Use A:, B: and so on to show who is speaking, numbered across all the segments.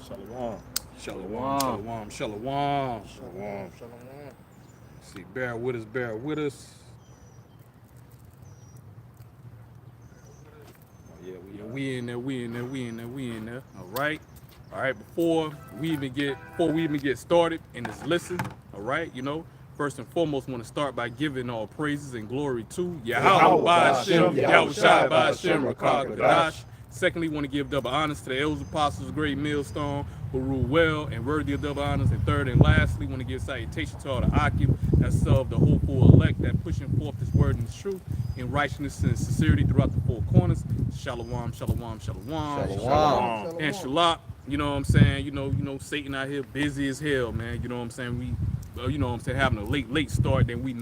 A: Shalom.
B: Shalom, shalom, shalom.
A: Shalom.
B: See, bear with us, bear with us. Yeah, we in there. All right. Before we even get started in this listen, all right, first and foremost, want to start by giving all praises and glory to Yahweh Ba'Shem, Yahweh Shai Ba'Shem, Rakah Kadash. Secondly, want to give double honors to the elders, apostles, great millstone, who rule well and worthy of double honors. And third and lastly, want to give salutation to all the Akim that serve the hopeful elect, that pushing forth this word and truth in righteousness and sincerity throughout the four corners. Shalom, shalom, shalom. And shalom. You know what I'm saying? You know, Satan out here busy as hell, man. You know what I'm saying? We, having a late start than we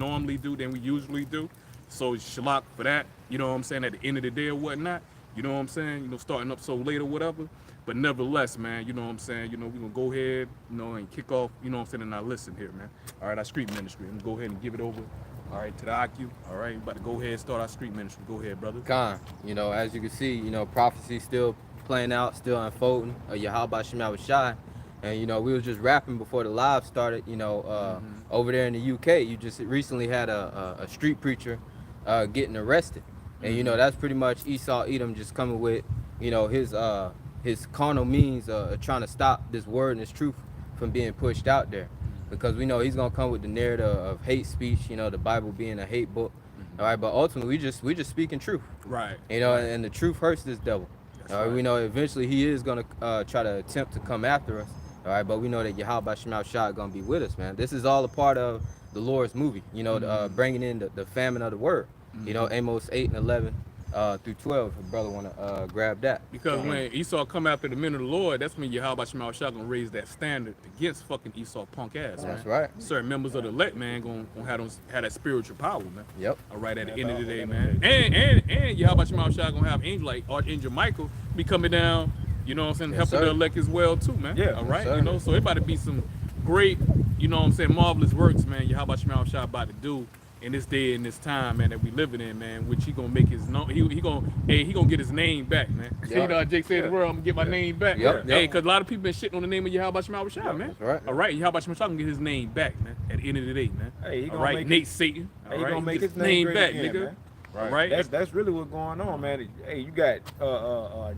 B: usually do. So shalom for that. You know what I'm saying? At the end of the day or whatnot. You know what I'm saying? Starting up so late or whatever. But nevertheless, man, you know what I'm saying? We're going to go ahead, and kick off, and I listen here, man. All right, our street ministry. I'm going to go ahead and give it over, all right, to the IQ. All right, about to go ahead and start our street ministry. Go ahead, brother.
C: Khan, as you can see, prophecy still playing out, still unfolding. Yahweh Shema Shai. And, we was just rapping before the live started, over there in the UK. You just recently had a street preacher getting arrested. And, that's pretty much Esau Edom just coming with, his carnal means trying to stop this word and this truth from being pushed out there. Because we know he's going to come with the narrative of hate speech, the Bible being a hate book. All right, but ultimately we just speaking truth.
B: Right.
C: And the truth hurts this devil. All right, we know eventually he is going to try to attempt to come after us. All right, but we know that Yahweh Shema Shai is going to be with us, man. This is all a part of the Lord's movie, bringing in the famine of the word. Amos 8 and 11 through 12, if a brother want to grab that.
B: Because when Esau come after the men of the Lord, that's when Yahweh Shema Shai going to raise that standard against fucking Esau punk ass, man.
C: That's right.
B: Certain members of the elect, man, going to have that spiritual power, man.
C: Yep.
B: All right, at the end of the day, man. And Yahweh Shema Shai going to have angel like Archangel Michael be coming down, helping the elect as well, too, man.
A: Yeah.
B: All right, so it about to be some great, marvelous works, man, Yahweh Shema Shai about to do in this day and this time, man, that we living in, man, which he gonna make his he gonna get his name back, man.
C: Yep.
B: Jake said the word, I'm gonna get my name back.
C: Yep.
B: Hey, cause a lot of people been shitting on the name of Yahweh Shema Shai, man.
C: That's right.
B: All right, Yahweh Shema Shai gonna get his name back, man. At the end of the day, man.
A: Hey, he
B: all
A: gonna
B: right,
A: make
B: Nate Satan. All
A: he
B: right,
A: gonna make
B: get
A: his name
B: back,
A: again,
B: nigga.
A: man.
B: Right.
A: That's really what's going on, man. Hey, you got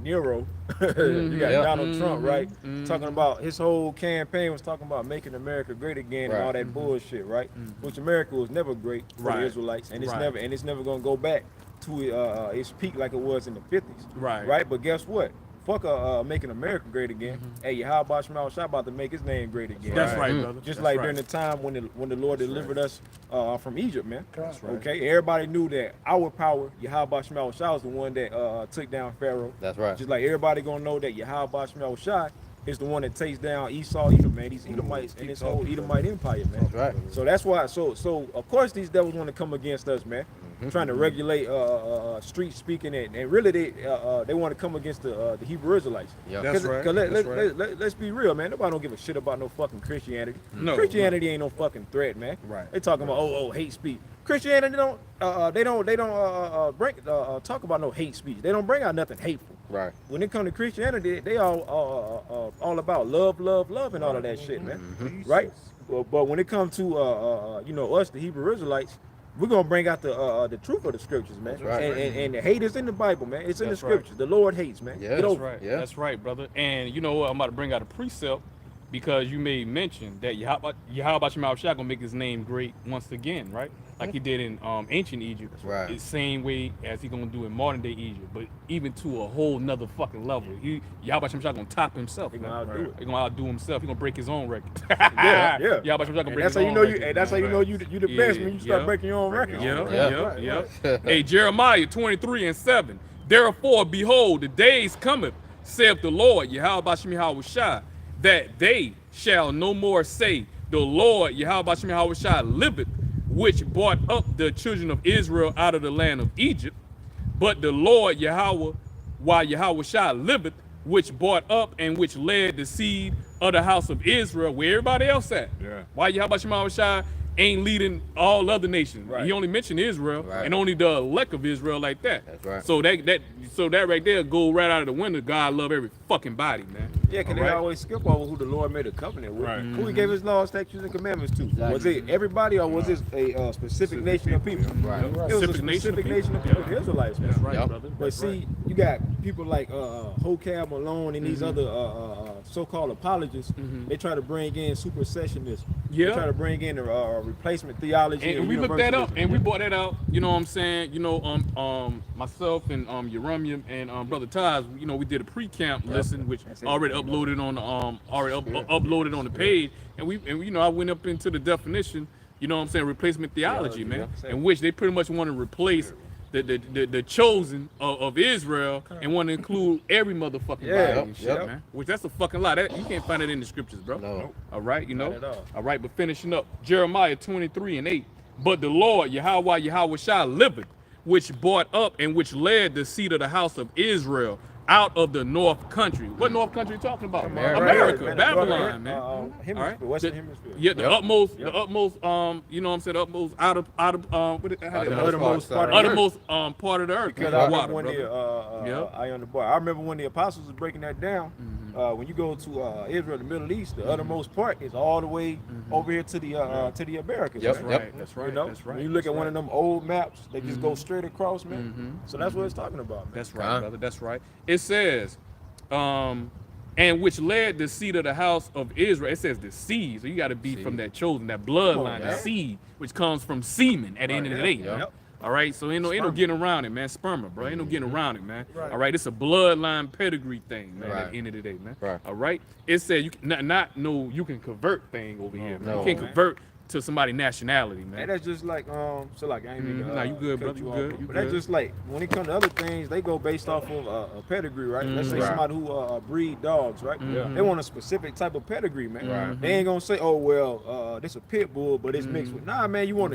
A: Nero, you got Donald Trump, right? Talking about his whole campaign was talking about making America great again and all that bullshit, right? Which America was never great for the Israelites, and it's never gonna go back to its peak like it was in the 50s, right? But guess what? Fuck making America great again. Hey, Yahweh Shema Shai about to make his name great again.
B: That's right, brother.
A: Just like during the time when the Lord delivered us from Egypt, man. Okay, everybody knew that our power, Yahweh Shema Shai, was the one that took down Pharaoh.
C: That's right.
A: Just like everybody gonna know that Yahweh Shema Shai is the one that takes down Esau Edom, man. These Edomites and this whole Edomite empire, man.
C: That's right.
A: So that's why. So of course these devils want to come against us, man. Trying to regulate street speaking, and really they want to come against the Hebrew Israelites.
C: Yeah,
B: that's right.
A: Let's be real, man. Nobody don't give a shit about no fucking Christianity.
B: No,
A: Christianity ain't no fucking threat, man.
B: Right.
A: They talking about hate speech. Christianity don't bring talk about no hate speech. They don't bring out nothing hateful.
C: Right.
A: When it comes to Christianity, they all about love, and all of that shit, man. Right. But when it comes to us, the Hebrew Israelites, we're gonna bring out the truth of the scriptures, man.
C: That's right.
A: And the hate is in the Bible, man. It's in
B: That's
A: the scriptures.
B: right.
A: The Lord hates, man.
C: Yeah,
A: Get
C: that's
A: over
B: right.
A: it.
C: Yeah.
B: That's right, brother. And you know what? I'm about to bring out a precept because you made mention that Yahweh Shema Shai gonna make his name great once again, right? Like he did in ancient Egypt.
C: That's right.
B: The same way as he gonna do in modern day Egypt, but even to a whole nother fucking level. Yahweh Shema Shai gonna top himself.
A: He
B: man.
A: gonna outdo it.
B: He gonna outdo himself. He gonna break his own record.
A: Yeah.
B: Yahweh Shema Shai gonna break
A: That's
B: his
A: how
B: own
A: you know
B: record.
A: you. That's how you know you the best when you start breaking your own records.
B: Yeah. Hey, Jeremiah 23:7. Therefore, behold, the days cometh, saith the Lord, Yahweh Shema Shai, that they shall no more say, the Lord Yahweh Shema Shai liveth, which brought up the children of Israel out of the land of Egypt, but the Lord Yahweh, while Yahweh Shai liveth, which brought up and which led the seed of the house of Israel, where everybody else at.
A: Yeah.
B: Why Yahweh Shema Shai ain't leading all other nations.
A: Right.
B: He only mentioned Israel
C: Right.
B: and only the elect of Israel like that.
C: That's right.
B: So that right there go right out of the window. God love every fucking body, man.
A: Yeah, because they
B: Alright?
A: always skip over who the Lord made a covenant with.
D: Right.
A: Who he gave his laws, statutes, and commandments to.
C: Exactly.
A: Was it everybody or was it a specific nation of people?
C: Right.
A: It was a
B: Specific nation of
A: specific
B: people.
A: nation of people,
B: Yeah.
A: the Israelites, man.
B: That's right,
C: Yep.
B: brother.
A: But
B: That's
A: see,
B: right.
A: you got people like Hokab Malone and these other so-called apologists. They try to bring in supersessionism.
B: Yeah.
A: They try to bring in replacement theology.
B: And we looked that up,
A: universalism.
B: and we brought that out. You know what I'm saying? You know, myself and Yeremium and brother Taz, you know, we did a pre-camp listen, which
A: That's it.
B: already uploaded on the uploaded on the page, and you know, I went up into the definition. You know what I'm saying? Replacement theology, man,
A: yeah.
B: in which they pretty much want to replace the chosen of Israel and want to include every motherfucking
A: Yeah.
B: body and shit,
A: Yep.
B: man. Which that's a fucking lie. That you can't find it in the scriptures, bro.
C: No.
B: All right, you know.
A: Not at all.
B: All right, but finishing up Jeremiah 23:8. But the Lord Yahweh Shai liveth, which brought up and which led the seed of the house of Israel out of the north country. What north country you talking about?
C: America.
A: Man,
B: Babylon, man.
A: Hemisphere,
B: All right.
A: Western Hemisphere.
B: Yeah, the
C: Yep.
B: utmost,
A: Yep.
B: the utmost, you know what I'm saying, the utmost out of what it, how
C: The
B: they-
A: uttermost part of the
B: uttermost part of the earth.
A: Because
B: man.
A: I remember
B: Water,
A: when
B: brother. Yep.
A: I on the boy. I remember when the apostles was breaking that down. When you go to Israel, the Middle East, the uttermost part is all the way over here to the Americas.
C: Yep,
A: man.
C: yep.
B: Right, that's right.
A: You know,
B: That's right.
A: when you look
B: that's
A: at one of
B: right.
A: them old maps, they just go straight across, man. So that's what it's talking about, man.
B: That's right,
C: Huh?
B: brother. That's right. It says, and which led the seed of the house of Israel. It says the seed. So you got to be from that chosen, that bloodline, the
A: man.
B: seed, which comes from semen at the end of the day.
A: Yep.
B: man. All right, so ain't no getting around it, man. Sperma, bro. Ain't no getting around it, man. All right, it's a bloodline pedigree thing, man. At
C: Right.
B: the end of the day, man.
C: Right.
B: All right. It said you can not no you can convert thing over here, man.
C: no,
B: You can't
A: man.
B: convert to somebody's nationality,
A: And
B: man.
A: that's just like so like I ain't mean to,
B: Nah, you good,
A: cut
B: brother, you
A: off,
B: good, you
A: but that's
B: good.
A: just like when it comes to other things, they go based off of a pedigree, right? Let's say
C: Right.
A: somebody who breed dogs, right? They want a specific type of pedigree, man.
C: Right.
A: They ain't gonna say, oh well, this a pit bull, but it's mixed with. Nah, man, you want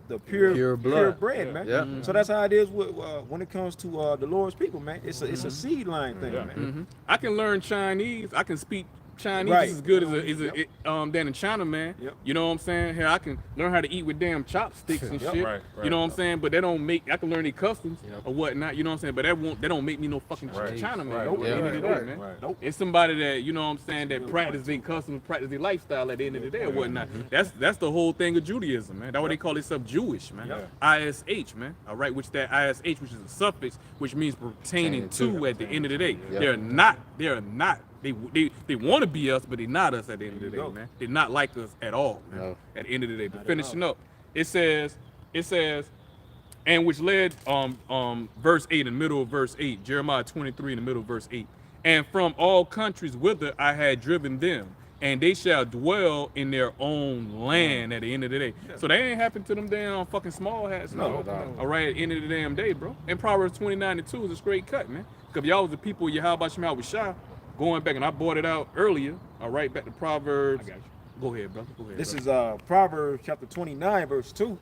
A: the pure
C: blood.
A: bread, man.
C: Yeah.
A: So that's how it is with when it comes to the Lord's people, man. It's a seed line thing, man.
B: I can learn Chinese. I can speak Chinese
A: Right.
B: as good as than in China, man.
A: Yep.
B: You know what I'm saying? Here I can learn how to eat with damn chopsticks and
A: Yep.
B: shit.
D: Right,
B: You know what I'm
D: right.
B: saying? But that don't make I can learn their customs
C: Yep.
B: or whatnot. You know what I'm saying? But that don't make me no fucking
D: Right.
B: China man.
D: Right.
B: Nope. At the end of the day,
A: Right.
B: man.
D: Right.
A: Nope.
B: It's somebody that you know what I'm saying that practice their customs, practice their lifestyle at the end of the day or whatnot. That's the whole thing of Judaism, man. That's why they call themselves Jewish, man.
A: Yep.
B: ISH, man. All right, which that ISH, which is a suffix, which means pertaining to at the end of the day.
C: Yep.
B: They're not. They want to be us, but they're not us at the end of the day,
A: There you go.
B: man. They're not like us at all, man.
C: No.
B: At the end of the day. But
A: Not at
B: finishing up, it says, and which led verse 8 in the middle of verse 8, Jeremiah 23 in the middle of verse 8. And from all countries whither I had driven them, and they shall dwell in their own land at the end of the day. So they ain't happened to them damn fucking small hats, no.
C: No.
B: All right, at the end of the damn day, bro. And Proverbs 29:2 is a straight cut, man. Because y'all was the people Yahweh Shema was shy. Going back, and I brought it out earlier. All right, back to Proverbs.
A: I got you.
B: Go ahead, brother. Go ahead.
A: This
B: brother.
A: is Proverbs chapter 29, verse 2.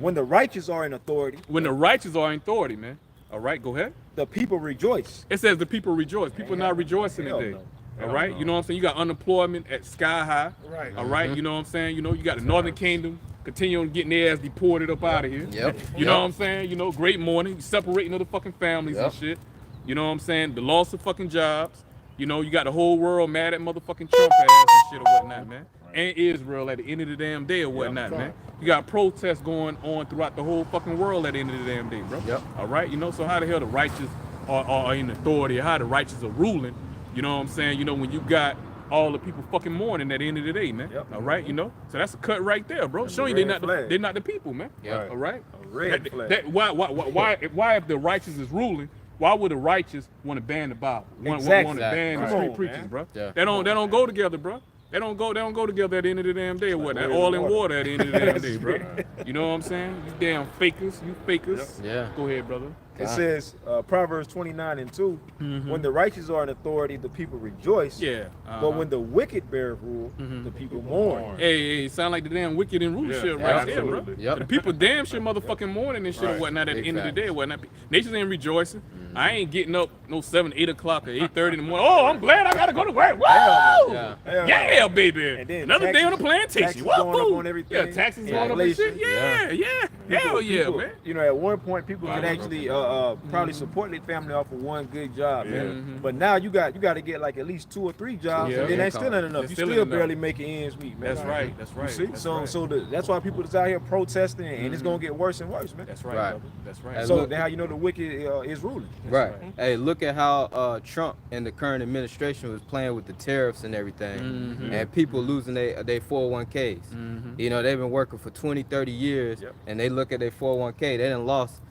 A: When the righteous are in authority,
B: When the righteous are in authority, man. All right, go ahead.
A: the people rejoice.
B: It says the people rejoice. People not rejoicing
A: Hell
B: today.
A: no.
B: All right, you know what I'm saying? You got unemployment at sky high.
A: Right.
B: All right, you know what I'm saying? You know, you got the Northern Kingdom continuing getting their ass deported up out of here.
C: Yep.
B: You know what I'm saying? You know, great morning, separating of the fucking families and
C: Yep.
B: shit. You know what I'm saying? The loss of fucking jobs. You know, you got the whole world mad at motherfucking Trump ass and shit or whatnot, man. And Israel at the end of the damn day or whatnot, man. You got protests going on throughout the whole fucking world at the end of the damn day, bro.
C: Yep.
B: All right, you know, so how the hell the righteous are in authority, or how the righteous are ruling, you know what I'm saying? You know, when you got all the people fucking mourning at the end of the day, man.
A: Yep.
B: All right, you know? So that's a cut right there, bro. Showing you
A: red flag.
B: they're not the people, man.
C: Yep.
B: All right?
A: A red flag.
B: Why if the righteous is ruling, why would the righteous want to ban the Bible? Want
A: Exactly.
B: to ban the
A: Come
B: street
A: on,
B: preachers,
A: man.
B: bro?
C: Yeah.
B: They don't go together, bro. They don't go together at the end of the damn day or what?
A: oil
B: Oil
A: and
B: and water at the end of the damn
A: That's
B: day, bro.
A: right.
B: You know what I'm saying? You damn fakers, you fakers.
C: Yeah.
B: Go ahead, brother.
A: It says, Proverbs 29:2, when the righteous are in authority, the people rejoice.
B: Yeah.
A: But when the wicked bear rule, the people mourn.
B: Hey, sound like the damn wicked and rulership right there, bro.
C: Yep.
B: The people damn sure motherfucking mourning and shit or whatnot at the end of the day or whatnot. Nations ain't rejoicing. I ain't getting up no 7, 8 o'clock or 8:30 in the morning. Oh, I'm glad I gotta go to work. Woo! Yeah, baby.
A: And then
B: Another day on the
A: taxes
B: plantation.
A: going up
B: Woo!
A: on everything.
B: Yeah, taxes going up and shit. Yeah. Hell yeah,
A: People,
B: man.
A: You know, at one point, people could actually probably support their family off of one good job, man. But now you got to get like at least 2 or 3 jobs, and then that's still not enough.
B: It's
A: You
B: still
A: still
B: enough.
A: barely making ends meet, man.
B: That's right.
A: You see?
B: That's
A: So
B: right.
A: that's why people is out here protesting, and it's gonna get worse and worse, man.
B: That's right,
C: Right.
B: brother. That's right.
C: And
A: So
C: look-
A: that's how you know the wicked is ruling.
C: Right. Hey, look at how Trump and the current administration was playing with the tariffs and everything, and people losing their 401ks. You know, they've been working for 20, 30 years, and they look at their 401k, they done lost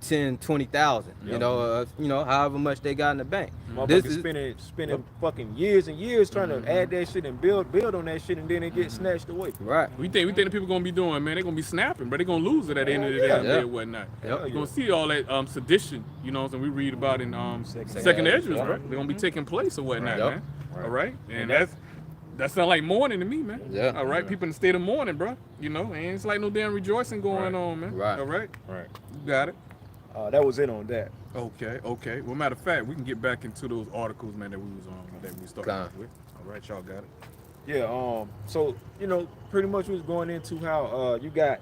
C: 10, 20,000. You know, however much they got in the bank.
A: Motherfuckers spending fucking years and years trying to add that shit and build on that shit, and then it gets snatched away.
C: Right.
B: We think the people gonna be doing, man. They gonna be snapping, but they gonna lose it at the end of the day and whatnot. You're gonna see all that sedition, you know, and we read about in Second Ezra, bro. They're gonna be taking place or whatnot, man. All right, and that sound like mourning to me, man.
C: Yeah.
B: All right, people in the state of mourning, bro. You know, and it's like no damn rejoicing going on, man.
C: Right.
B: All right.
A: Right.
B: You got it.
A: That was it on that.
B: Okay. Well, matter of fact, we can get back into those articles, man, that we was on, that we started
C: Con.
B: with. All right, y'all got it.
A: Yeah. So you know, pretty much we was going into how you got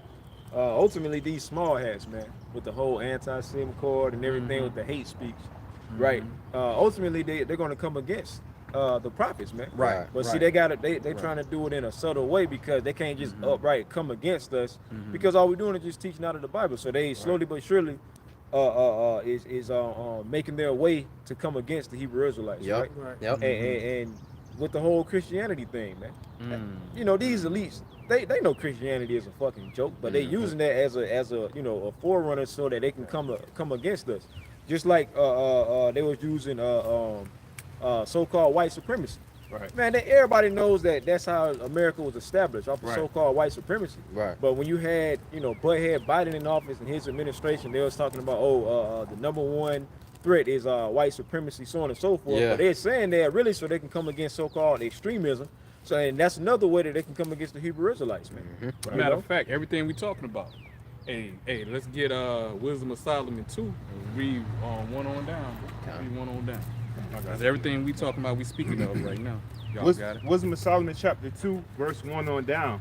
A: ultimately these small hats, man, with the whole anti-Semitic code and everything with the hate speech, right? Ultimately, they're going to come against the prophets, man.
C: Right.
A: But see, they trying to do it in a subtle way because they can't just upright come against us because all we're doing is just teaching out of the Bible. So they slowly but surely is making their way to come against the Hebrew Israelites, right?
C: Yep.
A: And with the whole Christianity thing, man. You know, these elites, they know Christianity is a fucking joke, but they using that as a you know, a forerunner so that they can come against us. Just like they was using so-called white supremacy.
B: Right.
A: Man, everybody knows that that's how America was established, off of
B: Right.
A: so-called white supremacy.
C: Right.
A: But when you had, you know, butthead Biden in office and his administration, they was talking about, the number one threat is white supremacy, so on and so forth.
C: Yeah.
A: But they're saying that really so they can come against so-called extremism. So, and that's another way that they can come against the Hebrew Israelites, man. You
B: Matter
A: know?
B: of fact, everything we talking about. Hey, let's get Wisdom of Solomon 2 and read one on down. Read one on down. That's everything we talking about, we speaking of right now. Y'all got it.
D: Wisdom of Solomon chapter 2, verse 1 on down.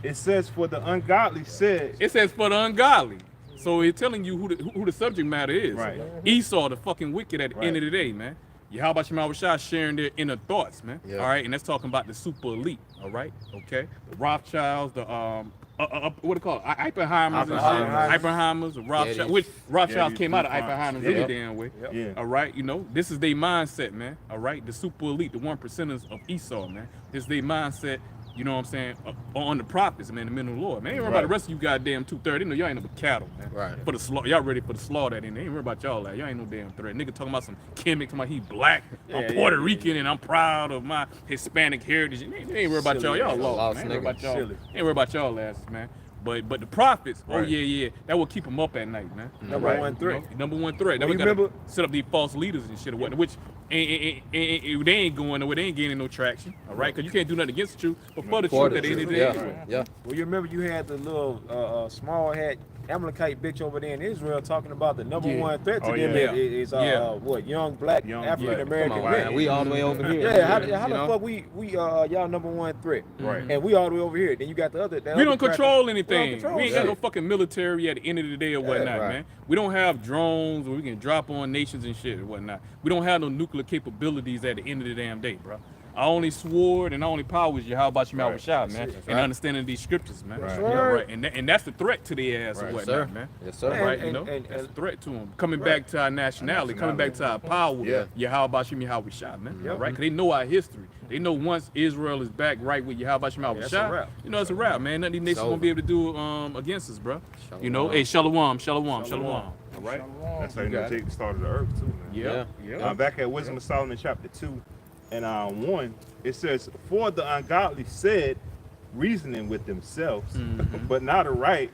D: It says, for the ungodly says,
B: It says for the ungodly. So it's telling you who the subject matter is.
D: Right.
B: Esau, the fucking wicked at the end of the day, man. Yahweh Shema Shah sharing their inner thoughts, man.
C: Yeah.
B: All right, and that's talking about the super elite. All right, okay. The Rothschilds, the what do you call it? Oppenheimers and shit. Oppenheimers, the Rothschilds, which Rothschilds
D: these
B: came out of
D: two funds.
B: Oppenheimers
D: Yeah.
B: any damn way.
D: Yeah.
B: All right, you know, this is their mindset, man. All right, the super elite, the 1%ers of Esau, man. This is their mindset. You know what I'm saying? On the prophets, man, the men of the Lord. Man, ain't worry about the rest of you goddamn 230. Know y'all ain't no cattle, man.
C: Right.
B: For the slaughter, y'all ready for the slaughter that in there. Ain't worry about y'all that. Y'all ain't no damn threat. Nigga talking about some Kemet, talking about he black, I'm Puerto Rican, and I'm proud of my Hispanic heritage. Ain't worry about y'all. Y'all lost, man. Ain't worry about y'all. Ain't worry about y'all asses, man. But the prophets, oh yeah, that will keep them up at night, man.
A: Number one threat.
B: You know, number one threat. Now
A: Well,
B: we
A: you
B: gotta
A: remember-
B: set up these false leaders and shit or whatnot, which they ain't going nowhere. They ain't gaining no traction, all right? Because you can't do nothing against the truth, but for the truth at the end of the day.
C: Yeah.
A: Well, you remember you had the little small hat Amalekite bitch over there in Israel talking about the number one threat to
D: Oh,
A: them
D: yeah.
A: is what, young black
D: Young
A: African
C: Come
A: American
C: on,
A: men.
C: man. We all the way over here.
A: Yeah, how
C: you
A: the
C: know?
A: fuck we y'all number one threat,
D: Right.
A: and we all the way over here. Then you got the other.
B: We don't control anything.
A: control
B: We ain't got
A: shit.
B: no fucking military at the end of the day or whatnot,
C: right.
B: man. We don't have drones where we can drop on nations and shit or whatnot. We don't have no nuclear capabilities at the end of the damn day, bro. Our only sword and our only power is Yahweh Shema Shah, man. And understanding these scriptures, man.
D: Right.
B: You know, right. And that's the threat to the ass or
C: Yes,
B: whatnot,
C: sir.
B: man.
C: Yes, sir.
A: Man,
B: Right, you
A: and-
B: know,
A: and-
B: that's a threat to them. Coming back to our nationality, coming back to our power, Yahweh Shema Shah, man. Right, because they know our history. They know once Israel is back right with Yahweh Shema
A: that's
B: Shah,
A: a wrap.
B: you know it's a wrap, man. None of these nations
C: over.
B: gonna be able to do against us, bro. You know, hey, shalom. All right.
D: That's how you know take the start of the earth too, man.
B: Yeah.
D: Back at Wisdom of Solomon chapter 2 and 1, it says, for the ungodly said, reasoning with themselves, but not aright,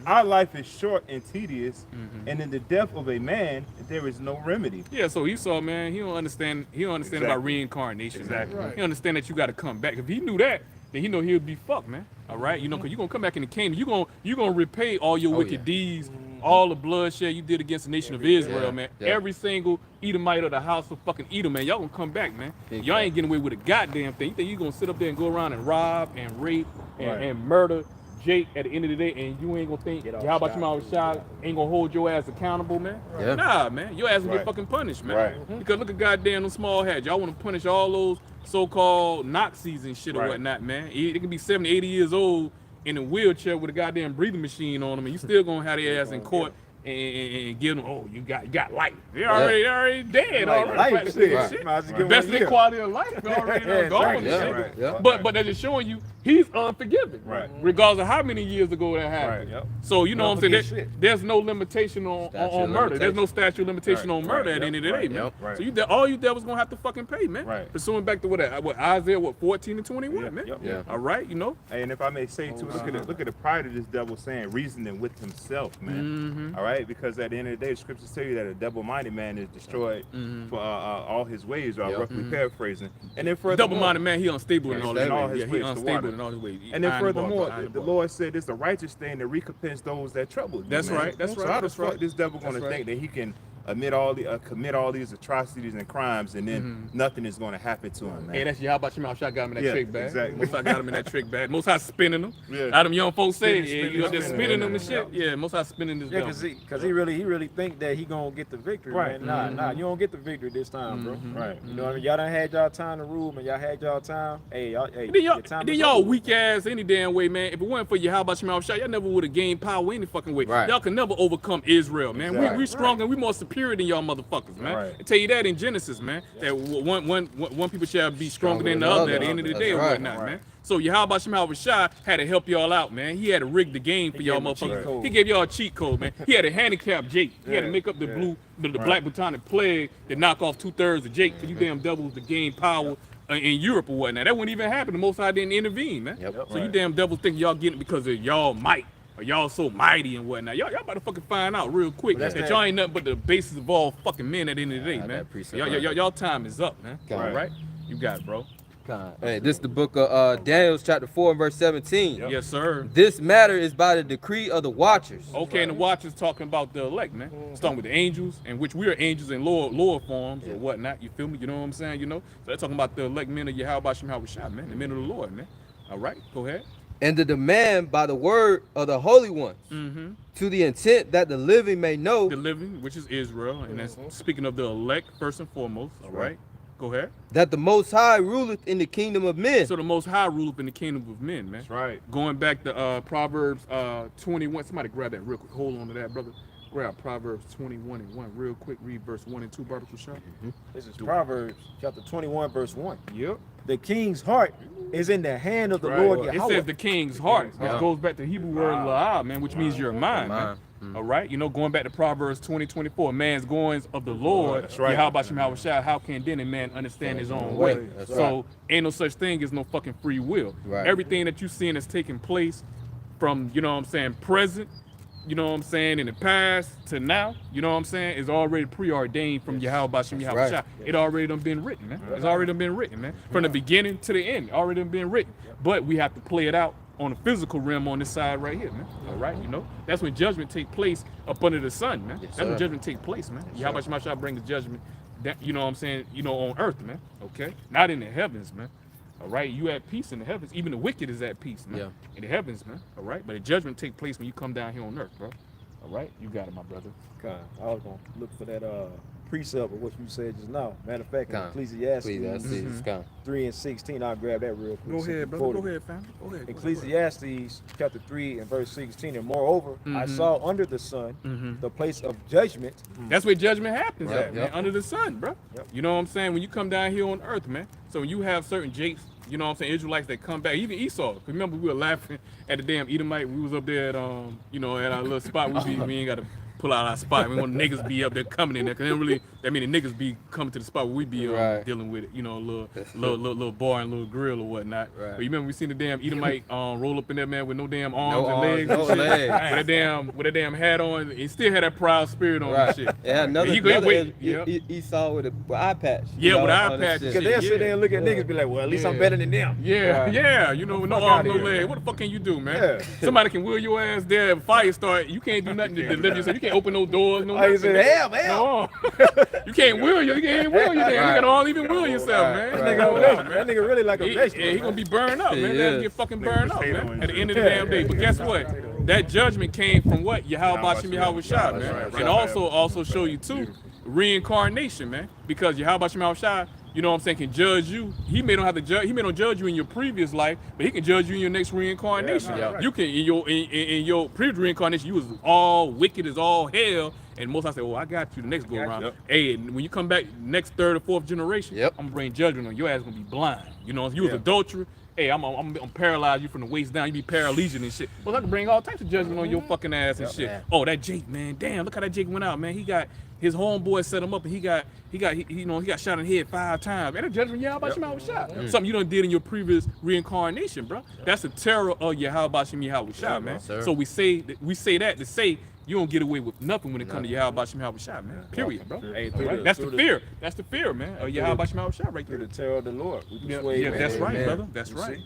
D: Our life is short and tedious, and in the death of a man, there is no remedy.
B: Yeah, so Esau, man, he don't understand about reincarnation.
D: Exactly.
B: Man. He understand that you got to come back. If he knew that, then he know he'll be fucked, man. All right, you know, because you're going to come back in the kingdom. You're gonna repay all your wicked deeds, all the bloodshed you did against the nation of Israel, man.
C: Yeah.
B: Every single Edomite of the house of fucking Edom, man. Y'all going to come back, man. Y'all ain't getting away with a goddamn thing. You think you're going to sit up there and go around and rob and rape and murder Jake at the end of the day, and you ain't gonna think Yahweh Shah ain't gonna hold your ass accountable, man?
C: Yeah.
B: Nah, man, your ass gonna get fucking punished, man.
D: Right.
B: Because look at goddamn them small hats. Y'all wanna punish all those so-called Nazis and shit or whatnot, man. They can be 70, 80 years old in a wheelchair with a goddamn breathing machine on them, and you still gonna have their ass in court and give them, oh, you got life. They're already dead already.
A: Life,
B: Shit. Best in quality of life already gone.
C: Yeah.
B: But that is showing you he's unforgiving.
D: Right.
B: Regardless of how many years ago that happened.
A: Right. Yep.
B: So you know what I'm saying?
A: Shit.
B: There's no limitation on murder. There's no statute of limitation on murder at the end of the day, man.
D: Right.
B: So all you devils gonna have to fucking pay, man.
D: Right.
B: Pursuing back to what Isaiah 14 and 21, man.
D: Yep.
B: All right, you know.
D: And if I may say too, look at the pride of this devil saying reasoning with himself, man. All right, because at the end of the day, the scriptures tell you that a double-minded man is destroyed for all his ways, or roughly paraphrasing. And then furthermore,
B: Double-minded man, he unstable in all his ways.
D: his
B: He
D: ways, the
B: unstable
D: water.
B: in all his ways.
D: And then
B: Iron the bar,
D: furthermore,
B: iron
D: the Lord said it's a righteous thing to recompense those that trouble you.
B: That's
D: man.
B: right, that's
D: So
B: right,
D: how the
B: that's
D: fuck
B: right.
D: this devil gonna
B: That's right.
D: think that he can commit all these atrocities and crimes, and then nothing is gonna happen to him, man?
B: Hey, that's how about your mouth shot got him in that
D: Yeah,
B: trick bag.
D: exactly.
B: Most I got him in that trick bag. Most I spinning them.
D: Yeah.
B: How them young folks say,
D: Spinning,
B: you up there
D: spinning,
B: spinning them and
D: spinning.
B: shit. Yeah, most I spinning this
A: Yeah,
B: devil.
A: cause he really think that he gonna get the victory,
D: Right.
A: man. Nah, you don't get the victory this time, bro.
D: Right.
A: You know what I mean? Y'all done had y'all time to rule, man. Y'all had y'all time. Hey,
B: Then
A: your time
B: then
A: is
B: y'all
A: over.
B: weak ass any damn way, man. If it wasn't for Yahweh Shema Shah, y'all never would have gained power any fucking way.
C: Right.
B: Y'all can never overcome Israel, man.
D: Exactly.
B: We stronger, we more superior than y'all motherfuckers, man.
D: Right.
B: I tell you that in Genesis, man. That one people shall be stronger than the other at the end of the day or
C: That's
B: whatnot,
C: right.
B: man. So Yahweh Shema Shah had to help y'all out, man. He had to rig the game for y'all
A: gave him a cheat
B: motherfuckers.
A: code.
B: He gave y'all a cheat code, man. He had to handicap Jake. He had to make up the black botanic plague to knock off 2/3 of Jake, because you damn devils to gain power in Europe or whatnot. That wouldn't even happen. The Most High didn't intervene, man.
C: Yep.
B: So you damn devils think y'all getting it because of y'all might, or y'all so mighty and whatnot. Y'all about to fucking find out real quick
A: that's
B: that
A: that-
B: y'all ain't nothing but the basis of all fucking men at the end of the day, man.
C: that precept
B: Y'all time is up, man.
C: Right.
B: All right? You got it, bro.
C: Hey, this is the book of Daniel, chapter 4, and verse 17.
B: Yes, sir.
C: This matter is by the decree of the watchers.
B: Okay, and the watchers talking about the elect, man. Starting with the angels, in which we are angels in lower forms or whatnot. You feel me? You know what I'm saying? You know? So they're talking about the elect men of Yahweh Shema Shah, man. The men of the Lord, man. All right, go ahead.
C: And the demand by the word of the holy ones, to the intent that the living may know
B: The living, which is Israel, and that's speaking of the elect first and foremost. All right, go ahead.
C: that the Most High ruleth in the kingdom of men.
B: So the Most High ruleth in the kingdom of men, man.
D: That's right.
B: Going back to Proverbs 21. Somebody grab that real quick. Hold on to that, brother. Grab Proverbs 21 and 1 real quick. Read verse 1 and 2, Barbecue Shop.
A: This is Proverbs chapter 21, verse 1.
B: Yep.
A: The king's heart is in the hand of the
D: Right.
A: Lord
B: It
A: Yahweh.
B: says the king's heart.
C: Yeah.
B: It goes back to the Hebrew word la'ah, man, which means your mind, man.
C: Mind.
B: All right, you know, going back to Proverbs 20:24, man's goings of the Lord.
D: That's right.
B: How about Shema Shah? How can then a man understand his own way?
C: That's
B: So ain't no such thing as no fucking free will.
C: Right.
B: Everything that you seeing that's taking place from, you know what I'm saying, present, you know what I'm saying, in the past to now, you know what I'm saying, is already preordained from Yahweh Bashem Yahweh
C: right.
B: Shah. It already done been written, man. It's already done been written, man. From the beginning to the end, already done been written. But we have to play it out on the physical realm on this side right here, man. All right, you know, that's when judgment take place up under the sun, man. That's when
C: sir.
B: judgment take place, man. Yahweh Bashem Shah bring the judgment, that, you know what I'm saying, you know, on earth, man. Okay, not in the heavens, man. All right, you at peace in the heavens. Even the wicked is at peace, man.
C: Yeah.
B: In the heavens, man. All right, but the judgment take place when you come down here on earth, bro. All right, you got it, my brother.
A: God, I was gonna look for that precept of what you said just now. Matter of fact, in
C: God.
A: Ecclesiastes
C: Please, that's
B: Mm-hmm.
C: it. Come.
A: 3 and 16, I'll grab that real quick.
B: Go
A: so you
B: ahead, brother.
A: quoted
B: Go
A: it.
B: ahead, family. Go ahead.
A: Ecclesiastes chapter 3 and verse 16, and moreover, I
B: Mhm.
A: saw under the sun
B: Mhm.
A: the place of judgment.
B: That's where judgment happens
C: Right,
B: at, man.
C: yep.
B: Under the sun, bro.
A: Yep.
B: You know what I'm saying? When you come down here on earth, man. So when you have certain Jakes, you know what I'm saying, Israelites that come back, even Esau. Remember we were laughing at the damn Edomite. We was up there at you know, at our little spot. We ain't got to pull out our spot. We want niggas be up there coming in there, cause the niggas be coming to the spot where we be dealing with it, you know, a little bar and little grill or whatnot.
C: Right.
B: But you remember we seen the damn Edomite roll up in there, man, with no damn arms
C: No
B: and
C: arms,
B: legs,
C: no
B: and shit.
C: legs.
B: with that damn hat on. He still had that proud spirit on and shit.
C: Yeah, another
B: Yep.
C: Esau with eye patch.
B: Yeah,
C: you know,
B: with eye
C: on this
B: patch.
C: shit.
A: Because they'll sit there and look at niggas be like, well, at least I'm better than them.
B: Yeah, you know, with no
A: fuck
B: arms, no
A: outta here.
B: leg. What the fuck can you do, man?
A: Yeah.
B: Somebody can wheel your ass there, if fire start, you can't do nothing to deliver yourself. You can't open no doors, no
A: I
B: nothing.
A: said, hell.
B: No. You can't wheel you can't wheel you there. You gotta even wheel yourself, man.
A: That nigga really like a vegetable.
B: Yeah, he gonna be burned up, man. That'll get fucking burned up, man. At the end of the damn day. But guess what? That judgment came from what? Yahweh Bashim Yahweh Shah, man. And also show you too, reincarnation, man. Because Yahweh Bashim Yahweh Shah, you know what I'm saying, can judge you. He may not judge you in your previous life, but he can judge you in your next reincarnation. You can in your previous reincarnation, you was all wicked as all hell. And most I say, I got you the next go around. Hey, and when you come back next third or fourth generation, I'm gonna bring judgment on you. Your ass gonna be blind. You know, if you was adulterer, hey, I'm paralyzed you from the waist down. You be paralesian and shit. Well, I can bring all types of judgment on your fucking ass and shit. Oh, that Jake, man, damn, look how that Jake went out, man. He got his homeboy set him up, and he got shot in the head 5 times. And that judgment, Yahweh Bashim Yahweh Shah. Something you done did in your previous reincarnation, bro. That's the terror of Yahweh Bashim Yahweh Shah, man. So we say that to say you don't get away with nothing when it comes to Yahweh Bashim Yahweh Shah, man. Period, bro. Hey, that's the fear. That's the fear, man. Of Yahweh Bashim Yahweh Shah right there.
A: The terror of the Lord.
B: That's right, brother. That's right.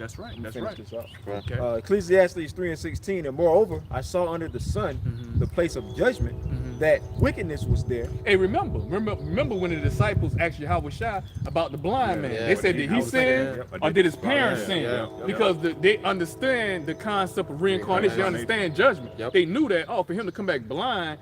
B: Okay.
A: Ecclesiastes 3:16, and moreover, I saw under the sun the place of judgment, that wickedness was there.
B: Hey, remember when the disciples asked Yahweh Shah about the blind man? They said, did he sin or did his parents sin? Because they understand the concept of reincarnation. They understand judgment. They knew that, for him to come back blind,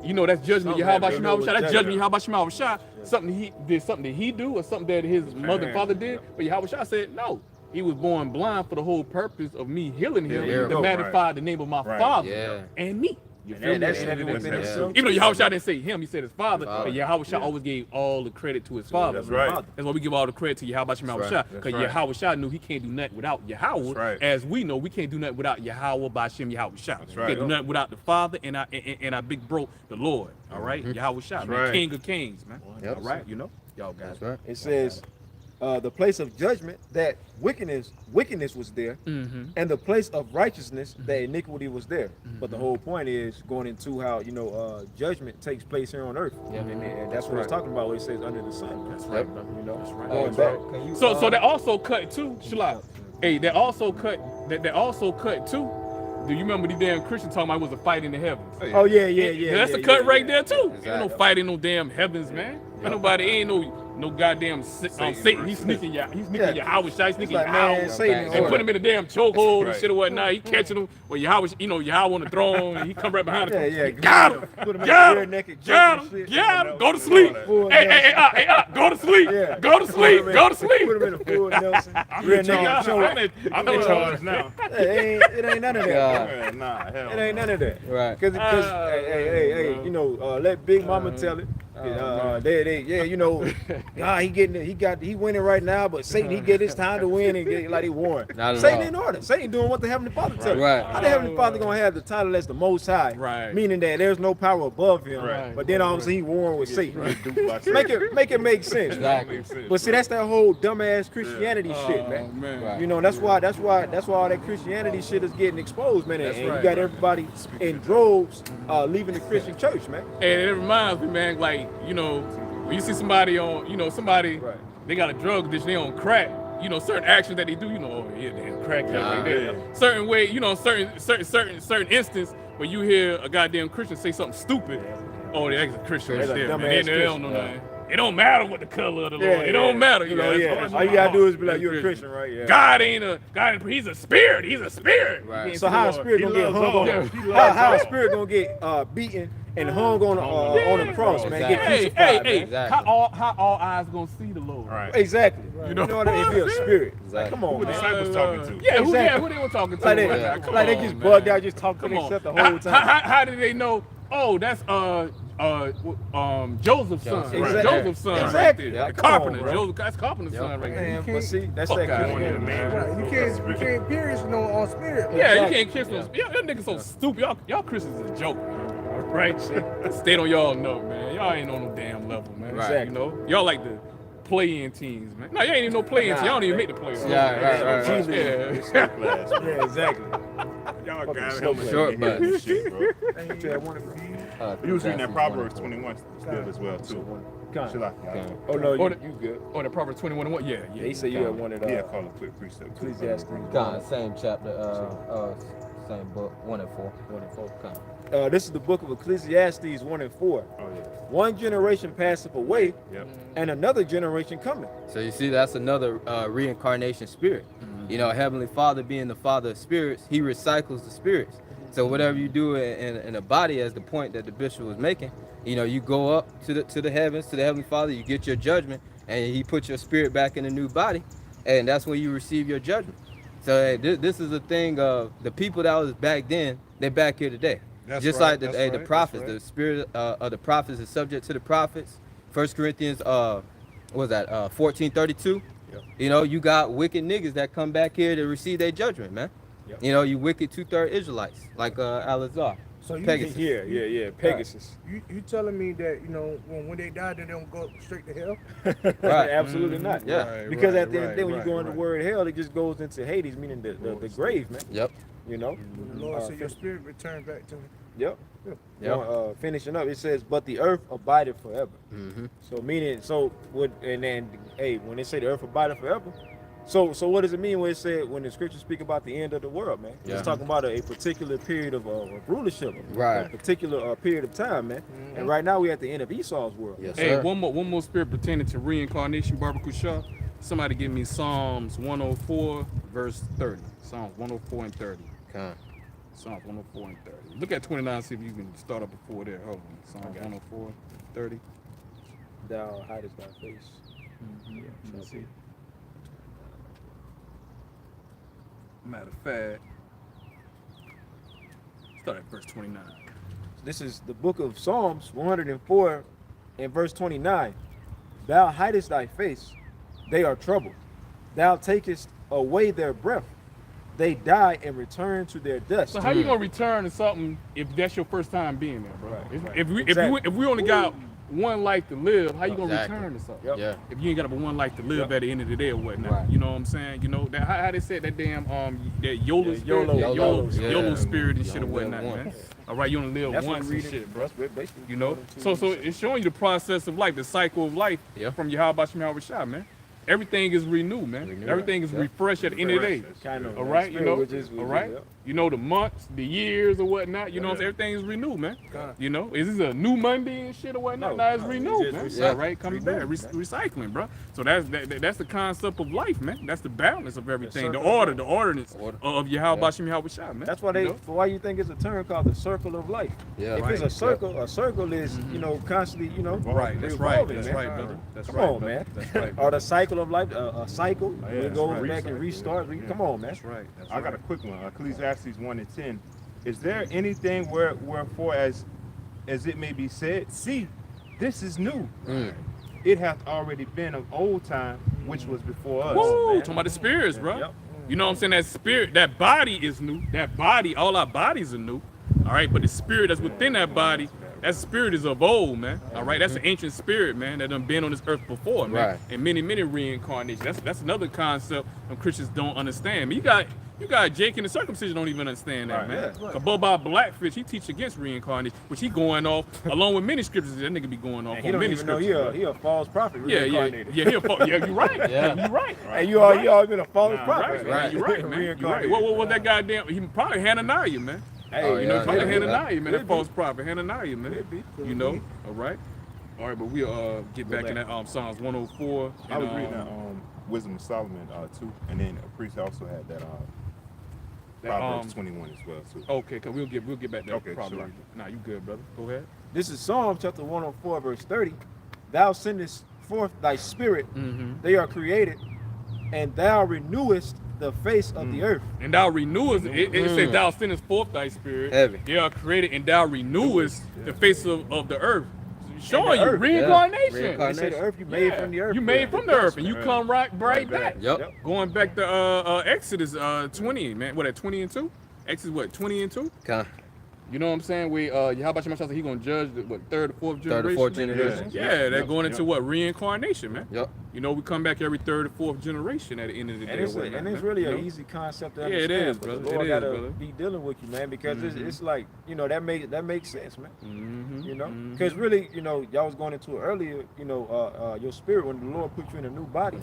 B: you know, that's judgment Yahweh Bashim Yahweh Shah. That's judgment Yahweh Bashim Yahweh Shah. Something that he do or something that his mother and father did. But Yahweh Shah said, no. He was born blind for the whole purpose of me healing him to magnify the name of my father and me. You feel me? Even though Yahweh Shah didn't say him, he said his father. But Yahweh Shah always gave all the credit to his father.
D: That's right.
B: That's why we give all the credit to Yahweh Bashim Yahweh Shah. Because Yahweh Shah knew he can't do nothing without Yahweh. As we know, we can't do nothing without Yahweh Bashim Yahweh Shah. We can't do nothing without the Father and our big bro, the Lord. All right? Yahweh Shah, man. King of kings, man. All right? You know? Y'all guys.
A: It says, the place of judgment, that wickedness was there, and the place of righteousness, that iniquity was there. But the whole point is going into how, you know, judgment takes place here on earth. And that's what it's talking about when it says under the sun.
B: That's right, brother.
A: You know,
B: that's right.
A: going back.
B: So that also cut too, Shalak. Hey, that also cut too. Do you remember the damn Christian talking about it was a fight in the heavens?
A: Oh yeah.
B: That's a cut right there too. Exactly. Ain't no fight in no damn heavens, man. Ain't no goddamn Satan. He's sneaking your Yahweh Shah. He's sneaking Yahweh. And put him in a damn chokehold and shit or whatnot. He catching him. Well, Yahweh, Yahweh on the throne, and he come right behind him. Got him. Got him. Go to sleep. Hey, go to sleep. Go to sleep. Go to sleep.
A: Put him in a full Nelson.
B: I'm in charge now.
A: It ain't none of that. Nah, hell. It ain't none of that.
C: Right.
A: Because hey, you know, let Big Mama tell it. You know, he winning right now, but Satan, he get his time to win and get like he won. Satan in order. Satan doing what the Heavenly Father tells him. How the Heavenly Father gonna have the title as the Most High?
B: Right.
A: Meaning that there's no power above him.
B: Right.
A: But then all of a sudden he warring with Satan. Make it make sense.
C: Exactly.
A: But see, that's that whole dumbass Christianity shit, man.
B: Man.
A: You know, that's why all that Christianity shit is getting exposed, man. And you got everybody in droves leaving the Christian church, man.
B: And it reminds me, man, like, you know, when you see somebody on, you know, they got a drug addiction, they on crack, you know, certain actions that they do, you know, damn crack right there. Certain way, you know, certain instance where you hear a goddamn Christian say something stupid, that's a Christian right there, man. They don't know nothing. It don't matter what the color of the Lord. It don't matter. You know,
A: all you gotta do is be like, you're a Christian, right? Yeah.
B: God, he's a spirit. He's a spirit.
A: Right. So how a spirit gonna get hung on? How a spirit gonna get beaten and hung on the cross, man? Get crucified.
B: Hey. How all eyes gonna see the Lord?
A: Right. Exactly. You know what I mean? If you're a spirit. Like, come on,
D: who the disciples talking to?
B: Yeah, who they were talking to?
A: Like they just bugged out, just talking to themselves the whole time.
B: How did they know? Oh, that's Joseph's son.
A: Exactly.
B: Joseph's son.
A: Exactly.
B: Right there. The carpenter. Joseph, that's carpenter's son right there.
A: But see, that's that Christianity.
E: You can't pierce no on spirit.
B: Yeah, you can't kiss no. Y'all niggas so stupid. Y'all Christians is a joke. Right? State on y'all know, man. Y'all ain't on no damn level, man.
C: Right.
B: You know, y'all like the play-in teams, man. No, y'all ain't even no play-in team. Y'all don't even make the playoffs.
C: Yeah, right.
B: Yeah.
D: Slow class, man.
A: Yeah, exactly.
D: Y'all
A: Fucking
D: got
A: slow
D: helmets
C: short
D: in your head and
C: button.
D: shit, bro.
A: Yeah, one of these.
D: You was reading that Proverbs 21 still as well, too.
A: Kind.
D: Should
A: Oh no,
B: Or
A: you
B: the-
A: good.
B: Oh, the Proverbs 21 and 1? Yeah.
A: Yeah, he said you had one of
D: Yeah, call it quick precept.
A: Ecclesiastes.
C: Same chapter, same book, 1 and 4.
A: 1 and 4.
C: Con.
A: This is the book of Ecclesiastes 1 and 4.
D: Oh, yeah.
A: One generation passeth away,
D: Yep.
A: and another generation cometh.
C: So you see, that's another reincarnation spirit. You know, Heavenly Father being the Father of spirits, He recycles the spirits. So whatever you do in a body, as the point that the bishop was making, you know, you go up to the heavens, to the Heavenly Father, you get your judgment, and He puts your spirit back in a new body, and that's when you receive your judgment. So hey, this is a thing of the people that was back then, they're back here today.
E: That's
C: Just
E: right,
C: like the,
E: that's
C: the
E: right,
C: prophets,
E: that's right.
C: the spirit of the prophets is subject to the prophets. 1 Corinthians, what was that, 14:32?
A: Yep.
C: You know, you got wicked niggas that come back here to receive their judgment, man.
A: Yep.
C: You know, you wicked 2/3 Israelites, like Alazar.
E: So you,
C: Pegasus.
A: Yeah, Pegasus.
E: you telling me that, you know, when they die, they don't go straight to hell?
C: Right.
A: Absolutely not.
C: Yeah.
E: Right,
A: Because
E: right,
A: at the end of the day, when you
E: right,
A: go into
E: right.
A: the word hell, it just goes into Hades, meaning the grave, man.
C: Yep.
A: You know?
E: When the Lord said your spirit returns back to him.
A: Yep.
C: Yep.
A: Finishing up, it says, "But the earth abideth forever."
C: Mm-hmm.
A: So meaning, and then, hey, when they say the earth abideth forever, so what does it mean when it said when the scriptures speak about the end of the world, man?
C: Yeah.
A: It's talking about a particular period of rulership,
C: Right.
A: A particular period of time, man. And right now we're at the end of Esau's world.
C: Yes,
B: Hey,
C: sir.
B: one more spirit pertaining to reincarnation, Barbara Shaw. Somebody give me Psalms 104, verse 30. Psalms 104 and 30.
C: Con.
B: Psalms 104 and 30. Look at 29, see if you can start up before there. Hold on. Psalms 104, 30.
A: Thou hidest thy face.
B: Yeah,
A: let's see.
B: Matter of fact, start at verse 29.
A: This is the book of Psalms 104 and verse 29. Thou hidest thy face, they are troubled. Thou takest away their breath. They die and return to their dust.
B: So how you gonna return to something if that's your first time being there, bro?
A: Right, right.
B: If we only got one life to live, how you gonna
C: Exactly.
B: return to something?
A: Yep.
C: Yeah.
B: If you ain't got but one life to live
A: Yep.
B: at the end of the day or whatnot,
C: Right.
B: you know what I'm saying? You know that how they said that damn that YOLO
A: Yeah,
B: spirit,
A: YOLO.
C: Yeah.
B: YOLO spirit and
C: You
B: shit or
C: only live
B: whatnot, man.
C: once.
B: All right, you only live
A: That's what
B: once
A: we
B: and
A: read
B: shit, bro.
A: That's basically
B: You know,
A: according
B: so
A: to-
B: it's showing you the process of life, the cycle of life
C: Yeah.
B: from Yahweh Shemel Rashad, man. Everything is renewed, man.
C: Renewed.
B: Everything is
C: Yeah.
B: refreshed at the end of the day.
A: kind of
B: All right, you know,
A: which is
B: all right. You know the months, the years or whatnot. You know, what I'm
A: Yeah.
B: saying? Everything is renewed, man.
E: God.
B: You know, is this a new Monday and shit or whatnot?
A: No,
B: No, it's
A: no,
B: renewed,
A: it's
B: man.
A: just
C: recycling.
B: All right, coming back, recycling, bro. So that's the concept of life, man. That's the balance of everything, the
A: circle of
B: order,
A: life.
B: the ordinance
C: Order.
B: of Yahweh Bashem Yahweh Shah, man.
A: That's why
B: You know?
A: why you think it's a term called the circle of life.
C: Yeah.
A: If it's a circle is, you know, constantly, you know,
B: Right, that's right,
A: revolving,
B: that's
A: man.
B: right, brother. That's
A: Come
B: right,
A: on,
B: brother.
A: man.
B: That's right,
A: Or
B: brother.
A: the cycle of life, a cycle.
D: yeah,
A: it
D: that's
A: goes
D: right.
A: back and restart.
D: Yeah.
A: Come on, man.
B: That's right. That's
D: I got a
B: right.
D: quick one. Ecclesiastes 1 and 10. Is there anything wherefore as it may be said, see, this is new. It hath already been of old time, which was before us.
B: Woo,
A: man.
B: talking about the spirits, bro.
A: Yep.
B: You know what I'm saying? That spirit, that body is new. That body, all our bodies are new. All right, but the spirit that's within that body, that spirit is of old, man. All right, that's an ancient spirit, man, that done been on this earth before, man.
C: Right.
B: And many reincarnations. That's another concept that Christians don't understand. You got Jake in the circumcision don't even understand that,
D: Right,
B: man.
A: yeah.
B: Boba Blackfish, he teach against reincarnation, which he going off along with many scriptures. That nigga be going off
A: And he
B: on
A: don't
B: many
A: even know
B: scriptures.
A: he a false prophet.
B: Yeah,
A: Reincarnated.
B: you're right.
C: Yeah.
B: You're right.
A: And you always been a false
D: Nah,
A: prophet.
B: Right, you're right, man. You're right. What was that goddamn? He probably Hananiah, man.
A: Hey,
C: Oh,
B: You know,
C: yeah.
B: probably
C: Yeah.
B: Hananiah, man. That
A: Could
B: false prophet, Hananiah, man.
A: Could be.
B: You know, all right. All right, but we'll get back in
A: back.
B: that Psalms 104.
D: I was
B: and,
D: reading that Wisdom of Solomon too, and then a priest also had that Proverbs 21 as well too.
B: Okay, cause we'll get back there.
D: Okay,
B: Probably.
D: sure.
B: Nah, you good, brother. Go ahead.
A: This is Psalm chapter 104, verse 30. Thou sendest forth thy spirit, they are created, and thou renewest the face of the earth.
B: And thou renewest, it said thou sendest forth thy spirit.
C: Heavy.
B: They are created, and thou renewest the face of the earth. Showing you
A: earth, yeah.
B: reincarnation.
C: Reincarnation.
A: They say the earth you made from the earth.
B: You made from the earth, and you come right back.
C: Yep.
B: Going back to Exodus 20, man. What at 20 and 2? Exodus what? 20 and 2?
C: Con.
B: You know what I'm saying? How about you? He gonna judge the third or fourth generation?
C: Third or fourth generation.
B: Yeah, they're going into what, reincarnation, man.
C: Yep.
B: You know, we come back every third or fourth generation at the end of the day.
A: And it's really an easy concept to understand.
B: Yeah, it is,
A: but
B: brother.
A: The Lord
B: It is,
A: gotta
B: brother.
A: be dealing with you, man, because it's like, you know, that makes sense, man.
B: Mm-hmm.
A: You know, because really, you know, y'all was going into it earlier. You know, your spirit, when the Lord put you in a new body,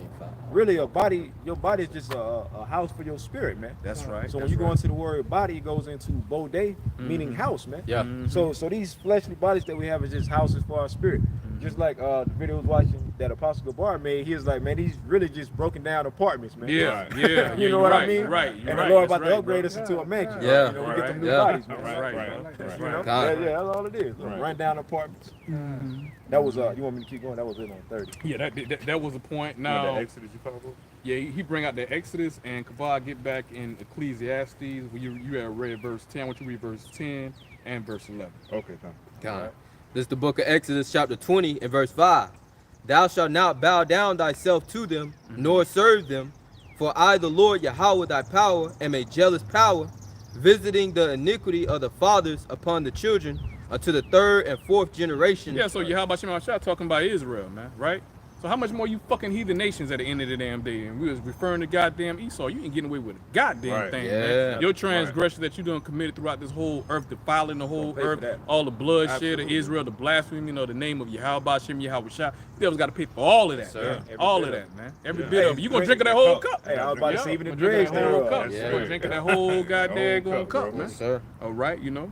A: really your body is just a house for your spirit, man.
B: That's right.
A: So when you go into the word body, it goes into bodé, meaning house, man.
C: Yeah.
A: So these fleshly bodies that we have is just houses for our spirit. Just like the video I was watching that Apostle Gabar made, he was like, man, these really just broken down apartments, man.
B: Yeah, yeah.
A: You know what I mean?
B: Right.
A: And the Lord about to upgrade us into a mansion.
C: Yeah.
A: You know, we get them new
C: Yeah.
A: bodies, man.
B: Right.
A: You know?
C: God.
A: Yeah, that's all it is. Run down apartments. That was you want me to keep going? That was it on 30.
B: Yeah, that was a point.
D: The
B: Now,
D: Exodus you follow?
B: yeah, he bring out the Exodus, and Kavah get back in Ecclesiastes. Where you had read verse 10. I want you to read verse 10 and verse 11.
D: Okay, come.
C: God. This is the book of Exodus, chapter 20, and verse 5. Thou shalt not bow down thyself to them, nor serve them, for I, the Lord Yahweh, thy power, am a jealous power, visiting the iniquity of the fathers upon the children unto the third and fourth generation.
B: Yeah, so how about Shema talking about Israel, man, right? So how much more you fucking heathen nations at the end of the damn day? And we was referring to goddamn Esau. You ain't getting away with a goddamn thing, man. Your transgression that you done committed throughout this whole earth, defiling the whole earth, all the bloodshed of Israel, the blasphemy, you know, the name of Yahweh, Shem, Yahweh Shah. The devil's got to pay for all of that, man. All of that, man. Every bit of it. You gonna drink of that whole cup.
A: Hey, I was about to say even the
B: Drink
A: dregs
B: that whole cup.
A: thereof.
B: You gonna drink of that whole goddamn cup, man.
C: Yes, sir.
B: All right, you know.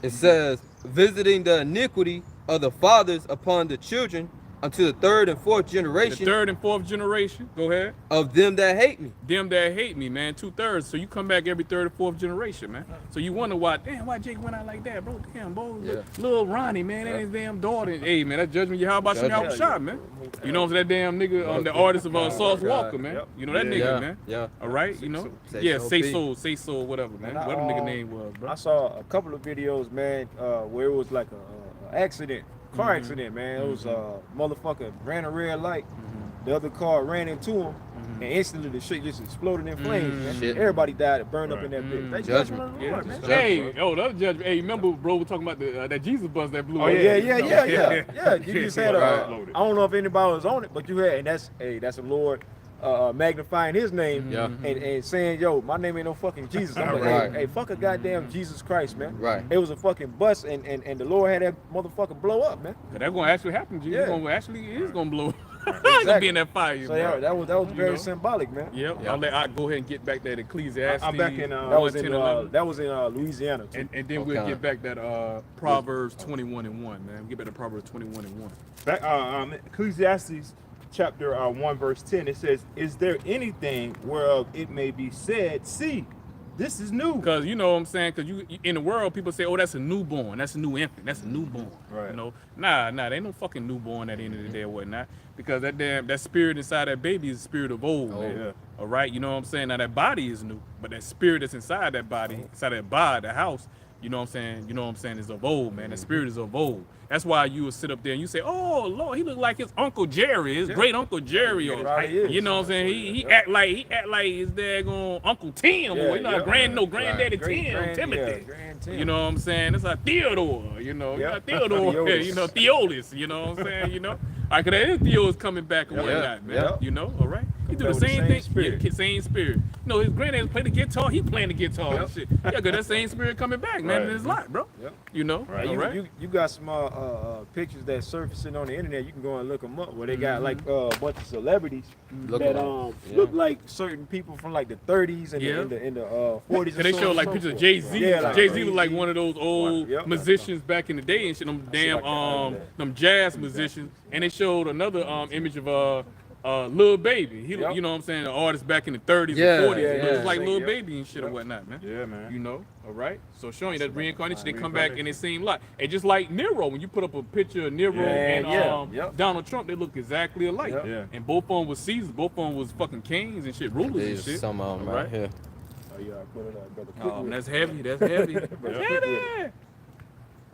C: It says, visiting the iniquity of the fathers upon the children unto the third and fourth
B: The
C: generation
B: third and fourth generation. Go ahead.
C: of them that hate me.
B: Them that hate me, man, 2/3. So you come back every third or fourth generation, man. So you wonder why Jake went out like that, bro? Damn, bro. Little Ronnie, man, and his damn daughter. Hey, man, that judgment Yahweh Shem Shah, man. You know that damn nigga, the artist of Sauce Walker, man. You know that nigga, man.
C: Yeah.
B: All right, you know.
C: Say
B: Say so, whatever, man. What the nigga name was, bro.
A: I saw a couple of videos, man, where it was like a accident. Car accident, man. It was a motherfucker ran a red light. The other car ran into him, and instantly the shit just exploded in flames. Man.
C: Shit.
A: Everybody died, burned up in that bitch. That's
C: Judgment.
A: judgment of the Lord, man.
B: Hey, the other judgment. Hey, remember, bro, we talking about that Jesus bus that blew
A: Oh
B: up?
A: yeah. You just had
D: Right.
A: I don't know if anybody was on it, but you had, and that's the Lord magnifying His name,
C: Yeah.
A: and saying, "Yo, my name ain't no fucking Jesus." I'm like,
C: Right.
A: hey, fuck a goddamn Jesus Christ, man.
C: Right.
A: It was a fucking bus, and the Lord had that motherfucker blow up, man.
B: That's gonna actually happen, G.
A: Yeah.
B: It is gonna blow. It's gonna be in that fire,
A: So
B: bro.
A: yeah, that was very
B: know.
A: symbolic, man.
B: Yep. I'll let I go ahead and get back that Ecclesiastes.
D: I'm back in,
A: That was
B: 1,
A: in
B: 10, 11.
A: Louisiana too.
B: And then we'll get back that Proverbs 21:1, man. We'll get back to Proverbs 21:1.
D: Back, Ecclesiastes chapter 1 verse 10, it says, "Is there anything whereof it may be said, see, this is new?"
B: Because you know what I'm saying? Because you in the world, people say, "Oh, that's a newborn. That's a new infant. That's a newborn."
D: Right.
B: You know, nah, there ain't no fucking newborn at the end of the day or whatnot. Because that spirit inside that baby is the spirit of old, man.
D: yeah.
B: All right, you know what I'm saying? Now that body is new, but that spirit that's inside that body, inside that body, the house, you know what I'm saying? You know what I'm saying? Is of old, man. The spirit is of old. That's why you would sit up there and you say, "Oh Lord, he look like his Uncle Jerry, his great Uncle Jerry," or
A: Probably is.
B: you know what I'm saying? He act like his daggone Uncle Tim, or you know, granddaddy Tim, Timothy.
A: Grand Tim.
B: You know what I'm saying? It's like Theodore, you know,
A: Yeah.
B: Theodore,
A: Theodis.
B: you know, Theolis, you know what I'm saying? You know, all right, because that is Theo's coming back and whatnot, man.
A: Yeah.
B: You know, all right? He do
A: back
B: the
A: with the
B: same
A: same
B: thing,
A: spirit.
B: yeah, same spirit. You know, his granddad played the guitar, he playing the guitar and shit. Yeah, because that same spirit coming back, man,
D: Right.
B: in his life, bro.
A: Yep.
B: You know,
D: Right.
B: all right?
A: You got some pictures that surfacing on the internet. You can go and look them up where they got like a bunch of celebrities
C: Look
A: that
C: them
A: look like certain people from like the 30s and
B: Yeah.
A: in the 40s.
B: And they show like pictures of Jay-Z.
A: Yeah, like
B: Jay-Z was like one of those old
A: Yep.
B: musicians back in the day and shit. Them damn them jazz musicians. And they showed another image of Lil Baby. He,
A: Yep.
B: you know what I'm saying, the artist back in the 30s
C: Yeah,
B: and 40s.
C: yeah,
B: He looks
C: yeah.
B: like Lil
A: Yep.
B: Baby and shit or
A: Yep.
B: whatnot, man.
D: Yeah, man.
B: You know, all right. So showing that reincarnation, they come back and it seemed like, and just like Nero, when you put up a picture of Nero and
A: Yep.
B: Donald Trump, they look exactly alike.
A: Yep.
D: Yeah.
B: And both of them was Caesars, both of them was fucking kings and shit, rulers and
C: There's
B: shit.
C: some of them
B: All
C: right here.
A: Oh yeah, put it up, brother.
B: Oh, that's heavy. That's heavy. That's
A: Yeah.
B: heavy.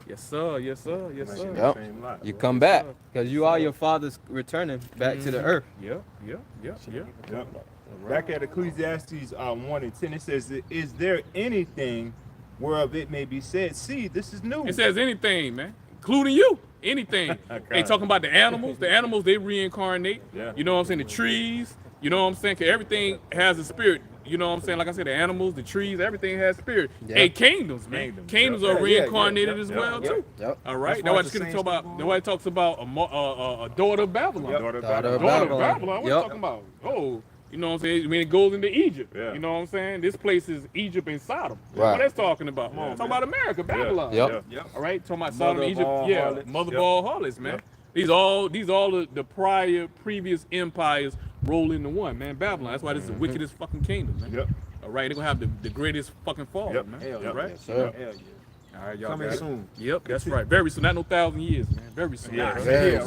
B: Yes, sir. Yes, sir. Yes, sir.
C: Yep.
D: Same lot.
C: You come back because you are your father's returning back to the earth.
B: Yep. Yep. Yep. Yep.
D: Yep. Back at Ecclesiastes 1 and 10, it says, "Is there anything whereof it may be said, see, this is new.
B: It says anything, man, including you. Anything. Ain't talking about the animals. The animals, they reincarnate.
D: Yeah.
B: You know what I'm saying? The trees. You know what I'm saying? 'Cause everything has a spirit. You know what I'm saying? Like I said, the animals, the trees, everything has spirit.
C: Yeah.
B: Hey, kingdoms, man. Kingdoms are reincarnated as well too.
C: Yep.
B: All right.
A: That's why
B: Nobody
A: it's the same
B: talk about.
A: stuff
B: Nobody talks about a daughter of Babylon.
D: Daughter of
C: Daughter of
D: Babylon.
B: Daughter of
C: Babylon.
B: Babylon. What
C: Yep.
B: you talking about? Oh, you know what I'm saying? When it goes into Egypt.
D: Yeah.
B: You know what I'm saying? This place is Egypt and Sodom.
C: Right.
B: What that's talking about? Talking about America, Babylon.
C: Yep.
B: All right, talking about Sodom,
A: Mother of
B: Egypt,
A: all
B: yeah,
A: harlots.
B: mother of
D: Yep.
B: all harlots, man.
D: Yep.
B: These all the previous empires roll into one, man. Babylon. That's why this is the wickedest fucking kingdom, man.
D: Yep.
B: All right, they're gonna have the greatest fucking fall,
D: Yep.
B: man.
A: Hell
D: Yep.
B: Right?
C: Yes, sir.
A: Hell yeah.
B: All right, y'all
A: Coming
B: got it.
A: soon.
B: Yep, that's right. Very soon. Not no 1,000 years, man. Very soon.
D: Yeah.
C: Very
A: Yeah,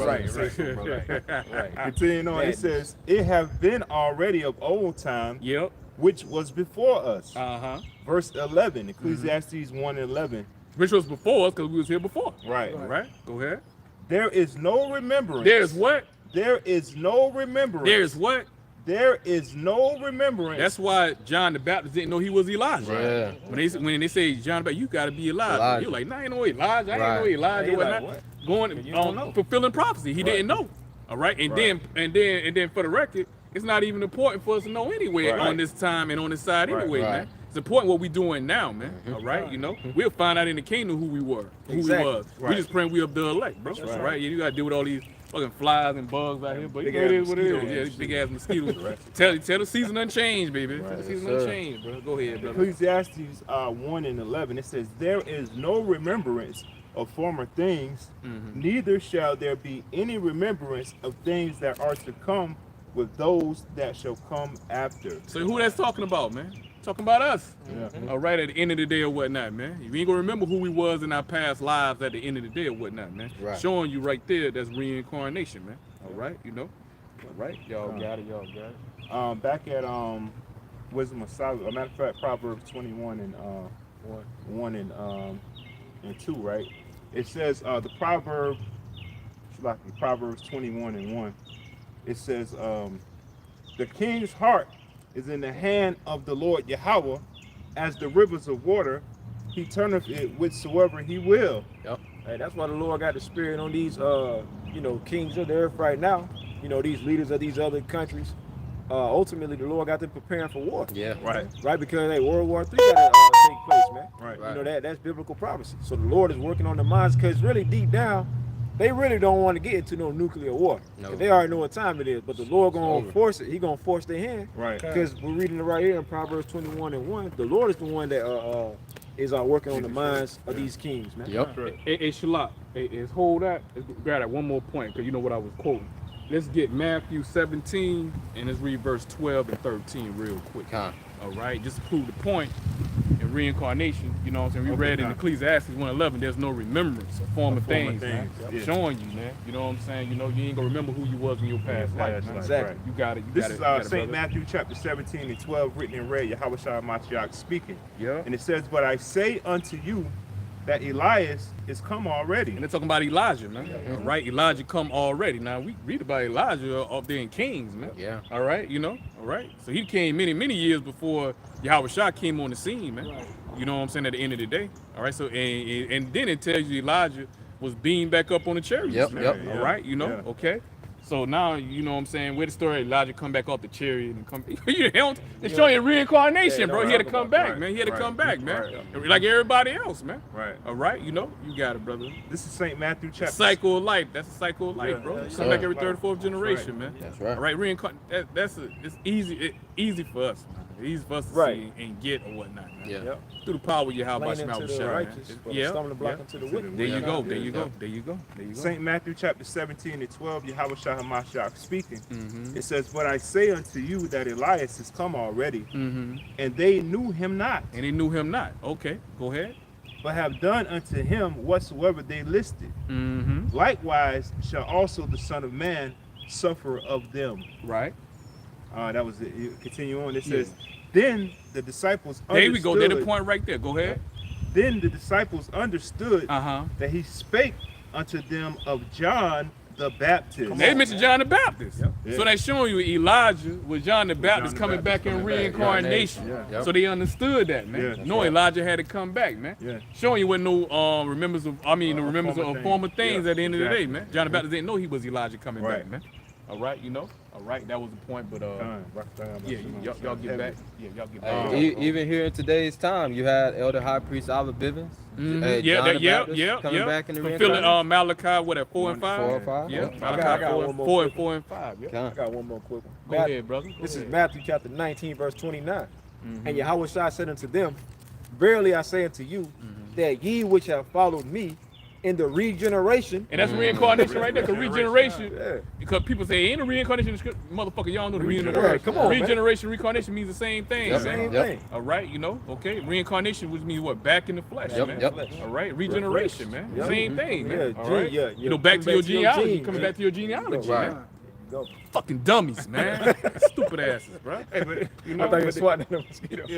C: soon.
A: right.
D: Continuing on, it
A: Madness.
D: says, it have been already of old time,
B: Yep.
D: which was before us.
B: Uh-huh.
D: Verse 11, Ecclesiastes 1:11.
B: Which was before us because we was here before.
D: Right.
B: All right, go ahead.
D: There is no remembrance.
B: There's what?
D: There is no remembrance.
B: There's what?
D: There is no remembrance.
B: That's why John the Baptist didn't know he was Elijah.
C: Yeah.
B: When they say John the Baptist, you gotta be Elijah.
C: Elijah.
B: You're like, nah, I ain't no Elijah. I
C: Right.
B: ain't no Elijah.
A: He
B: What
A: like,
B: not?
A: what?
B: Going
A: You don't know.
B: fulfilling prophecy. He didn't know. All right, and
D: Right.
B: then for the record, it's not even important for us to know anyway
D: Right.
B: on this time and on this side
D: Right.
B: anyway,
C: Right.
B: man. It's important what we doing now, man. All right, you know, we'll find out in the kingdom who we were, who
A: Exactly.
B: we was.
D: Right.
B: We just praying we up the elect, bro.
A: That's
B: All
A: right.
B: right, yeah, you gotta deal with all these fucking flies and bugs out here, but you
D: Big
B: know it
D: ass
B: is what it is.
D: mosquitoes
B: Yeah,
D: and
B: these big ass mosquitoes.
D: Right.
B: Tell the season unchanged, baby. Tell the
C: Right.
B: season
C: Yes, sir.
B: unchanged, bro. Go ahead, brother.
D: Ecclesiastes 1:11. It says, there is no remembrance of former things, neither shall there be any remembrance of things that are to come with those that shall come after.
B: So who that's talking about, man? Talking about us.
D: Yeah.
B: All right, at the end of the day or whatnot, man. You ain't gonna remember who we was in our past lives at the end of the day or whatnot, man.
C: Right.
B: Showing you right there, that's reincarnation, man. All right, you know. All right, y'all got it, y'all got it.
D: Back at Wisdom of Solomon, a matter of fact, Proverbs 21 and 1 and 2, right? It says the Proverbs 21 and 1. It says the king's heart is in the hand of the Lord Yahweh, as the rivers of water. He turneth it whithersoever he will.
A: Hey, that's why the Lord got the spirit on these, kings of the earth right now. You know, these leaders of these other countries. Ultimately, the Lord got them preparing for war.
C: Yeah.
D: Right.
A: Right, because World War III got to take place, man.
D: Right.
A: You know, that's biblical prophecy. So the Lord is working on the minds, because really deep down, they really don't want to get into no nuclear war.
C: No.
A: They already know what time it is, but the Lord gonna
C: over.
A: force it. He gonna force their hand.
D: Right.
A: Because we're reading it right here in Proverbs 21 and 1. The Lord is the one that is working on the minds of these kings, man.
C: Yep.
B: Hey, Shalak, hold that. Let's grab that one more point, because you know what I was quoting. Let's get Matthew 17 and let's read verse 12 and 13 real quick.
C: Con.
B: All right, just to prove the point in reincarnation, you know what I'm saying? We
D: Okay,
B: read in
D: nah.
B: Ecclesiastes 1:11, there's no remembrance of former things, man.
D: things, yeah.
B: Showing you, man. You know what I'm saying? You know, you ain't gonna remember who you was in your past life, man.
A: Exactly.
B: You got it.
D: This is
B: got it,
D: St.
B: brother.
D: Matthew chapter 17 and 12, written in red, Yahweh Shai Mashiach speaking.
B: Yeah.
D: And it says, but I say unto you that Elias is come already.
B: And they're talking about Elijah, man. All right, Elijah come already. Now we read about Elijah up there in Kings, man.
C: Yeah.
B: All right, you know. All right. So he came many, many years before Yahweh Shah came on the scene, man. You know what I'm saying? At the end of the day. All right. So and then it tells you Elijah was beamed back up on the chariots,
C: Yep,
B: man.
C: yep.
B: All right. You know.
D: Yeah.
B: Okay. So now you know what I'm saying. With the story, Elijah come back off the chariot and come. It's showing you reincarnation,
A: Yeah,
B: bro.
A: don't
B: He had to
A: talk
B: come
A: about
B: back,
D: that.
B: man. He had to
D: Right,
B: come back, man.
D: right.
B: Like everybody else, man.
D: Right.
B: All right. You know. You got it, brother.
D: This is St. Matthew chapter
B: Cycle of life. That's a cycle of life,
D: Yeah.
B: bro.
D: Yeah,
B: Come
C: sir.
B: back every third, fourth generation, man.
C: That's right.
B: All right, it's easy for us, man. It's easy for us to
A: Right.
B: see and get or whatnot, man.
C: Yeah.
A: Yep.
B: Through the power of Yahweh
A: Plain
B: Shema
A: into the
B: Shai,
A: righteous,
B: man.
A: but
B: Yeah.
A: stumbling block
B: yeah.
A: into the wicked.
B: There you
D: Yeah.
B: go. There you
C: Yeah.
B: go. There you go. There you go.
D: St. Matthew chapter 17 and 12, Yahweh Shai Mashiach speaking.
B: Mm-hmm.
D: It says, but I say unto you that Elias is come already,
B: Mm-hmm.
D: and they knew him not,
B: And he knew him not. Okay, go ahead.
D: but have done unto him whatsoever they listed.
B: Mm-hmm.
D: Likewise shall also the Son of Man suffer of them.
B: Right.
D: That was it. You continue on. It
B: Yeah.
D: says, then the disciples
B: There we go. There's the
D: understood-
B: point right there. Go ahead.
D: Then the disciples understood
B: Uh-huh.
D: that he spake unto them of John the Baptist.
B: They mentioned John the Baptist.
D: Yeah.
B: So that's showing you Elijah was John the Baptist
D: the
B: coming
D: Baptist
B: back in
D: coming back.
B: reincarnation.
C: Yep.
B: So they understood that, man.
D: Yeah.
B: Knowing Elijah had to come back, man.
D: Yeah.
B: Showing you what no remembers of former things
D: Yeah,
B: at the end of the day,
D: exactly.
B: man. John the Baptist didn't know he was Elijah coming
D: Right.
B: back, man. All right, you know? All right, that was the point, but yeah, y'all get back. Yeah, y'all get back.
C: Even here in today's time, you had Elder High Priest Oliver Bivens. John the Baptist coming back in the
B: fulfilling
C: reincarnation.
B: Malachi, what at 4 and 5?
C: 4 and 5.
B: Yeah,
A: I
B: Malachi
A: got
B: 4,
A: one more
B: 4 and
A: quick
B: 4 and 5. Yeah.
C: Come.
A: I got one more quick one.
B: Go ahead, brother. Go
A: This is
B: ahead.
A: Matthew chapter 19, verse 29. And Yahweh Shai said unto them, Verily I say unto you, that ye which have followed me in the regeneration.
B: And that's reincarnation right there, because regeneration,
A: Yeah.
B: because people say, ain't a reincarnation in the script. Motherfucker, y'all know the
A: Yeah,
B: regeneration.
A: come on, man.
B: Regeneration, reincarnation means the same thing,
C: Yep.
B: man.
A: Same
C: Yep.
A: thing.
B: All right, you know, okay. Reincarnation which means what? Back in the flesh,
C: Yep,
B: man.
C: yep.
B: All right, regeneration, man.
A: Yep.
B: Same thing, man.
A: Yeah,
B: All right.
A: yeah,
B: You know, back to your genealogy. Coming back to your genealogy,
C: Right.
B: man.
A: Go.
B: Fucking dummies, man. Stupid asses, bro.
D: Hey, but you
A: I
D: know,
A: thought you were
D: but
A: swatting at the mosquito.
D: hey,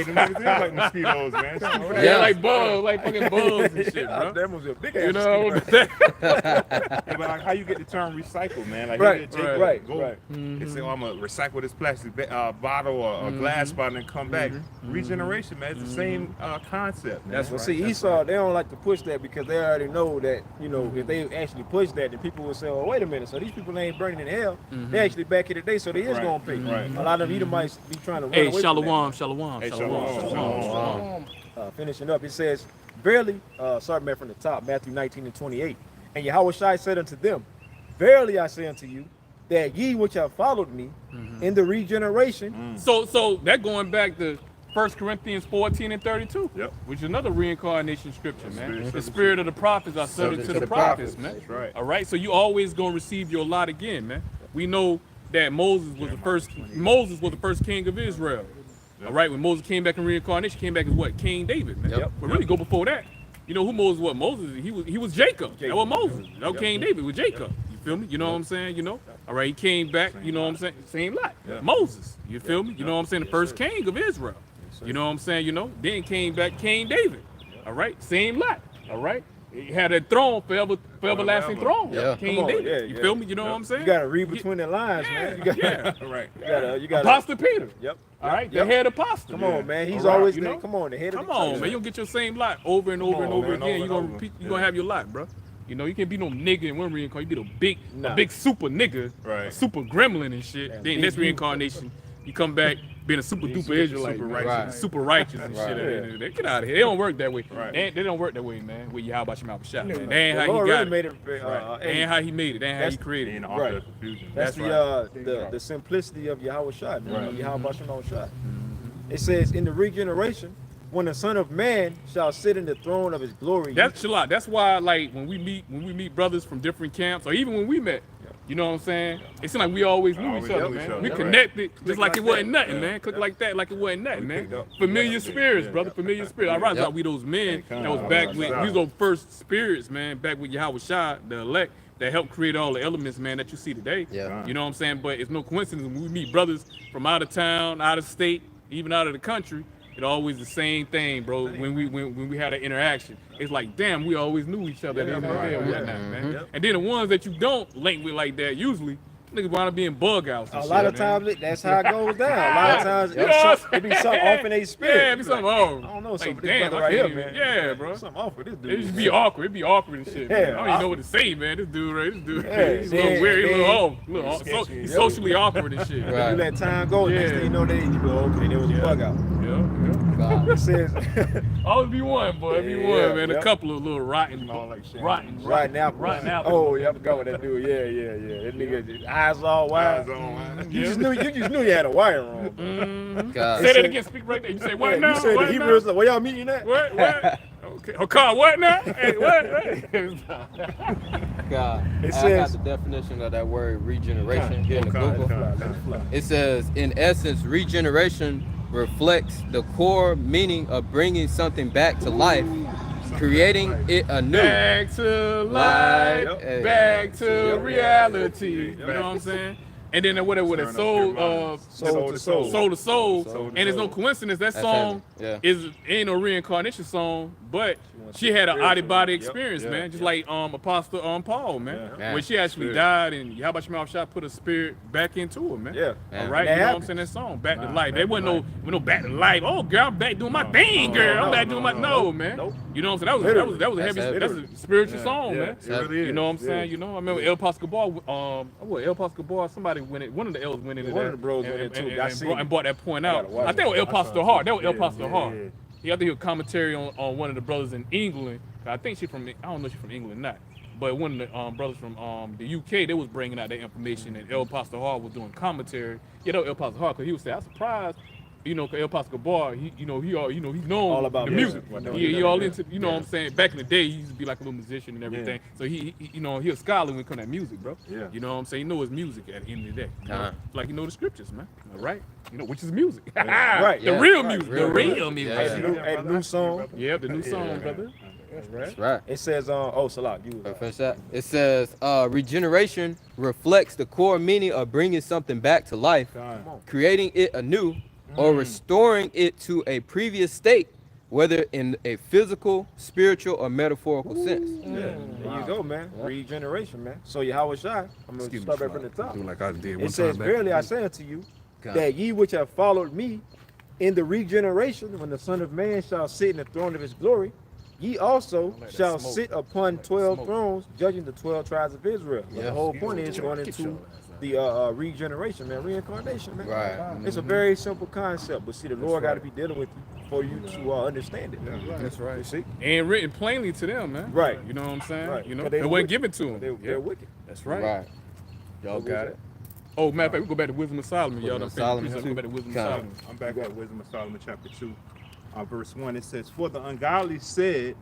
D: the niggas is like mosquitoes, man.
B: Yeah,
C: Yeah.
B: like bugs, like fucking bugs and shit,
A: Yeah,
B: bro.
A: that was a big ass
B: You know,
A: mosquito.
D: Hey, but like how you get the term recycle, man? Like
A: Right,
D: you get Jacob
A: right,
D: go,
A: right.
D: They say, "Oh, I'm gonna recycle this plastic bottle or a glass bottle and come back." Regeneration, man, it's the same concept. Man.
B: That's
A: Well,
B: right.
A: see, Esau, they don't like to push that because they already know that, you know, if they actually push that, then people will say, oh, wait a minute, so these people ain't burning in hell. They actually back in the day, so they is
D: Right,
A: going to pay.
D: right.
A: A lot of Edomites be trying to run
B: Hey,
A: away from
B: shalom,
D: Hey,
B: shalom.
D: shalom.
A: that. Finishing up, it says, Verily, start back from the top, Matthew 19 and 28. And Yahweh Shai said unto them, Verily I say unto you, that ye which have followed me in the regeneration,
B: So that going back to 1 Corinthians 14 and 32,
D: Yep.
B: which is another reincarnation scripture, man.
D: Spirit
B: The spirit of the prophets are subject to the prophets, man.
D: That's right.
B: All right, so you always gonna receive your lot again, man. We know that Moses was the first king of Israel. All right, when Moses came back in reincarnation, came back as what? King David, man.
C: Yep.
B: But really go before that. You know who Moses was? Moses, he was Jacob. That was Moses. That was King David with Jacob. You feel me? You know what I'm saying? You know? All right, he came back, you know what I'm saying? Same lot. Moses. You feel me? You know what I'm saying? The first king of Israel. You know what I'm saying? You know? Then came back King David. All right? Same lot. All right? He had a throne, everlasting throne.
C: Yeah.
B: King
A: Come on,
B: David.
A: yeah,
B: you
A: yeah.
B: feel me? You know what I'm saying?
A: you got to read between the lines, man. You got
B: Yeah.
D: Right.
A: you got
B: Apostle Peter.
A: Yep.
B: All right?
A: Yep.
B: The head apostle.
A: Come on, man. He's
B: All right,
A: always
B: you
A: the,
B: know?
A: come on, the head of
B: Come
A: the
B: on,
A: church.
B: man. You don't get your same lot over and over and
A: on,
B: over
A: man,
B: again. You're
D: over
B: gonna
D: and
B: repeat.
D: over.
B: You're gonna have your lot, bro. You know, you can't be no nigga in one reincarnation. You be
A: Nah.
B: a big super nigga,
D: Right.
B: a super gremlin and shit.
A: Damn,
B: Then
A: big
B: next
A: dude.
B: reincarnation, you come back being a super duper Israelite,
D: super
B: man.
C: righteous.
B: super righteous and shit.
C: Right.
B: At the end of the day. Get out of here. They don't work that way.
D: Right.
B: They don't work that way, man. With Yahweh Shema Shah, man. That ain't
A: The
B: how
A: Lord
B: he got
A: really
B: it.
A: made it.
B: That ain't how he made it. That ain't how he
A: That's-
B: created
D: In
B: it.
D: the author
A: Right.
D: of confusion.
A: That's
B: That's
A: the simplicity of Yahweh Shai, man.
D: Right.
A: Yahweh Shai Shai. It says, in the regeneration, when the Son of Man shall sit in the throne of his glory.
B: That's Shalak. That's why, like, when we meet brothers from different camps, or even when we met, you know what I'm saying? It seemed like we always knew
D: Always
B: each other,
D: knew each
B: man.
D: other,
B: We
D: right.
B: connected just like it
A: like
B: wasn't
A: that.
B: nothing,
D: Yeah.
B: man. Click like that, like it wasn't nothing,
D: We
B: man.
D: picked up.
B: Familiar
D: Yeah.
B: spirits,
D: Yeah.
B: brother. Familiar spirits. I realize
C: Yep.
B: that we those men
D: Yeah,
B: that was
D: come
B: back
D: on,
B: with,
D: man.
B: we was those first spirits, man, back with Yahweh Shai, the elect, that helped create all the elements, man, that you see today.
C: Yeah.
B: You know what I'm saying? But it's no coincidence when we meet brothers from out of town, out of state, even out of the country. It always the same thing, bro. When we had an interaction, it's like, damn, we always knew each other at the end of the day or
A: Yeah.
B: whatnot, man.
A: Yep.
B: And then the ones that you don't link with like that, usually niggas wind up being bug outs.
A: A lot of times that's how it goes down. A lot of times
B: Yeah.
A: it be something off in their spirit.
B: Yeah, it be something off.
A: I don't know,
B: Like,
A: something
B: damn,
A: this brother
B: I
A: right here,
B: can't
A: man.
B: even- yeah, bro.
A: Something off with this dude.
B: It just be awkward. It be awkward and shit. Man.
A: Yeah,
B: I don't even know what to say, man. This dude, right? This dude,
A: Yeah,
B: he's a little
A: then-
B: weird. He's a little
A: then-
B: off. He's socially awkward and shit.
C: Right.
A: You let time go, next
B: Yeah.
A: thing you know, you go, okay, there was a bug out.
B: Yeah.
C: God.
A: It says,
B: Always be one, boy. Be
A: Yeah,
B: one, man. A
A: yep.
B: couple of little rotten,
A: Rotten apple. Oh, yeah, I forgot what that dude. Yeah. That nigga, his eyes all wide.
D: Eyes on, man.
A: You just knew you had a wire on.
C: God.
B: Say that again. Speak right there. You say what
A: Yeah,
B: now?
A: you said
B: What
A: the
B: now?
A: Hebrews, where y'all meeting at?
B: What? Okay. Oh, Carl, what now? Hey, what?
C: God.
A: It
C: I got
A: says-
C: the definition of that word regeneration here in the
D: Con,
C: Google.
D: con.
C: It says, in essence, regeneration reflects the core meaning of bringing something back to life, creating it anew.
B: Back to life,
C: Yep.
B: back to reality. You know what I'm saying? And then what it
D: Turn
B: soul,
D: up
A: soul to soul.
B: soul to soul,
D: Soul to
B: and it's no
D: soul.
B: coincidence that
C: That's
B: song
C: heavy.
B: ain't no reincarnation song, but
A: went
B: she
A: through
B: had an
A: spiritual,
B: out of body
A: yep,
B: experience,
A: yeah,
B: man, just
A: yeah.
B: like Apostle Paul, man,
C: Man,
B: when she actually
A: spirit.
B: died, and Yahweh Shemel shot put a spirit back into her, man.
A: Yeah.
B: All
C: Man.
B: right,
A: That
B: you know what I'm
A: happens.
B: saying? That song, back to
A: Nah,
B: life.
A: back
B: There
A: to
B: wasn't no back to life. Oh, girl, I'm back doing my thing, girl. I'm back doing my
A: no,
B: man.
A: nope.
B: You know what I'm saying?
A: Literally.
B: That was a
C: That's
B: heavy,
C: heavy.
B: that's a spiritual
A: Yeah,
B: song,
A: yeah,
B: man.
D: It really is.
B: You know what I'm saying?
A: Yeah.
B: You know, I remember El Pascal, El Pascal, somebody went it. One of the L's went into
A: One of
B: that.
A: the bros went in too. I seen
B: And brought that point
A: I
B: out.
A: gotta watch
B: I think it was
A: it.
B: El
A: I saw
B: Pascal
A: it
B: Hard.
A: too.
B: That was El
D: Yeah,
B: Pascal
D: yeah,
B: Hard.
D: yeah.
B: He, I think he was commentary on one of the brothers in England. I think she's from, I don't know if she's from England or not. But one of the brothers from the UK, they was bringing out that information, and El Pastor Hard was doing commentary. Yeah, that was El Pastor Hard, because he was saying, I'm surprised, you know, 'cause El Pastor Bar, he's known
A: All about
B: the
A: music.
B: music.
A: Yeah.
B: He all
A: Yeah.
B: into, you know what I'm saying? Back in the day, he used to be like a little musician and everything. So he you know, he a scholar when it comes to music, bro.
D: Yeah.
B: You know what I'm saying? He know his music at the end of the day. You know?
C: Uh-huh.
B: Like he know the scriptures, man. All right? You know, which is music.
A: Right.
B: The
C: Yeah.
B: real
A: Right.
B: music.
C: Real
B: The
C: music.
B: real music.
C: Yeah.
A: Hey, new song.
B: Yeah, the new song,
D: Yeah.
B: brother. That's right.
C: That's right.
A: It says, Salak, you was
C: Finish that. It says, regeneration reflects the core meaning of bringing something back to life, creating it anew, or restoring it to a previous state, whether in a physical, spiritual, or metaphorical sense.
A: There you go, man. Regeneration, man. So Yahweh Shai, I'm going to start right from the top.
B: Do like I did one
A: It says,
B: time
A: verily I
B: back.
A: say unto you,
C: God.
A: that ye which have followed me in the regeneration, when the Son of Man shall sit in the throne of his glory, ye also
B: Like that
A: shall
B: smoke.
A: sit upon
B: Like that
A: 12
B: smoke.
A: thrones, judging the 12 tribes of Israel. But
C: Yeah.
A: the whole point is going
B: Get
A: into
B: your
A: the regeneration, man, reincarnation, man.
C: Right.
A: It's a very simple concept, but see, the Lord got to be dealing with you for you to understand it.
B: That's right.
A: You see?
B: And written plainly to them, man.
A: Right.
B: You know what I'm saying?
A: Right.
B: You know,
A: 'Cause they
B: it
A: the
B: wasn't
A: wicked.
B: given to them.
A: They're wicked.
B: That's right.
C: Right.
B: Y'all got it. Oh, matter of fact, we go back to Wisdom of Solomon. Y'all
C: Wisdom
B: done
C: of
B: finished
C: Solomon,
B: preaching,
C: too.
B: go back to Wisdom of
C: Kinda.
B: Solomon.
D: I'm back at Wisdom of Solomon chapter 2, verse 1. It says, for the ungodly said,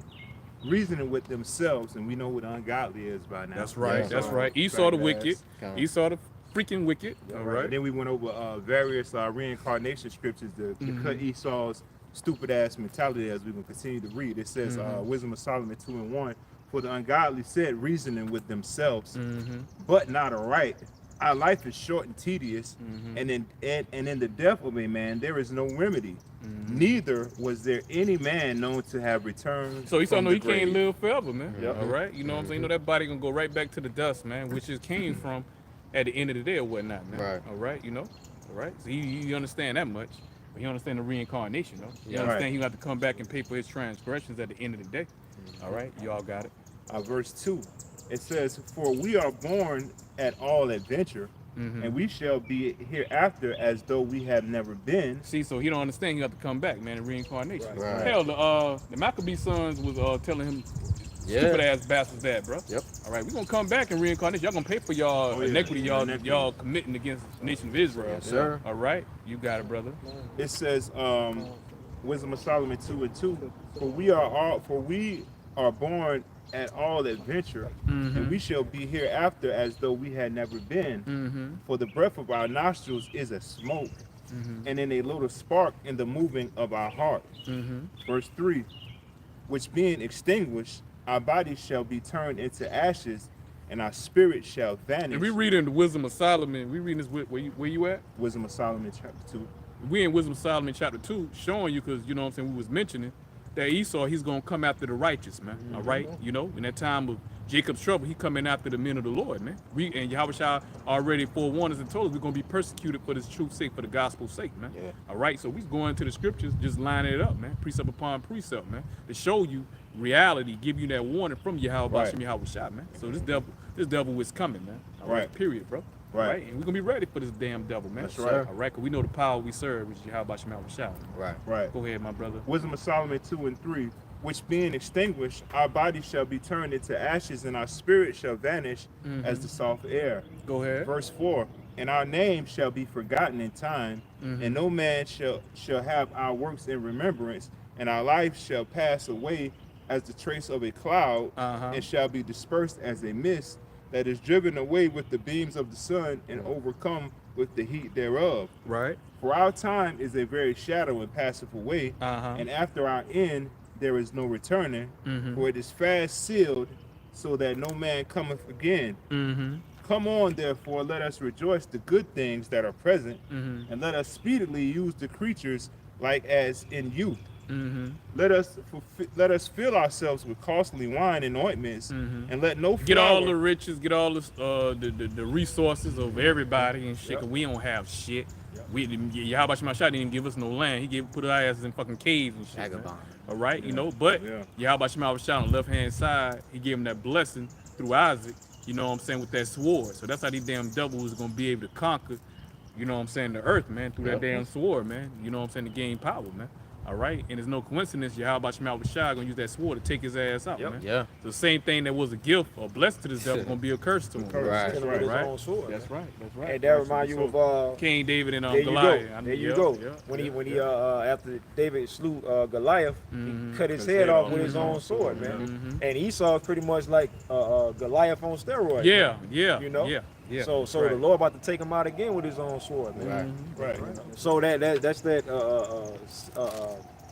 D: reasoning with themselves, and we know what ungodly is by now.
B: That's right.
C: Yeah.
B: That's right. Esau the wicked.
C: Kinda.
B: Esau the freaking wicked. All
D: And
B: right.
D: then we went over various reincarnation scriptures to cut Esau's stupid ass mentality as we're going to continue to read. It says, Wisdom of Solomon 2:1, for the ungodly said, reasoning with themselves, but not aright. Our life is short and tedious, and in the death of a man there is no remedy. Neither was there any man known to have returned.
B: So Esau
D: from
B: know
D: the
B: he can't
D: grave.
B: live forever, man.
A: Yep.
B: All right. You know what I'm saying? You know that body gonna go right back to the dust, man, which it came from at the end of the day or whatnot, man.
C: Right.
B: All right. You know. All right. So you understand that much, but you understand the reincarnation, though. You
C: Yeah.
B: understand
D: Right.
B: he got to come back and pay for his transgressions at the end of the day. All right. Y'all got it.
D: Verse 2, it says, for we are born at all adventure, and we shall be hereafter as though we have never been.
B: See, so he don't understand. He got to come back, man. In reincarnation.
C: Right.
B: Hell, the Maccabee sons was telling him,
C: Yeah.
B: stupid ass bastards that, bro.
C: Yep.
B: All right, we gonna come back in reincarnation. Y'all gonna pay for y'all
D: Oh, yeah.
B: iniquity, y'all
D: Iniquity.
B: y'all committing against the nation of Israel.
C: Yes, sir.
B: All right, you got it, brother.
D: It says, Wisdom of Solomon 2:2, for we are born at all adventure, and we shall be hereafter as though we had never been. For the breath of our nostrils is a smoke, and in a little spark in the moving of our heart. Verse 3, which being extinguished, our bodies shall be turned into ashes, and our spirit shall vanish.
B: And we reading the Wisdom of Solomon. We reading this where you at?
D: Wisdom of Solomon chapter 2.
B: We in Wisdom of Solomon chapter 2, showing you, because you know what I'm saying, we was mentioning that Esau, he's gonna come after the righteous, man. All right, you know, in that time of Jacob's trouble, he coming after the men of the Lord, man. We and Yahweh Shai already forewarned us and told us we're gonna be persecuted for this truth's sake, for the gospel's sake, man.
A: Yeah.
B: All right, so we going to the scriptures, just lining it up, man, precept upon precept, man, to show you reality, give you that warning from Yahweh
A: Right.
B: Shem Yahweh Shai, man. So this devil is coming, man. All right,
D: Right.
B: period, bro.
D: Right.
B: And we're gonna be ready for this damn devil, man.
D: That's right.
B: All right, because we know the power we serve, which is Yahweh Shem Yahweh Shai.
C: Right.
D: Right.
B: Go ahead, my brother.
D: Wisdom of Solomon 2:3, which being extinguished, our bodies shall be turned into ashes, and our spirit shall vanish as the soft air.
B: Go ahead.
D: Verse 4, and our name shall be forgotten in time, and no man shall have our works in remembrance, and our life shall pass away as the trace of a cloud, and shall be dispersed as a mist that is driven away with the beams of the sun and overcome with the heat thereof.
B: Right.
D: For our time is a very shadow and passeth away, and after our end there is no returning, for it is fast sealed, so that no man cometh again. Come on, therefore, let us rejoice the good things that are present, and let us speedily use the creatures like as in youth. Let us fill ourselves with costly wine and ointments, and let no flour.
B: Get all the riches, get all the resources of everybody and shit. Cause we don't have shit. Yahweh Shema didn't even give us no land. He put our asses in fucking caves and shit.
C: Vagabond.
B: All right, you know. But Yahweh Shema on the left hand side, he gave him that blessing through Isaac. You know what I'm saying, with that sword. So that's how these damn devils gonna be able to conquer. You know what I'm saying, the earth, man, through that damn sword, man. You know what I'm saying, to gain power, man. All right, and there's no coincidence Yahweh Shema gonna use that sword to take his ass out, man.
C: Yeah.
B: The same thing that was a gift or blessed to this devil gonna be a curse to him.
C: Right.
A: Killing with his own sword.
B: That's right. That's right.
A: And that remind you of
B: King David and
A: there you
B: Goliath.
A: go. There you go. When he after David slew Goliath, he cut his head off with his own sword, man. And Esau pretty much like Goliath on steroids.
B: Yeah,
A: man.
B: yeah,
A: You know.
B: yeah. Yeah.
A: So the Lord about to take him out again with his own sword, man.
D: Right.
A: So that's that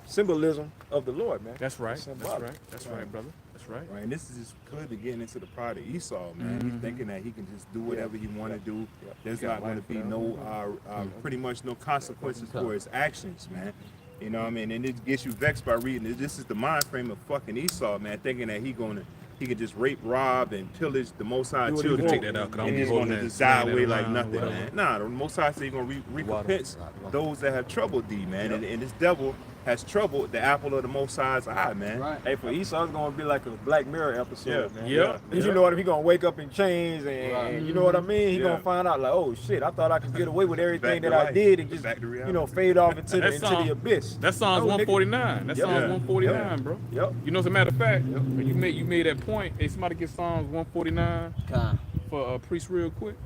A: symbolism of the Lord, man.
B: That's right.
A: It's
B: That's
A: symbolic.
B: right. That's right, brother. That's right.
D: Right, and this is just clearly getting into the pride of Esau, man. He's thinking that he can just do whatever he want to do. There's not going to be no, pretty much no consequences for his actions, man. You know what I mean? And it gets you vexed by reading it. This is the mind frame of fucking Esau, man, thinking that he can just rape, rob, and pillage the Most High children,
B: take that out, 'cause I don't
D: and
B: be
D: he's
B: holding
D: going to
B: that
D: just die
B: sand
D: away
B: in
D: like
B: line or
D: nothing,
B: whatever.
D: man. Nah, the Most High said he's going to recompense those that have troubled thee, man. And this devil has troubled the apple of the Most High's eye, man.
A: Right. Hey, for Esau, it's gonna be like a Black Mirror episode, man.
B: Yeah.
A: You know what I mean? He gonna wake up in chains, and you know what I mean? He gonna find out like, oh shit, I thought I could get away with everything that I did and just, fade off into the abyss.
B: That's Psalms 149. That's Psalms 149, bro.
A: Yep.
B: You know, as a matter of fact, when you made that point, hey, somebody get Psalms 149 for Priest real quick.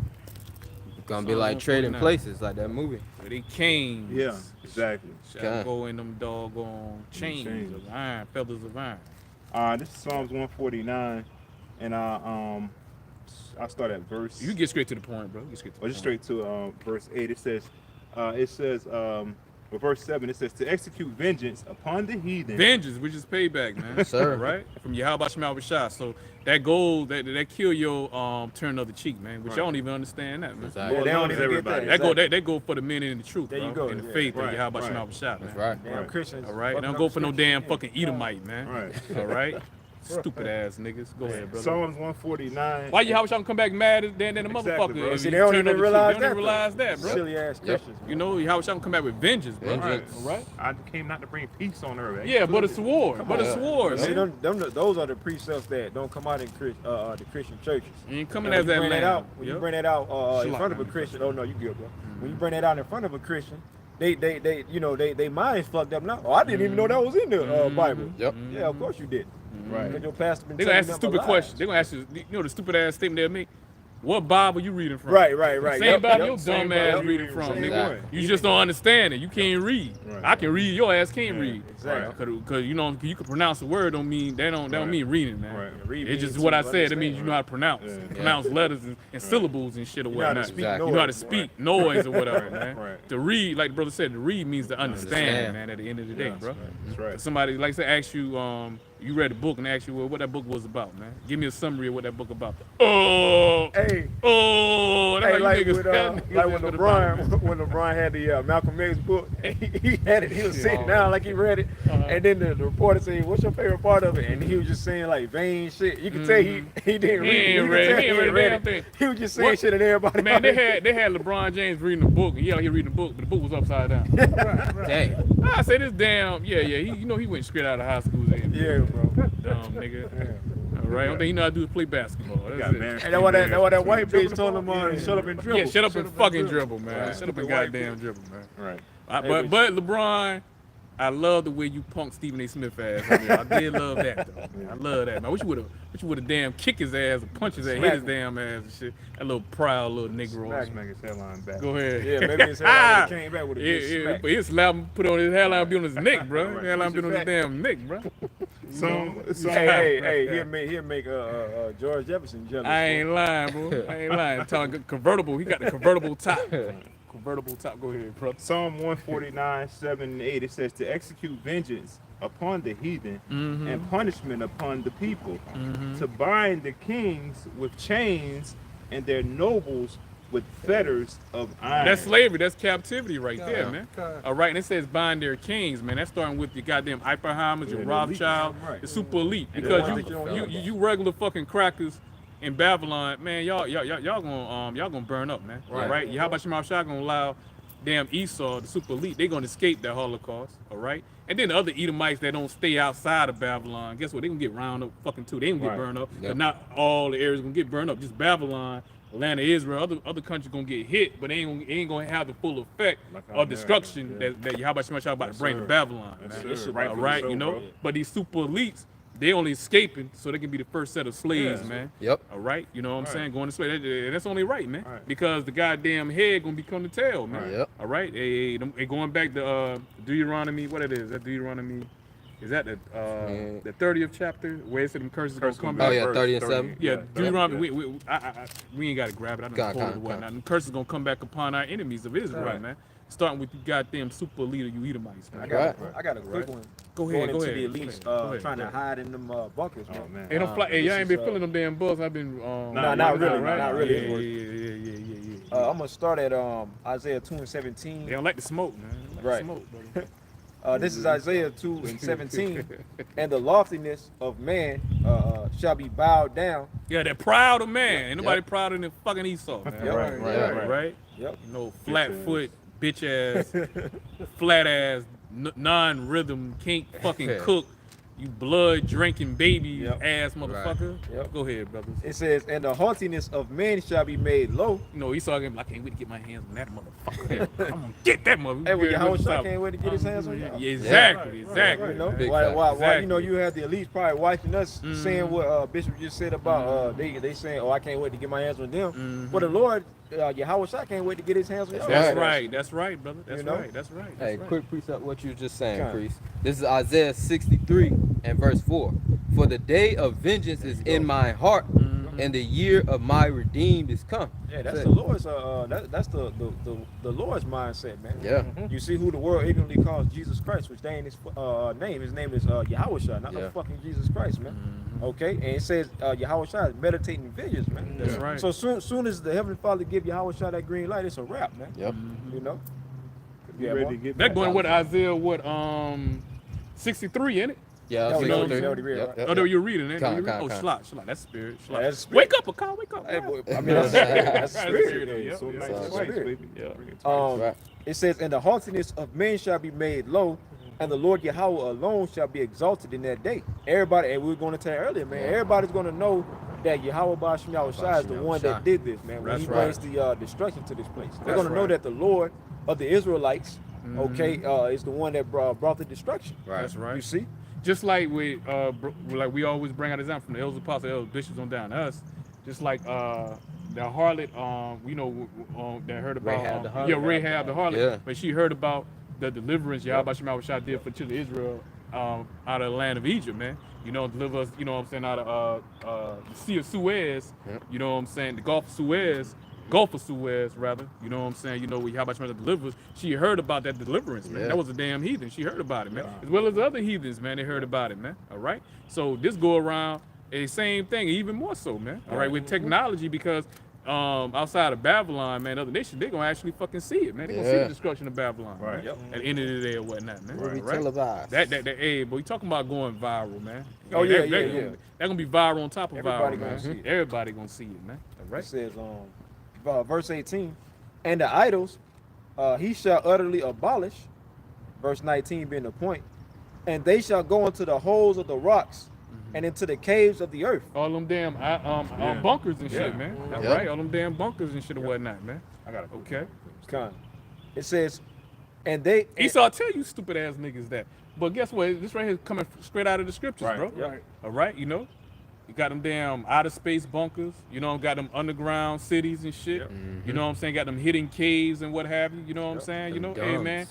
C: Gonna be like trading places, like that movie.
B: Where they came.
D: Yeah, exactly.
B: Shall go in them doggone chains of iron, feathers of iron.
D: This is Psalms 149, and I start at verse.
B: You get straight to the point, bro.
D: Just straight to verse 8. It says, with verse 7, it says, to execute vengeance upon the heathen.
B: Vengeance, which is payback, man.
C: Sir.
B: Right? From Yahweh Shema Shah. So that goal, that kill your turn of the cheek, man. Which y'all don't even understand that, man.
C: Exactly.
A: Yeah, they don't even
D: everybody.
A: get that.
B: That go for the men in the truth,
A: There
B: bro.
A: you go.
B: In the
A: Yeah.
B: faith of
D: Right,
B: Yahweh
D: right.
B: Shema Shah, man.
C: That's right.
A: Damn Christians.
B: All right?
A: fucking
B: Don't
A: up
B: go for no
A: scripture.
B: damn fucking Edomite, man.
D: Right.
B: All right? Stupid ass niggas. Go ahead, brother.
D: Psalms 149.
B: Why Yahweh Shah come back mad than the
D: Exactly,
B: motherfucker?
D: bro.
B: If
A: See,
B: you
A: they don't
B: turn
A: even
B: up the
A: realize
B: cheek,
A: that.
B: They don't realize that, bro.
A: Silly ass Christians.
B: You know, Yahweh Shah come back with vengeance, bro.
C: Vengeance.
B: All right?
D: I came not to bring peace on earth.
B: Yeah, but a sword. But a sword,
A: See,
B: man.
A: those are the precepts that don't come out in the Christian churches.
B: You ain't coming
A: And
B: as that
A: when
B: lamb.
A: you bring that out in
B: Shalom,
A: front of a
B: man.
A: Christian, oh no, you good, bro. When you bring that out in front of a Christian, they minds fucked up now. Oh, I didn't even know that was in the Bible.
C: Yep.
A: Yeah, of course you did.
D: Right.
A: Because your pastor been
B: They gonna
A: telling
B: ask a
A: them
B: stupid
A: lies.
B: question. They gonna ask you, the stupid ass statement they'll make. What Bible you reading from?
A: Right.
B: Same
A: Yep,
B: Bible
A: yep,
B: your
A: same
B: dumb ass
A: Bible.
B: reading from,
D: Same
B: nigga.
D: one.
B: You just don't understand it. You can't read.
D: Right.
B: I can read. Your ass can't read.
A: Exactly.
B: Cause you know you can pronounce a word don't mean that don't mean reading, man.
D: Right.
A: Read
B: It's
A: means
B: just what
A: to
B: I said. It means
A: understand.
B: you know how to pronounce.
D: Yeah.
B: Pronounce letters and syllables and shit or
A: You know how to
B: whatnot.
A: speak
C: Exactly.
B: You know how to
A: noise.
B: speak noise or whatever, man.
D: Right.
B: To read, like the brother said, to read means to understand,
C: Understand.
B: man. At the end of the day, bro.
D: That's right.
B: If somebody like say ask you, you read a book and ask you what that book was about, man. Give me a summary of what that book about. Oh,
A: Hey,
B: that's
A: hey,
B: how
A: like
B: you
A: with
B: niggas.
A: like when LeBron had the Malcolm X book, he had it. He was sitting down like he read it, and then the reporter said, "What's your favorite part of it?" And he was just saying like vain shit. You could tell he didn't read it. You could tell
B: He ain't read a damn
A: it.
B: thing.
A: He was just saying
B: What?
A: shit, and everybody.
B: Man, they had LeBron James reading a book, and he out here reading a book, but the book was upside down.
C: Dang.
B: I say this damn, he went straight out of high school.
A: Yeah, bro.
B: Dumb nigga. All right, only thing you know how to do is play basketball. That's it.
A: And that's why that white bitch told him, "Shut up and dribble."
B: Yeah, shut up and fucking dribble, man. Shut up and goddamn dribble, man.
D: Right.
B: But LeBron, I love the way you punk Stephen A. Smith ass. I did love that though. I love that, man. I wish you would have damn kick his ass or punch his ass, hit his damn ass and shit. That little proud little Negro.
D: Smack his headline back.
B: Go ahead.
A: Yeah, maybe his hairline came back with a good
B: Yeah,
A: smack.
B: but his slap put on his hairline be on his neck, bro.
D: Right.
B: Hairline be on his damn neck, bro.
A: Hey, he'll make George Jefferson jealous.
B: I ain't lying, bro. I ain't lying. Talking convertible. He got the convertible top. Convertible top. Go ahead, bro.
D: Psalm 149, 7 and 8, it says to execute vengeance upon the heathen and punishment upon the people, to bind the kings with chains and their nobles with fetters of iron.
B: That's slavery. That's captivity right
E: Yeah.
B: there, man.
E: Okay.
B: All right, and it says bind their kings, man. That's starting with your goddamn Oppenheimers, your
D: Yeah, the
B: Rothschild,
A: elite, right.
B: the super elite.
A: And
B: Because
A: the ones that you don't hear
B: you regular fucking crackers in Babylon, man, y'all gonna burn up, man.
C: Right.
B: All right, Yahweh Shema Shah gonna allow damn Esau, the super elite, they gonna escape that Holocaust. All right, and then the other Edomites that don't stay outside of Babylon, guess what? They gonna get round up fucking too. They gonna get
D: Right.
B: burned up.
C: Yep.
B: But not all the areas gonna get burned up. Just Babylon. The land of Israel, other countries gonna get hit, but they ain't gonna have the full effect
D: Like
B: of
D: America,
B: destruction
D: yeah.
B: that Yahweh Shema Shah about
A: Yes,
B: to bring
A: sir.
B: to Babylon,
D: Yes,
B: man.
D: sir.
A: This is
B: All
D: Rightfully
B: right,
D: so,
B: you know.
D: bro.
B: But these super elites, they only escaping so they can be the first set of slaves,
A: Yeah.
B: man.
C: Yep.
B: All right, you know what I'm
D: Right.
B: saying? Going to slave, that's only right, man.
D: Right.
B: Because the goddamn head gonna become the tail, man.
C: Right. Yep.
B: All right, hey, going back to Deuteronomy, what it is? That Deuteronomy. Is that the 30th chapter where it said them curses gonna come back?
C: Oh, yeah, 30 and 7.
B: Yeah, Deuteronomy.
D: Yeah.
B: We ain't got to grab it. I
C: Con,
B: don't
C: con,
B: hold it whatnot. And curses gonna come back upon our enemies of Israel,
A: Right.
B: man. Starting with you goddamn super leader, you Edomites, man.
A: I got a quick one.
B: Go ahead,
A: Going
B: go
A: into
B: ahead.
A: the elites,
B: Go ahead,
A: trying
B: go
A: to
B: ahead.
A: hide in them bunkers, man.
D: Oh man.
B: Hey, don't fly. Hey, y'all
A: this
B: ain't been
A: is,
B: feeling them damn bugs. I've been.
A: Nah,
D: Nah,
A: not really,
D: nah,
A: not
D: nah,
A: really.
B: Yeah.
A: I'm gonna start at Isaiah 2 and 17.
B: They don't like the smoke, man. They don't like
A: Right.
B: the smoke, brother.
A: This is Isaiah 2 and 17. And the loftiness of man shall be bowed down.
B: Yeah, they're proud of man. Ain't nobody
C: Yep.
B: prouder than fucking Esau, man.
A: Yep.
C: Right.
B: Right.
A: Yep.
B: You know, flat foot, bitch ass, flat ass, non-rhythm, can't fucking cook. You blood drinking baby
A: Yep.
B: ass motherfucker.
A: Yep.
B: Go ahead, brothers.
A: It says, and the haughtiness of man shall be made low.
B: You know, Esau gonna be like, I can't wait to get my hands on that motherfucker. I'm gonna get that motherfucker.
A: Hey, well,
B: Yeah,
A: Yahweh
B: stop.
A: can't wait to get his hands on y'all.
B: Yeah, exactly,
A: You
B: exactly.
A: know,
C: Big
A: why,
C: fact.
A: why, you know,
B: Exactly.
A: you have the elites probably watching us saying what Bishop just said about they saying, oh, I can't wait to get my hands on them. But the Lord, Yahweh Shah can't wait to get his hands on y'all.
B: That's right. That's right, brother. That's
A: You know?
B: right. That's right.
C: Hey,
B: That's right.
C: quick precept what you were just saying,
A: Okay.
C: priest. This is Isaiah 63 and verse 4. For the day of vengeance is in my heart, and the year of my redeemed is come.
A: Yeah, that's the Lord's that's the Lord's mindset, man.
C: Yeah.
A: You see who the world ignorantly calls Jesus Christ, which they ain't his name. His name is Yahweh Shah, not
C: Yeah.
A: no fucking Jesus Christ, man. Okay, and it says Yahweh Shah is meditating vengeance, man.
B: That's right.
A: So soon as the Heavenly Father give Yahweh Shah that green light, it's a wrap, man.
C: Yep.
A: You know.
D: You
A: Yeah,
D: ready
A: boy.
D: to get
B: That
D: back?
B: going with Isaiah 63, ain't it?
C: Yeah,
A: That
B: was already-
C: 63.
A: that already read,
C: Yep,
A: right?
C: yep,
B: Oh, no,
C: yep.
B: you're reading it.
C: Con,
B: You read-
C: con,
B: oh,
C: con.
B: Shlot. That's spirit. Shlot.
A: Yeah, that's spirit.
B: Wake up, Akal. Wake up.
A: Hey,
B: man.
A: boy, I mean, that's spirit. That's
B: That's
A: spirit.
B: spirit.
D: Yeah, so
B: Yeah,
D: nice
B: yeah.
D: twice,
A: Spirit.
D: baby.
B: Yeah.
D: Bring it twice.
C: Right.
A: It says, and the haughtiness of men shall be made low, and the Lord Yahweh alone shall be exalted in that day. Everybody, and we were going to tell you earlier, man, everybody's going to know that Yahweh Ba'Shem Yahweh Shah is the
C: Ba'Shem
A: one
C: Yahweh
A: that did this, man. When
B: That's
A: he
B: right.
A: brings the destruction to this place. They're
B: That's
A: going to know
B: right.
A: that the Lord of the Israelites, okay, is the one that brought the destruction.
C: Right.
B: That's right.
A: You see?
B: Just like like we always bring out example from the elders, apostles, elders, bishops on down to us. Just like the harlot, that heard about
C: Rahab the harlot.
B: yeah, Rahab the harlot.
C: Yeah.
B: But she heard about the deliverance Yahweh Shema Shah did for children of Israel out of the land of Egypt, man. You know, deliver us, you know what I'm saying, out of the Sea of Suez.
C: Yep.
B: You know what I'm saying, the Gulf of Suez, rather. You know what I'm saying? You know, where Yahweh Shema delivers. She heard about that deliverance, man.
C: Yeah.
B: That was a damn heathen. She heard about it, man. As well as the other heathens, man. They heard about it, man. All right. So this go around, the same thing, even more so, man. All right, with technology, because outside of Babylon, man, other nations, they're gonna actually fucking see it, man. They're gonna see
C: Yeah.
B: the destruction of Babylon,
D: Right.
B: man,
A: Yep.
B: at the end of the day or whatnot, man.
C: Will be
B: All right?
C: televised.
B: That, hey, but we talking about going viral, man.
A: Oh, yeah,
B: that,
A: yeah,
B: that,
A: yeah.
B: That gonna be viral on top of
A: Everybody
B: viral,
A: gonna
B: man.
A: see it.
B: Everybody gonna see it, man. All
A: It
B: right.
A: says, verse 18, and the idols he shall utterly abolish, verse 19 being the point, and they shall go into the holes of the rocks and into the caves of the earth.
B: All them damn bunkers and shit,
D: Yeah.
B: man. That's
C: Yeah.
B: right. All them damn bunkers and shit and whatnot, man.
D: I got it.
B: Okay.
A: Con. It says, and they
B: Esau, I tell you stupid ass niggas that. But guess what? This right here is coming straight out of the scriptures,
D: Right.
B: bro.
A: Yep.
B: All right, you know? You got them damn outer space bunkers, you know, got them underground cities and shit. You know what I'm saying? Got them hidden caves and what have you, you know what I'm saying? You know,
C: Them
B: hey
C: dunks.
B: man,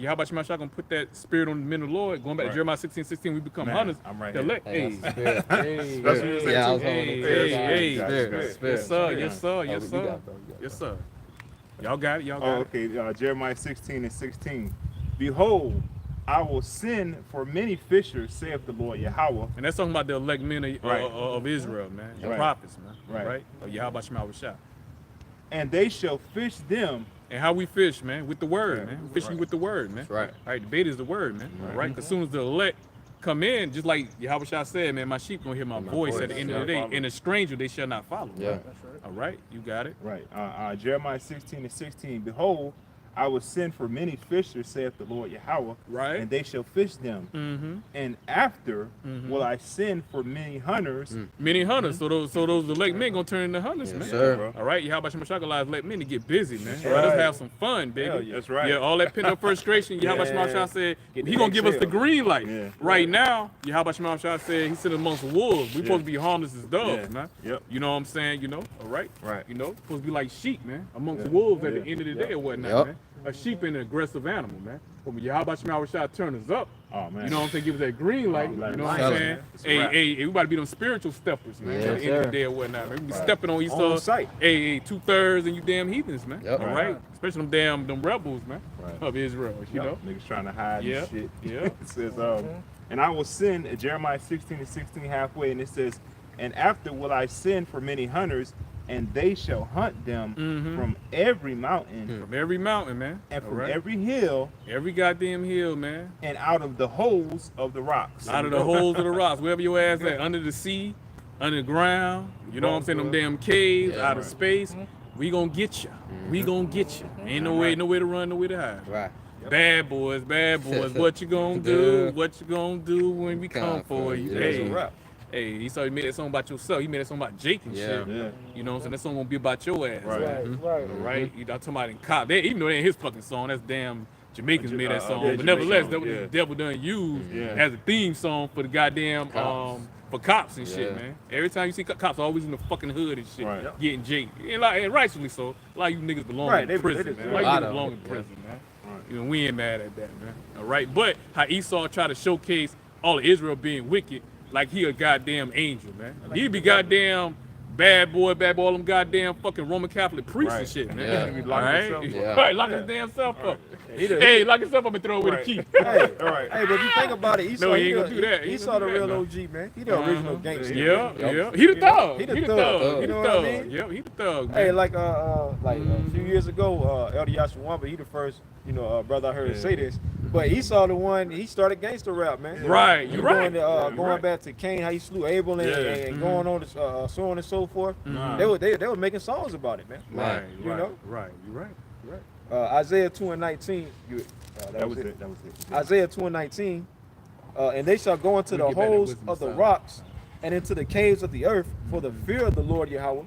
B: how about Shema Shah gonna put that spirit on the men of the Lord? Going back to
D: Right.
B: Jeremiah 16:16, we become
D: Man,
B: hunters.
D: I'm right
B: The
D: here.
B: elect-
C: Hey,
B: Hey,
C: that's spirit.
B: hey,
D: That's what you said
C: Yeah, I was
D: too.
C: on the
B: Hey,
C: spirit.
B: hey,
C: Spirit, spirit.
B: yes sir, yes sir,
C: Oh,
B: yes
C: you
B: sir,
C: got it, bro, you got it,
B: yes
C: bro.
B: sir. Y'all got it, y'all got
D: Oh,
B: it.
D: okay. Jeremiah 16 and 16. Behold, I will send for many fishers, saith the Lord Yahweh.
B: And that's talking about the elect men
D: Right.
B: of Israel, man. The
D: Right.
B: prophets, man.
D: Right.
B: Right? Or Yahweh Shema Shah.
D: And they shall fish them.
B: And how we fish, man? With the word, man. We fishing
D: Right.
B: with the word, man.
C: That's right.
B: All right, the bait is the word, man. All right? Because as soon as the elect come in, just like Yahweh Shah said, man, my sheep gonna hear my voice at the end of the day. And a stranger they shall not follow.
C: Yeah.
B: Right? All right, you got it.
D: Right. Jeremiah 16:16. Behold, I will send for many fishers, saith the Lord Yahweh.
B: Right.
D: And they shall fish them.
B: Mm-hmm.
D: And after will I send for many hunters.
B: Many hunters. So those elect men gonna turn into hunters,
C: Yes,
B: man.
C: sir.
D: bro.
B: All right, Yahweh Shema Shah gonna let men to get busy, man.
A: That's
B: Let us
A: right.
B: have some fun, baby.
A: Hell yeah.
D: That's right.
B: Yeah, all that pent up frustration. Yahweh Shema Shah said
A: Get
B: he
A: the
B: gonna give us the
A: exhale.
B: green light.
D: Yeah.
B: Right now, Yahweh Shema Shah said he's sitting amongst wolves. We
D: Yeah.
B: supposed to be harmless as doves,
D: Yeah.
B: man.
D: Yep.
B: You know what I'm saying? You know, all right.
D: Right.
B: You know, supposed to be like sheep, man, amongst
D: Yeah.
B: wolves at
D: Yeah.
B: the end of the day or whatnot,
C: Yep.
B: man. A sheep and an aggressive animal, man. But when Yahweh Shema Shah turn us up,
D: Oh, man.
B: you know what I'm saying? Give us that green light.
D: Light
B: You know
D: of
B: what
C: light,
B: I'm saying?
D: man. It's a
B: Hey,
D: wrap.
B: hey, we about to be them spiritual steppers, man.
C: Yes,
B: At the end of the
C: sir.
B: day or whatnot, man. We be
D: Right.
B: stepping on Esau.
A: On sight.
B: Hey, 2/3 and you damn heathens, man.
C: Yep.
B: All
D: Right.
B: right. Especially them rebels, man.
D: Right.
B: Of Israel, you know.
D: Niggas trying to hide
B: Yeah.
D: and shit.
B: Yeah.
D: It says, and I will send, Jeremiah 16:16 halfway, and it says, and after will I send for many hunters, and they shall hunt them from every mountain
B: From every mountain, man.
D: and
B: All
D: from
B: right?
D: every hill
B: every goddamn hill, man.
D: and out of the holes of the rocks.
B: Out of the holes of the rocks, wherever your ass at, under the sea, underground, you know what I'm saying, them damn caves,
C: Yeah.
B: out of space, we gonna get you. We gonna get you. Ain't no way to run, no way to hide.
C: Right.
B: Bad boys, what you gonna do?
C: Yeah.
B: What you gonna do when we come for you?
C: Yeah.
A: That's a
B: Hey,
A: wrap.
B: hey, he saw you made that song about yourself. He made that song about Jake and
C: Yeah.
B: shit.
D: Yeah.
B: You know what I'm saying? That song gonna be about your ass.
D: Right.
E: Right, right.
B: Right? You know, I'm talking about in cop. They, even though they ain't his fucking song, that's damn Jamaicans made that song.
D: yeah,
B: but nevertheless,
D: Jamaican,
B: that was
D: yeah.
B: the devil done used
D: Yeah.
B: as a theme song for the goddamn
D: Cops.
B: for cops and shit,
C: Yeah.
B: man. Every time you see cops always in the fucking hood and shit,
D: Right.
B: getting Jake. And rightfully so. A lot of you niggas belong
A: Right,
B: in
A: they
B: prison,
A: deserve
B: man.
A: it.
B: A lot
C: A lot
B: of you
C: of
B: belong
C: them,
B: in
C: yeah.
B: prison, man.
D: Right.
B: You know, we ain't mad at that, man. All right, but how Esau tried to showcase all of Israel being wicked, like he a goddamn angel, man. He be goddamn bad boy, all them goddamn fucking Roman Catholic priests and
D: Right.
B: shit, man.
C: Yeah.
A: He be
B: All
A: locking
B: right,
A: himself up.
C: Yeah.
B: right, lock his damn self up.
A: He the-
B: Hey, lock himself up and throw away
D: Right.
B: the key.
A: Hey,
D: All right.
A: hey, but if you think about it, Esau,
B: No, he
A: he
B: ain't gonna
A: the-
B: do that. He ain't
A: Esau
B: gonna
A: the
B: do that,
A: real
B: man.
A: OG, man. He the original gangster.
B: Yeah,
C: Yep.
B: yeah. He the thug.
A: He the
B: He the
A: thug.
B: thug.
A: You know
B: He
A: what I
B: the
A: mean?
B: thug. Yep, he the thug, man.
A: Hey, like a few years ago, Elder Yashawamba, he the first, brother I heard say this. But Esau the one, he started gangster rap, man.
B: Right,
A: He
B: you're right.
A: Going
D: right.
A: back to Cain, how he slew Abel and,
D: Yeah.
A: and going on to, so on and so forth.
B: Mhm.
A: They were making songs about it, man.
B: Right,
A: You
B: right,
A: know?
B: right. You're right. You're right.
A: Isaiah 2:19.
D: That was it. That was it.
A: Isaiah 2:19. And they shall go into
B: We'll
A: the
B: get back that
A: holes
B: wisdom
A: of the
B: sound.
A: rocks and into the caves of the earth for the fear of the Lord Yahweh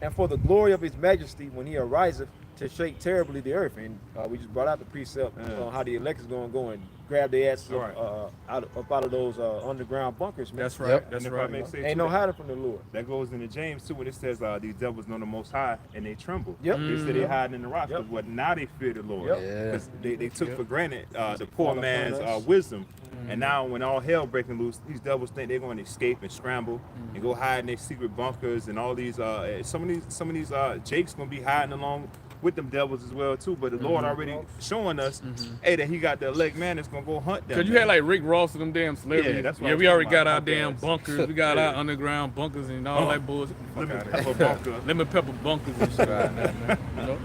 A: and for the glory of his majesty when he ariseth to shake terribly the earth. And we just brought out the precept on how the elect is going to go and grab their asses
D: Right.
A: up out of those underground bunkers, man.
B: That's right.
C: Yep.
B: That's
D: And if I
B: right.
D: may say
A: Ain't
D: too,
A: no
D: that-
A: hiding from the Lord.
D: That goes into James too when it says these devils know the Most High and they tremble.
A: Yep.
D: They said they hiding in the rocks,
A: Yep.
D: but what now they fear the Lord.
A: Yep.
C: Yeah.
D: 'Cause they took
B: Yep.
D: for granted the poor
A: Fall upon
D: man's
A: us.
D: wisdom. And now when all hell breaking loose, these devils think they're going to escape and scramble and go hide in their secret bunkers and all these some of these Jake's gonna be hiding along with them devils as well too. But the Lord already showing us, hey, that he got the elect man that's gonna go hunt them.
B: Cause you had like Rick Ross and them damn celebrities.
D: Yeah, that's what
B: Yeah,
D: I'm
B: we already
D: talking
B: got
D: about.
B: our damn
D: Punk
B: bunkers. We got
D: Yeah.
B: our underground bunkers and all that bullshit.
D: Lemon
B: Fuck outta
D: pepper
B: here.
D: bunker.
B: Lemon pepper bunkers and shit.
C: Right.
B: man. You know?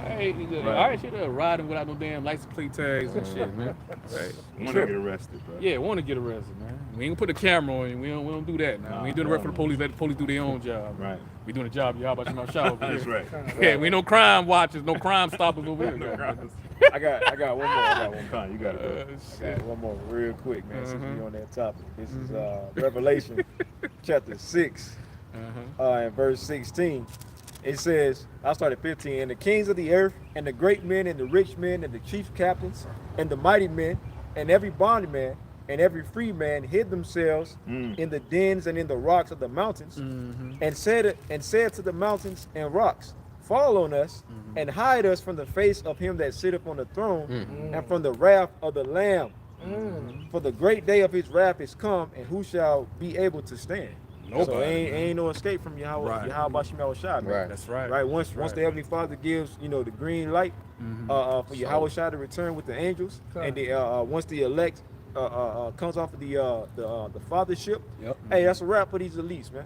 B: Hey, all right, shit, riding without no damn license plate tags and shit, man. Right.
D: Want to get arrested, bro.
B: Yeah, want to get arrested, man. We ain't gonna put the camera on you. We don't do that now. We ain't doing the rest for the police. Let the police do their own job.
D: Right.
B: We doing a job, y'all. About my shop over
D: That's
B: here.
D: right.
B: Yeah, we ain't no crime watchers, no crime stoppers over here.
D: No
B: man.
D: grounds.
A: I got one more. I got one more.
D: Con, you got it, bro.
A: I got one more real quick, man, since we on that topic. This is
B: Mm-hmm.
A: Revelation chapter 6 and verse 16. It says, I started 15, and the kings of the earth, and the great men, and the rich men, and the chief captains, and the mighty men, and every bondman, and every free man hid themselves in the dens and in the rocks of the mountains, and said to the mountains and rocks, fall on us, and hide us from the face of him that sitteth on the throne, and from the wrath of the Lamb. For the great day of his wrath is come, and who shall be able to stand?
B: Nobody,
A: So ain't
B: man.
A: no escape from Yahweh,
B: Right.
A: Yahweh Shemel Shah, man.
C: Right.
B: That's right.
A: Right. Once
B: Right.
A: the Heavenly Father gives, you know, the green light for Yahweh Shah to return with the angels, and the once the elect comes off of the fathership,
C: Yep.
A: hey, that's a wrap for these elites, man.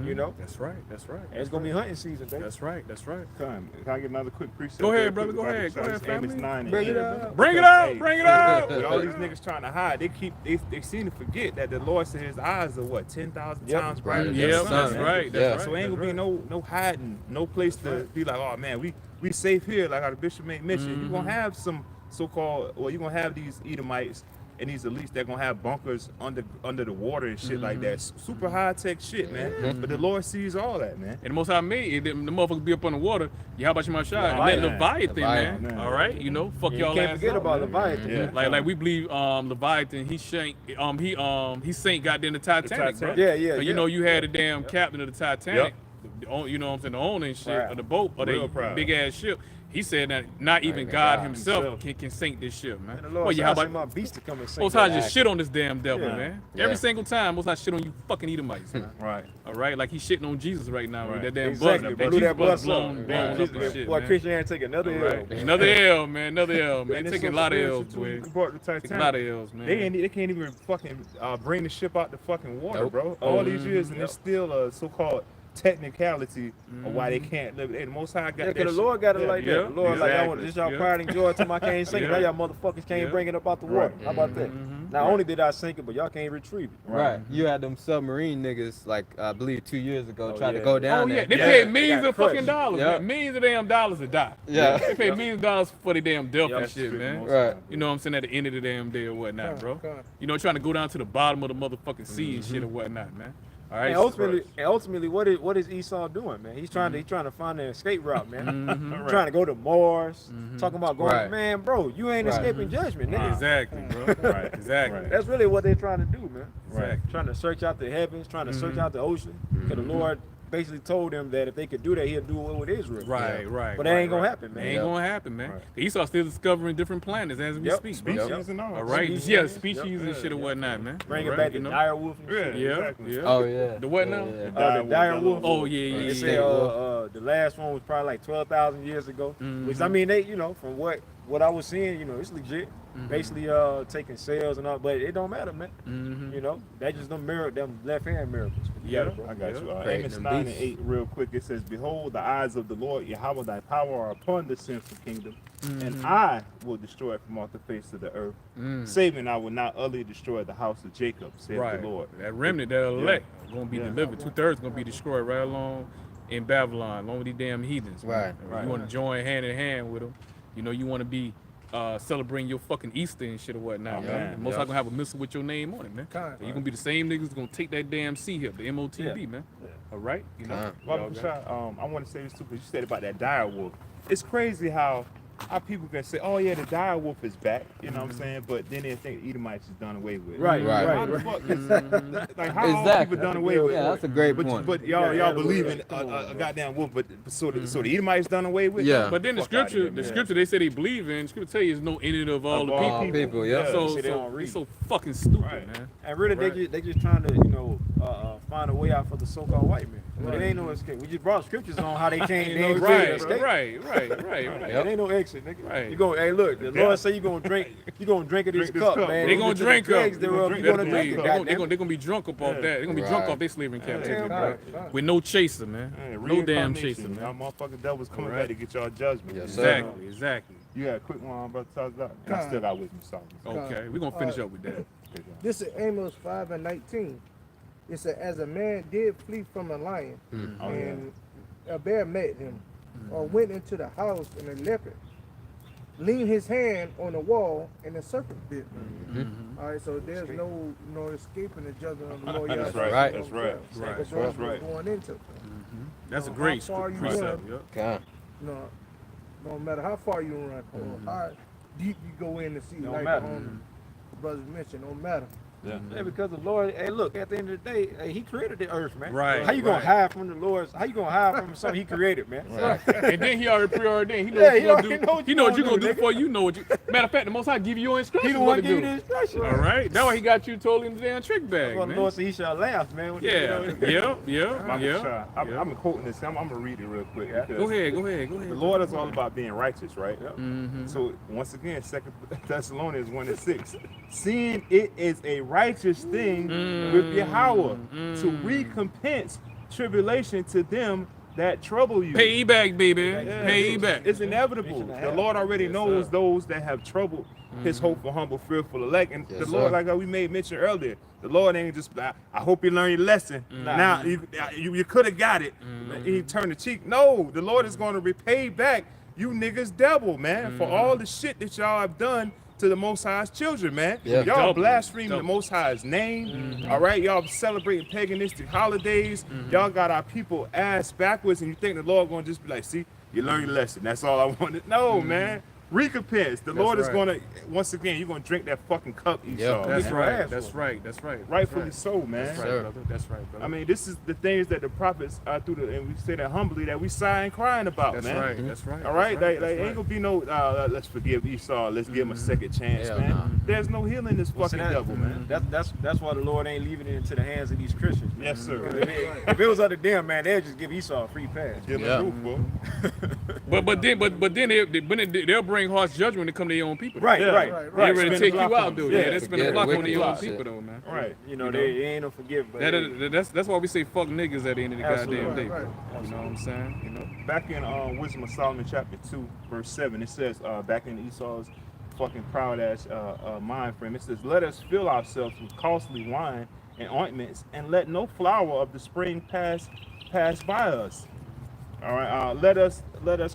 A: You know,
B: That's right. That's right.
A: and it's gonna be hunting season, baby.
B: That's right. That's right.
D: Can I get another quick precept?
B: Go ahead,
D: real
B: brother,
D: quick
B: go
D: about
B: ahead,
D: this
B: go ahead,
D: Amos
B: family.
D: 9 and
A: Bring it
D: 8?
A: up.
B: Bring it
D: Because,
B: out.
D: hey,
B: Bring it out.
D: With all these niggas trying to hide, they seem to forget that the Lord said his eyes are what 10,000
A: Yep.
D: times brighter than
B: Yeah,
D: the sun.
B: that's
D: man.
B: right. That's
C: Yeah.
B: right.
D: So ain't gonna be no hiding, no place to be like, oh man, we safe here, like how the bishop made mention. You're gonna have some so-called, well, you're gonna have these Edomites and these elites that gonna have bunkers under the water and shit like that. Super high-tech shit, man. But the Lord sees all that, man.
B: And the Most High made it, the motherfuckers be up on the water. Yeah, how about you, my shot? And let
A: Leviathan.
B: Leviathan, man.
D: Man.
B: All right, you know, fuck
A: You
B: y'all
A: can't
B: ass
A: forget
B: up,
A: about
B: man.
A: Leviathan.
D: Yeah.
A: man.
B: Like we believe Leviathan, he sank goddamn the Titanic, bro.
D: Titanic.
A: Yeah,
B: So, you know, you had the damn captain of the Titanic, you know what I'm saying, the owner and shit
A: Proud.
B: of the boat, or
D: Real
B: the
D: proud.
B: big ass ship. He said that not even
C: even
B: God
C: God
B: himself can sink this ship, man.
A: And the
B: Well,
A: Lord
B: yeah,
A: said,
B: how
A: I sent
B: about
A: my beast to come and sing.
B: Most High just shit on this damn devil,
A: Yeah.
B: man.
C: Yeah.
B: Every single time, Most High shit on you fucking Edomites, man.
D: Right.
B: All right, like he's shitting on Jesus right now with
D: Right.
B: that damn
A: Exactly.
B: buzzer.
A: Blew
B: Jesus
A: that
B: buzzer
A: bus
B: blown,
A: up.
B: blown up and shit,
A: Boy,
B: man.
A: Christianity take another
B: All
A: L.
B: right. Another L, man. Another L, man.
D: And it's
B: Taking a
D: so
B: lot of
D: spiritual,
B: L's,
D: too.
B: boy.
D: You brought the
B: Taking a lot of
D: Titanic.
B: L's, man.
D: They can't even fucking bring the ship out the fucking water,
C: Nope.
D: bro. All these years, and it's still a so-called technicality of why they can't live. Hey, the Most High got
A: Yeah,
D: that
A: because the
D: shit.
A: Lord got it like
B: Yeah,
A: that. The Lord like, y'all want
D: exactly.
A: this y'all
B: Yeah.
A: pride and joy till I can't sink it.
B: Yeah.
A: Now y'all motherfuckers can't
B: Yeah.
A: bring it up out the water. How about that? Not only did I sink it, but y'all can't retrieve it.
C: Right. You had them submarine niggas, like I believe 2 years ago, try to
A: yeah.
C: go down
B: Oh, yeah.
C: there.
B: They
D: Yeah.
B: paid millions
A: Got
B: of fucking
A: crushed.
B: dollars,
C: Yeah.
B: man. Millions of damn dollars to die.
C: Yeah.
B: They paid millions of dollars for the damn death and
A: That's
B: shit,
D: Strict
B: man.
D: Most
C: Right.
D: High,
B: You know what I'm saying? At the end of the damn day or whatnot, bro.
E: Con.
B: You know, trying to go down to the bottom of the motherfucking sea and shit or whatnot, man. All right.
A: And ultimately, what is Esau doing, man? He's trying to find an escape route, man. Trying to go to Mars, talking about going,
C: Right.
A: man, bro, you ain't
C: Right.
A: escaping judgment, nigga.
B: Exactly, bro.
D: Right.
B: Exactly.
D: Right.
A: That's really what they're trying to do, man.
D: Right.
A: Trying to search out the heavens, trying to search out the ocean. Because the Lord basically told them that if they could do that, he'll do it with Israel.
B: Right, right.
A: But that ain't gonna happen, man.
B: It ain't gonna happen, man.
D: Right.
B: Esau still discovering different planets as we
A: Yep.
B: speak, bro.
D: Species and all.
B: All right.
A: Species,
B: Yeah,
A: yep.
B: species and shit or whatnot, man.
A: Bringing
B: All right,
A: back the
B: you know?
A: dire wolf and shit.
D: Yeah,
B: Yeah,
D: exactly.
B: yeah.
C: Oh yeah.
B: The what now?
C: Yeah.
A: The dire wolf.
B: Oh yeah, yeah,
A: They
B: yeah.
A: say the last one was probably like 12,000 years ago. Which I mean, they from what I was seeing, it's legit. Basically, taking sales and all, but it don't matter, man. That just them left hand miracles.
B: Yeah.
A: bro.
D: I got you.
C: Creating
D: Amos
C: them
D: 9 and
C: beasts.
D: 8, real quick. It says, "Behold, the eyes of the Lord Yahweh thy power are upon the sinful kingdom, and I will destroy it from off the face of the earth. Saving, I will not utterly destroy the house of Jacob," saith
B: Right.
D: the Lord.
B: That remnant, that elect, gonna be
D: Yeah.
B: delivered. 2/3 gonna be destroyed right along in Babylon, along with these damn heathens. man.
C: Right,
B: You want to join hand in hand with them. You want to be celebrating your fucking Easter and shit or whatnot,
D: Oh,
B: man.
D: man.
B: And most
C: Yep.
B: likely gonna have a missile with your name on it, man.
E: Con.
B: So you gonna be the same niggas gonna take that damn C here, the MOTB, man. All right,
C: Con.
D: Well,
B: Y'all got it?
D: Rashad, I want to say this too, because you said about that dire wolf. It's crazy how people can say, "Oh yeah, the dire wolf is back," you know what I'm saying? But then they think Edomites is done away with.
A: Right,
C: Right.
D: How the fuck is like how all
C: Exactly.
D: people done away with?
C: Yeah, that's a great
D: But
C: point.
D: y'all
A: Yeah,
D: believe in
A: come on,
D: a goddamn wolf, but so the Edomites done away with?
C: Yeah.
B: But then the
D: Fuck outta
B: scripture,
D: here, man.
B: the scripture they say they believe in, scripture tell you there's no ending of all the
D: Of
B: people.
D: all
C: people, yeah.
D: Yeah.
B: So,
A: See, they
B: so
A: don't read.
B: it's so fucking stupid,
D: Right.
B: man.
A: And really,
B: Right.
A: they just trying to, find a way out for the so-called white man. But it ain't no escape. We just brought scriptures on how they can't. They ain't really
B: Right,
A: escape.
B: right.
A: It ain't no exit, nigga.
B: Right.
A: You go, hey, look, the Lord say you gonna drink of this
D: Drink this
A: cup,
D: cup,
A: man.
D: bro.
B: They gonna
A: Get to the
B: drink
A: dregs
B: up.
A: thereof,
D: They
A: you
D: gonna
A: gonna
D: drink
A: drink it,
D: up.
B: They're
A: goddamn.
B: gonna be drunk up off that. They're gonna be drunk
C: Right.
B: off their slavery in captivity,
A: damn
B: bro.
A: right.
B: With no chaser, man.
D: Yeah,
B: No damn
D: reincarnation.
B: chaser,
D: Y'all
B: man.
D: motherfucking devils coming
B: Right.
D: back to get y'all judgment.
C: Yes, sir.
B: Exactly, exactly.
D: You got a quick one, brother Tazza? And I still got wisdom songs.
B: Okay, we're gonna finish up with that.
E: This is Amos 5 and 19. It said, as a man did flee from a lion,
D: Oh,
E: and a bear met him, or went into the house, and a leopard leaned his hand on the wall, and the serpent bit him. All right, so there's no escaping the judgment of the Lord.
D: That's
E: Yahweh.
D: right. That's right.
B: Right.
E: That's
D: That's
E: what
D: right.
E: we're going into.
B: That's a
E: How
B: great
E: far you
B: precept.
E: run.
B: Yep.
C: Con.
E: No matter how far you run or how deep you go in to see,
A: Don't
E: like
A: matter.
E: the brothers mentioned, no matter.
A: Yeah, because the Lord, hey, look, at the end of the day, hey, He created the earth, man.
B: Right,
A: How you gonna
B: right.
A: hide from the Lord's? How you gonna hide from something He created, man?
C: Right.
B: And then he already preordained. He knows
A: Yeah,
B: what
A: he
B: you're
A: already
B: gonna do.
A: know what
B: He
A: you
B: know what you're
A: gonna
B: gonna do
A: do,
B: before you know what you. Matter of fact, the Most High give you your
A: He
B: instructions.
A: the
B: what
A: one
B: to
A: give you
B: do.
A: the instructions.
B: All right. That's why he got you totally in the damn trick bag,
A: Well, the
B: man.
A: Lord said He shall laugh, man. When
B: Yeah.
D: I'm gonna quote this. I'm gonna read it real quick.
A: Yeah.
D: because
B: Go ahead.
D: The Lord is all about being righteous, right?
B: Mm-hmm.
D: So once again, 2 Thessalonians 1:6, seeing it is a righteous thing with Yahweh to recompense tribulation to them that trouble you.
B: Pay back, baby.
D: Yeah,
B: Pay back.
D: It's inevitable. The Lord already knows those that have troubled His hopeful, humble, fearful elect. And
C: Yes,
D: the Lord,
C: sir.
D: like we made mention earlier, the Lord ain't just, I hope you learn your lesson. Now, you could have got it. He turned the cheek. No, the Lord is going to repay back you niggas double, man, for all the shit that y'all have done to the Most High's children, man.
C: Yeah.
D: Y'all
B: Double.
D: blaspheming
B: Double.
D: the Most High's name, all right? Y'all celebrating paganistic holidays. Y'all got our people ass backwards, and you think the Lord gonna just be like, see, you learned your lesson. That's all I wanted. No, man. Recompense. The Lord is
B: right.
D: gonna, once again, you're gonna drink that fucking cup, Esau.
C: Yep.
B: That's
D: man.
B: right.
A: ass
B: That's
A: for
B: right. That's right.
D: Rightfully
B: That's
D: so, man.
B: right,
C: Sir.
B: brother. That's right, brother.
D: I mean, this is the things that the prophets through the, and we say that humbly, that we sigh and crying about,
B: That's
D: man.
B: right. That's right.
D: All right,
B: That's
D: like
B: right.
D: ain't gonna be no. Let's forgive Esau. Let's give him a second chance,
C: Hell
D: man.
C: nah.
D: There's no healing this
A: Well, see,
D: fucking devil, man.
A: That's why the Lord ain't leaving it into the hands of these Christians. Man.
D: Yes, sir.
A: If it was up to them, man, they'd just give Esau a free pass.
D: Give
C: Yeah.
D: him proof, boy.
B: But then they'll bring harsh judgment when it come to their own people.
A: Right,
D: Yeah.
A: right,
E: Right,
B: They
A: right.
B: ready to
D: Spend
B: take
D: a
B: you
D: block
B: out,
D: on
B: dude.
A: them.
B: Yeah,
A: Yeah,
B: they spend a
C: forget
B: block
C: the
B: on their own
C: wicked
B: people,
C: shit.
B: though, man.
D: Right.
A: You know,
B: You
A: they ain't no forgive, but
B: That's why we say fuck niggas at the end of the
A: Absolutely.
B: goddamn day.
E: Right,
B: Bro. You know what I'm saying? You know.
D: Back in Wisdom of Solomon chapter 2, verse 7, it says, back in Esau's fucking proud ass mind frame, it says, let us fill ourselves with costly wine and ointments, and let no flower of the spring pass by us. All right, let us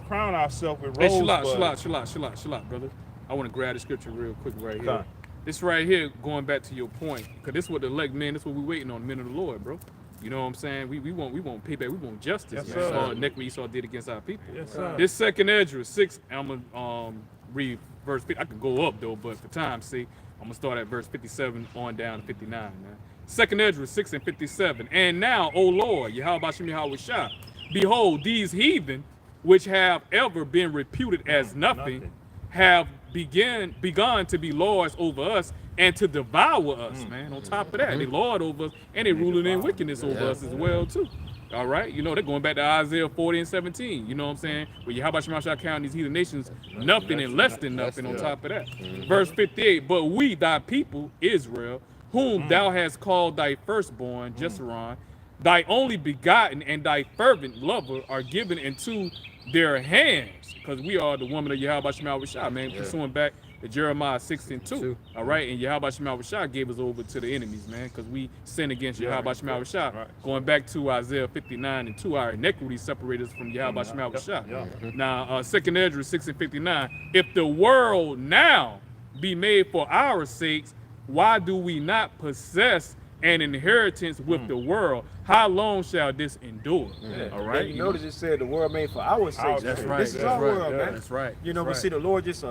D: crown ourselves with
B: Hey,
D: rosebuds.
B: Shalak, brother. I want to grab the scripture real quick right here.
D: Done.
B: This right here, going back to your point, because this is what the elect men, this is what we waiting on, the men of the Lord, bro. You know what I'm saying? We want payback, we want justice.
D: Yes,
B: man.
D: sir.
B: Neck what Esau did against our people.
D: Yes, sir.
B: This second Ezra 6, I'm gonna read verse 50. I could go up though, but for time's sake, I'm gonna start at verse 57 on down to 59, man. Second Ezra 6 and 57. And now, O Lord, Yahweh Bashem Yahweh Shah, behold, these heathen, which have ever been reputed as nothing, have begun to be lords over us and to devour us, man. On top of that, they lord over us and they ruling in wickedness over us as well too. All right, you know, they're going back to Isaiah 40 and 17. You know what I'm saying? Where Yahweh Shemashah count these heathen nations nothing and less than nothing on top of that. Verse 58, but we, thy people, Israel, whom thou hast called thy firstborn, Jeshurun, thy only begotten and thy fervent lover are given into their hands, because we are the woman of Yahweh Shemashah Shah, man, pursuing back to Jeremiah 6 and 2. All right, and Yahweh Shemashah Shah gave us over to the enemies, man, because we sinned against Yahweh Shemashah Shah.
D: Right.
B: Going back to Isaiah 59 and 2, our iniquity separated us from Yahweh Shemashah Shah. Now, 2nd Ezra 6 and 59, if the world now be made for our sakes, why do we not possess an inheritance with the world? How long shall this endure? All right.
A: You notice it said the world made for our sake.
B: That's right.
A: This is
B: That's
A: our
B: right.
A: world, man.
B: That's right.
A: You know,
B: That's
A: we see the Lord just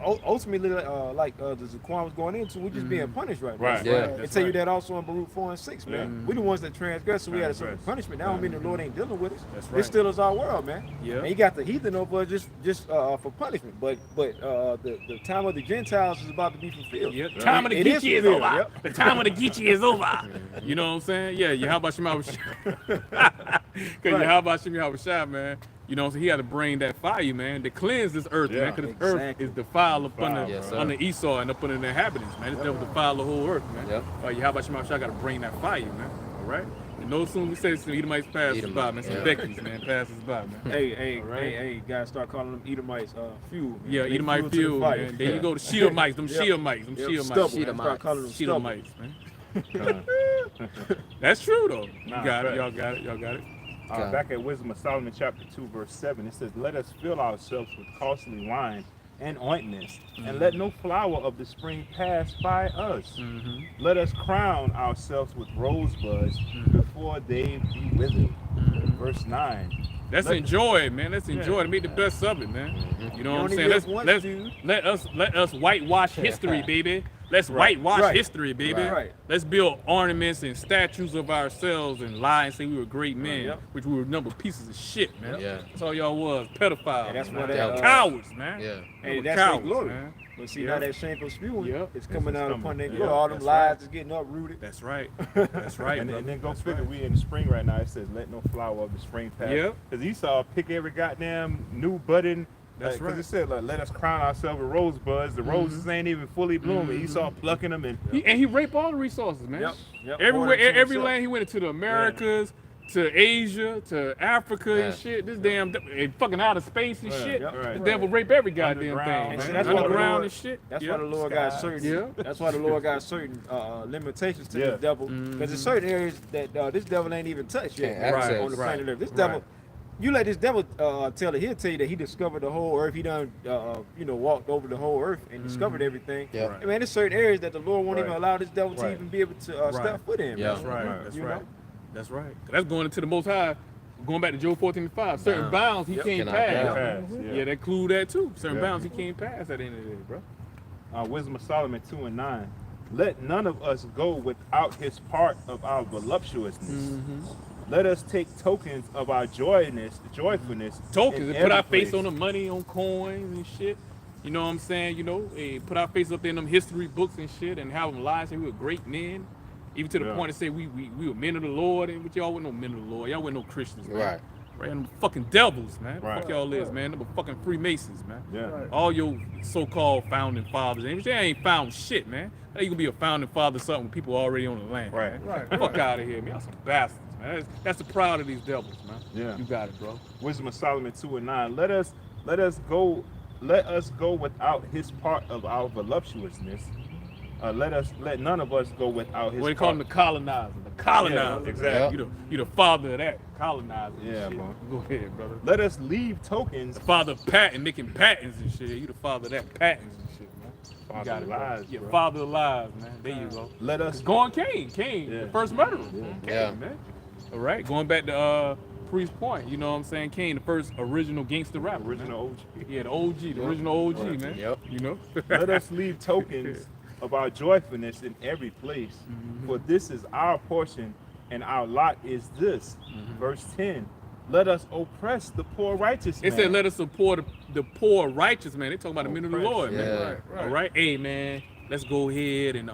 A: ultimately, like the Zaquan was going into, we're just being punished right now.
D: Right.
C: Yeah.
A: They tell you that also in Baruch 4 and 6, man. We the ones that transgress, so we had a certain
D: Transgress.
A: punishment. That don't mean the Lord ain't dealing with us.
B: That's
A: This
B: right.
A: still is our world, man.
B: Yeah.
A: And he got the heathen over us just for punishment. But the time of the Gentiles is about to be fulfilled.
B: Yeah, time of the
A: It is
B: Geechee is
A: fulfilled,
B: over.
A: yep.
B: The time of the Geechee is over. You know what I'm saying? Yeah, Yahweh Shemashah. Because Yahweh Shemashah Shah, man, you know, so he had to bring that fire, man, to cleanse this earth, man, because this earth
A: Exactly.
B: is defiled up under,
C: Yes, sir.
B: under Esau and up under the inhabitants, man. This devil defiled the whole earth, man.
C: Yep.
B: Yahweh Shemashah got to bring that fire, man. All right? And no sooner we say some Edomites pass us by, man. Some Becky's, man, pass us by, man.
A: Hey, guys, start calling them Edomites fuel. Man.
B: Yeah,
A: They
B: Edomite
A: to the
B: fuel,
A: fire.
B: man. There you go, the Sheemites, them
A: Yep.
B: Sheemites, them
A: Yep,
B: Sheemites.
A: stubble, man.
C: Sheemites.
A: Start calling them stubble.
B: Sheemites, man. That's true though. You
D: Nah,
B: got it.
D: right.
B: Y'all got it. Y'all got it.
D: Back at Wisdom of Solomon chapter 2, verse 7, it says, let us fill ourselves with costly wine and ointments, and let no flower of the spring pass by us. Let us crown ourselves with rosebuds before they be withered. Verse 9.
B: Let's enjoy it, man. Let's enjoy it. Make the best of it, man. You know what I'm
A: only
B: saying?
A: live once, dude.
B: Let us whitewash history, baby. Let's whitewash
A: Right.
B: history, baby.
A: Right.
B: Let's build ornaments and statues of ourselves and lie and say we were great men,
A: Yep.
B: which we were number pieces of shit, man.
C: Yeah.
B: That's all y'all was, pedophiles.
A: And that's
B: man.
A: what that,
B: cowards, man.
C: Yeah.
A: Hey,
B: Number
A: that's their
B: cowards,
A: glory.
B: man.
A: But see,
B: Yeah.
A: now that shameful spewing,
B: Yep.
A: it's coming out upon their
D: Yeah,
A: glory. All them
B: that's
A: lies
B: right.
A: is getting uprooted.
B: That's right. That's right.
D: And
B: brother.
D: then go
B: That's
D: figure,
B: right.
D: we in the spring right now. It says, let no flower of the spring pass.
B: Yep.
D: Because Esau pick every goddamn new budding.
B: That's
D: Because
B: right.
D: it said, like, let us crown ourselves with rosebuds. The roses ain't even fully blooming. Esau plucking them and
B: He raped all the resources, man.
A: Yep.
B: Everywhere,
A: Pouring into
B: every
A: himself.
B: land he went into, the Americas, to Asia, to Africa and shit. This damn fucking outer space and shit.
A: Yep.
B: The
D: Right.
B: devil rape every goddamn
D: Underground.
B: thing,
A: And see,
B: man.
A: that's why the
B: Underground
A: Lord-
B: and shit.
A: That's
B: Yeah.
A: why the Lord got
D: Skies.
A: certain.
B: Yeah.
A: That's why the Lord got certain limitations to
D: Yeah.
A: this devil, because there's certain areas that this devil ain't even touched yet
C: Can't
A: man,
C: access.
A: on the planet Earth. This
B: Right.
A: devil, you let this devil tell it. He'll tell you that he discovered the whole earth. He done walked over the whole earth and discovered everything.
C: Yeah.
B: Right.
A: And man, there's certain areas that the Lord won't even
D: Right.
A: allow this devil to
D: Right.
A: even be able to step foot in.
C: Yeah.
A: man.
B: That's right. That's
A: You
B: right.
A: know?
B: That's right. That's going into the Most High. Going back to Job 14:5. Certain bounds he
A: Yep.
B: can't
C: Cannot
B: pass.
C: pass.
B: Yeah, that include that too. Certain
D: Yeah.
B: bounds he can't pass at the end of the day, bro.
D: Wisdom of Solomon 2:9. Let none of us go without his part of our voluptuousness. Let us take tokens of our joyfulness.
B: Tokens
D: in
B: and put our
D: every
B: face
D: place.
B: on the money, on coins and shit. You know what I'm saying? Put our face up in them history books and shit and have them lie and say we were great men. Even to the
D: Yeah.
B: point to say we were men of the Lord, and but y'all weren't no men of the Lord. Y'all weren't no Christians, man.
C: Right.
B: Right, them fucking devils, man.
D: Right.
B: Fuck y'all is, man. Them fucking Freemasons, man.
D: Yeah.
E: Right.
B: All your so-called founding fathers, and they ain't found shit, man. How you gonna be a founding father of something with people already on the land?
D: Right.
B: Man?
E: Right,
B: Fuck
E: right.
B: out of here, man. Y'all some bastards, man. That's the proud of these devils, man.
D: Yeah.
B: You got it, bro.
D: Wisdom of Solomon 2:9. Let us go without his part of our voluptuousness. Let none of us go without his
B: What they call
D: part.
B: him, the colonizer. The colonizer.
D: Yeah, exactly.
B: You the father of that colonizer. and
D: Yeah,
B: shit.
D: bro.
B: Go ahead, brother.
D: Let us leave tokens.
B: The father of patent, making patents and shit. You the father of that patents and shit, man. You
D: Father
B: got
D: of
B: it, bro.
D: lies,
B: Yeah,
D: bro.
B: father of lies, man. There you go.
D: Let us
B: Going Cain,
D: Yeah.
B: the first murderer.
C: Yeah.
B: Cain, man. All right, going back to Priest Point, you know what I'm saying? Cain, the first original gangster rapper. man.
D: original OG.
B: Yeah, the OG, the original OG, man.
C: Yep.
B: You know?
D: Let us leave tokens of our joyfulness in every place, for this is our portion, and our lot is this. Verse 10. Let us oppress the poor righteous
B: It
D: man.
B: said, let us support the poor righteous man. They talking about the men of the
D: Oppress.
B: Lord, man.
C: Yeah.
E: Right.
B: All right, hey man, let's go ahead and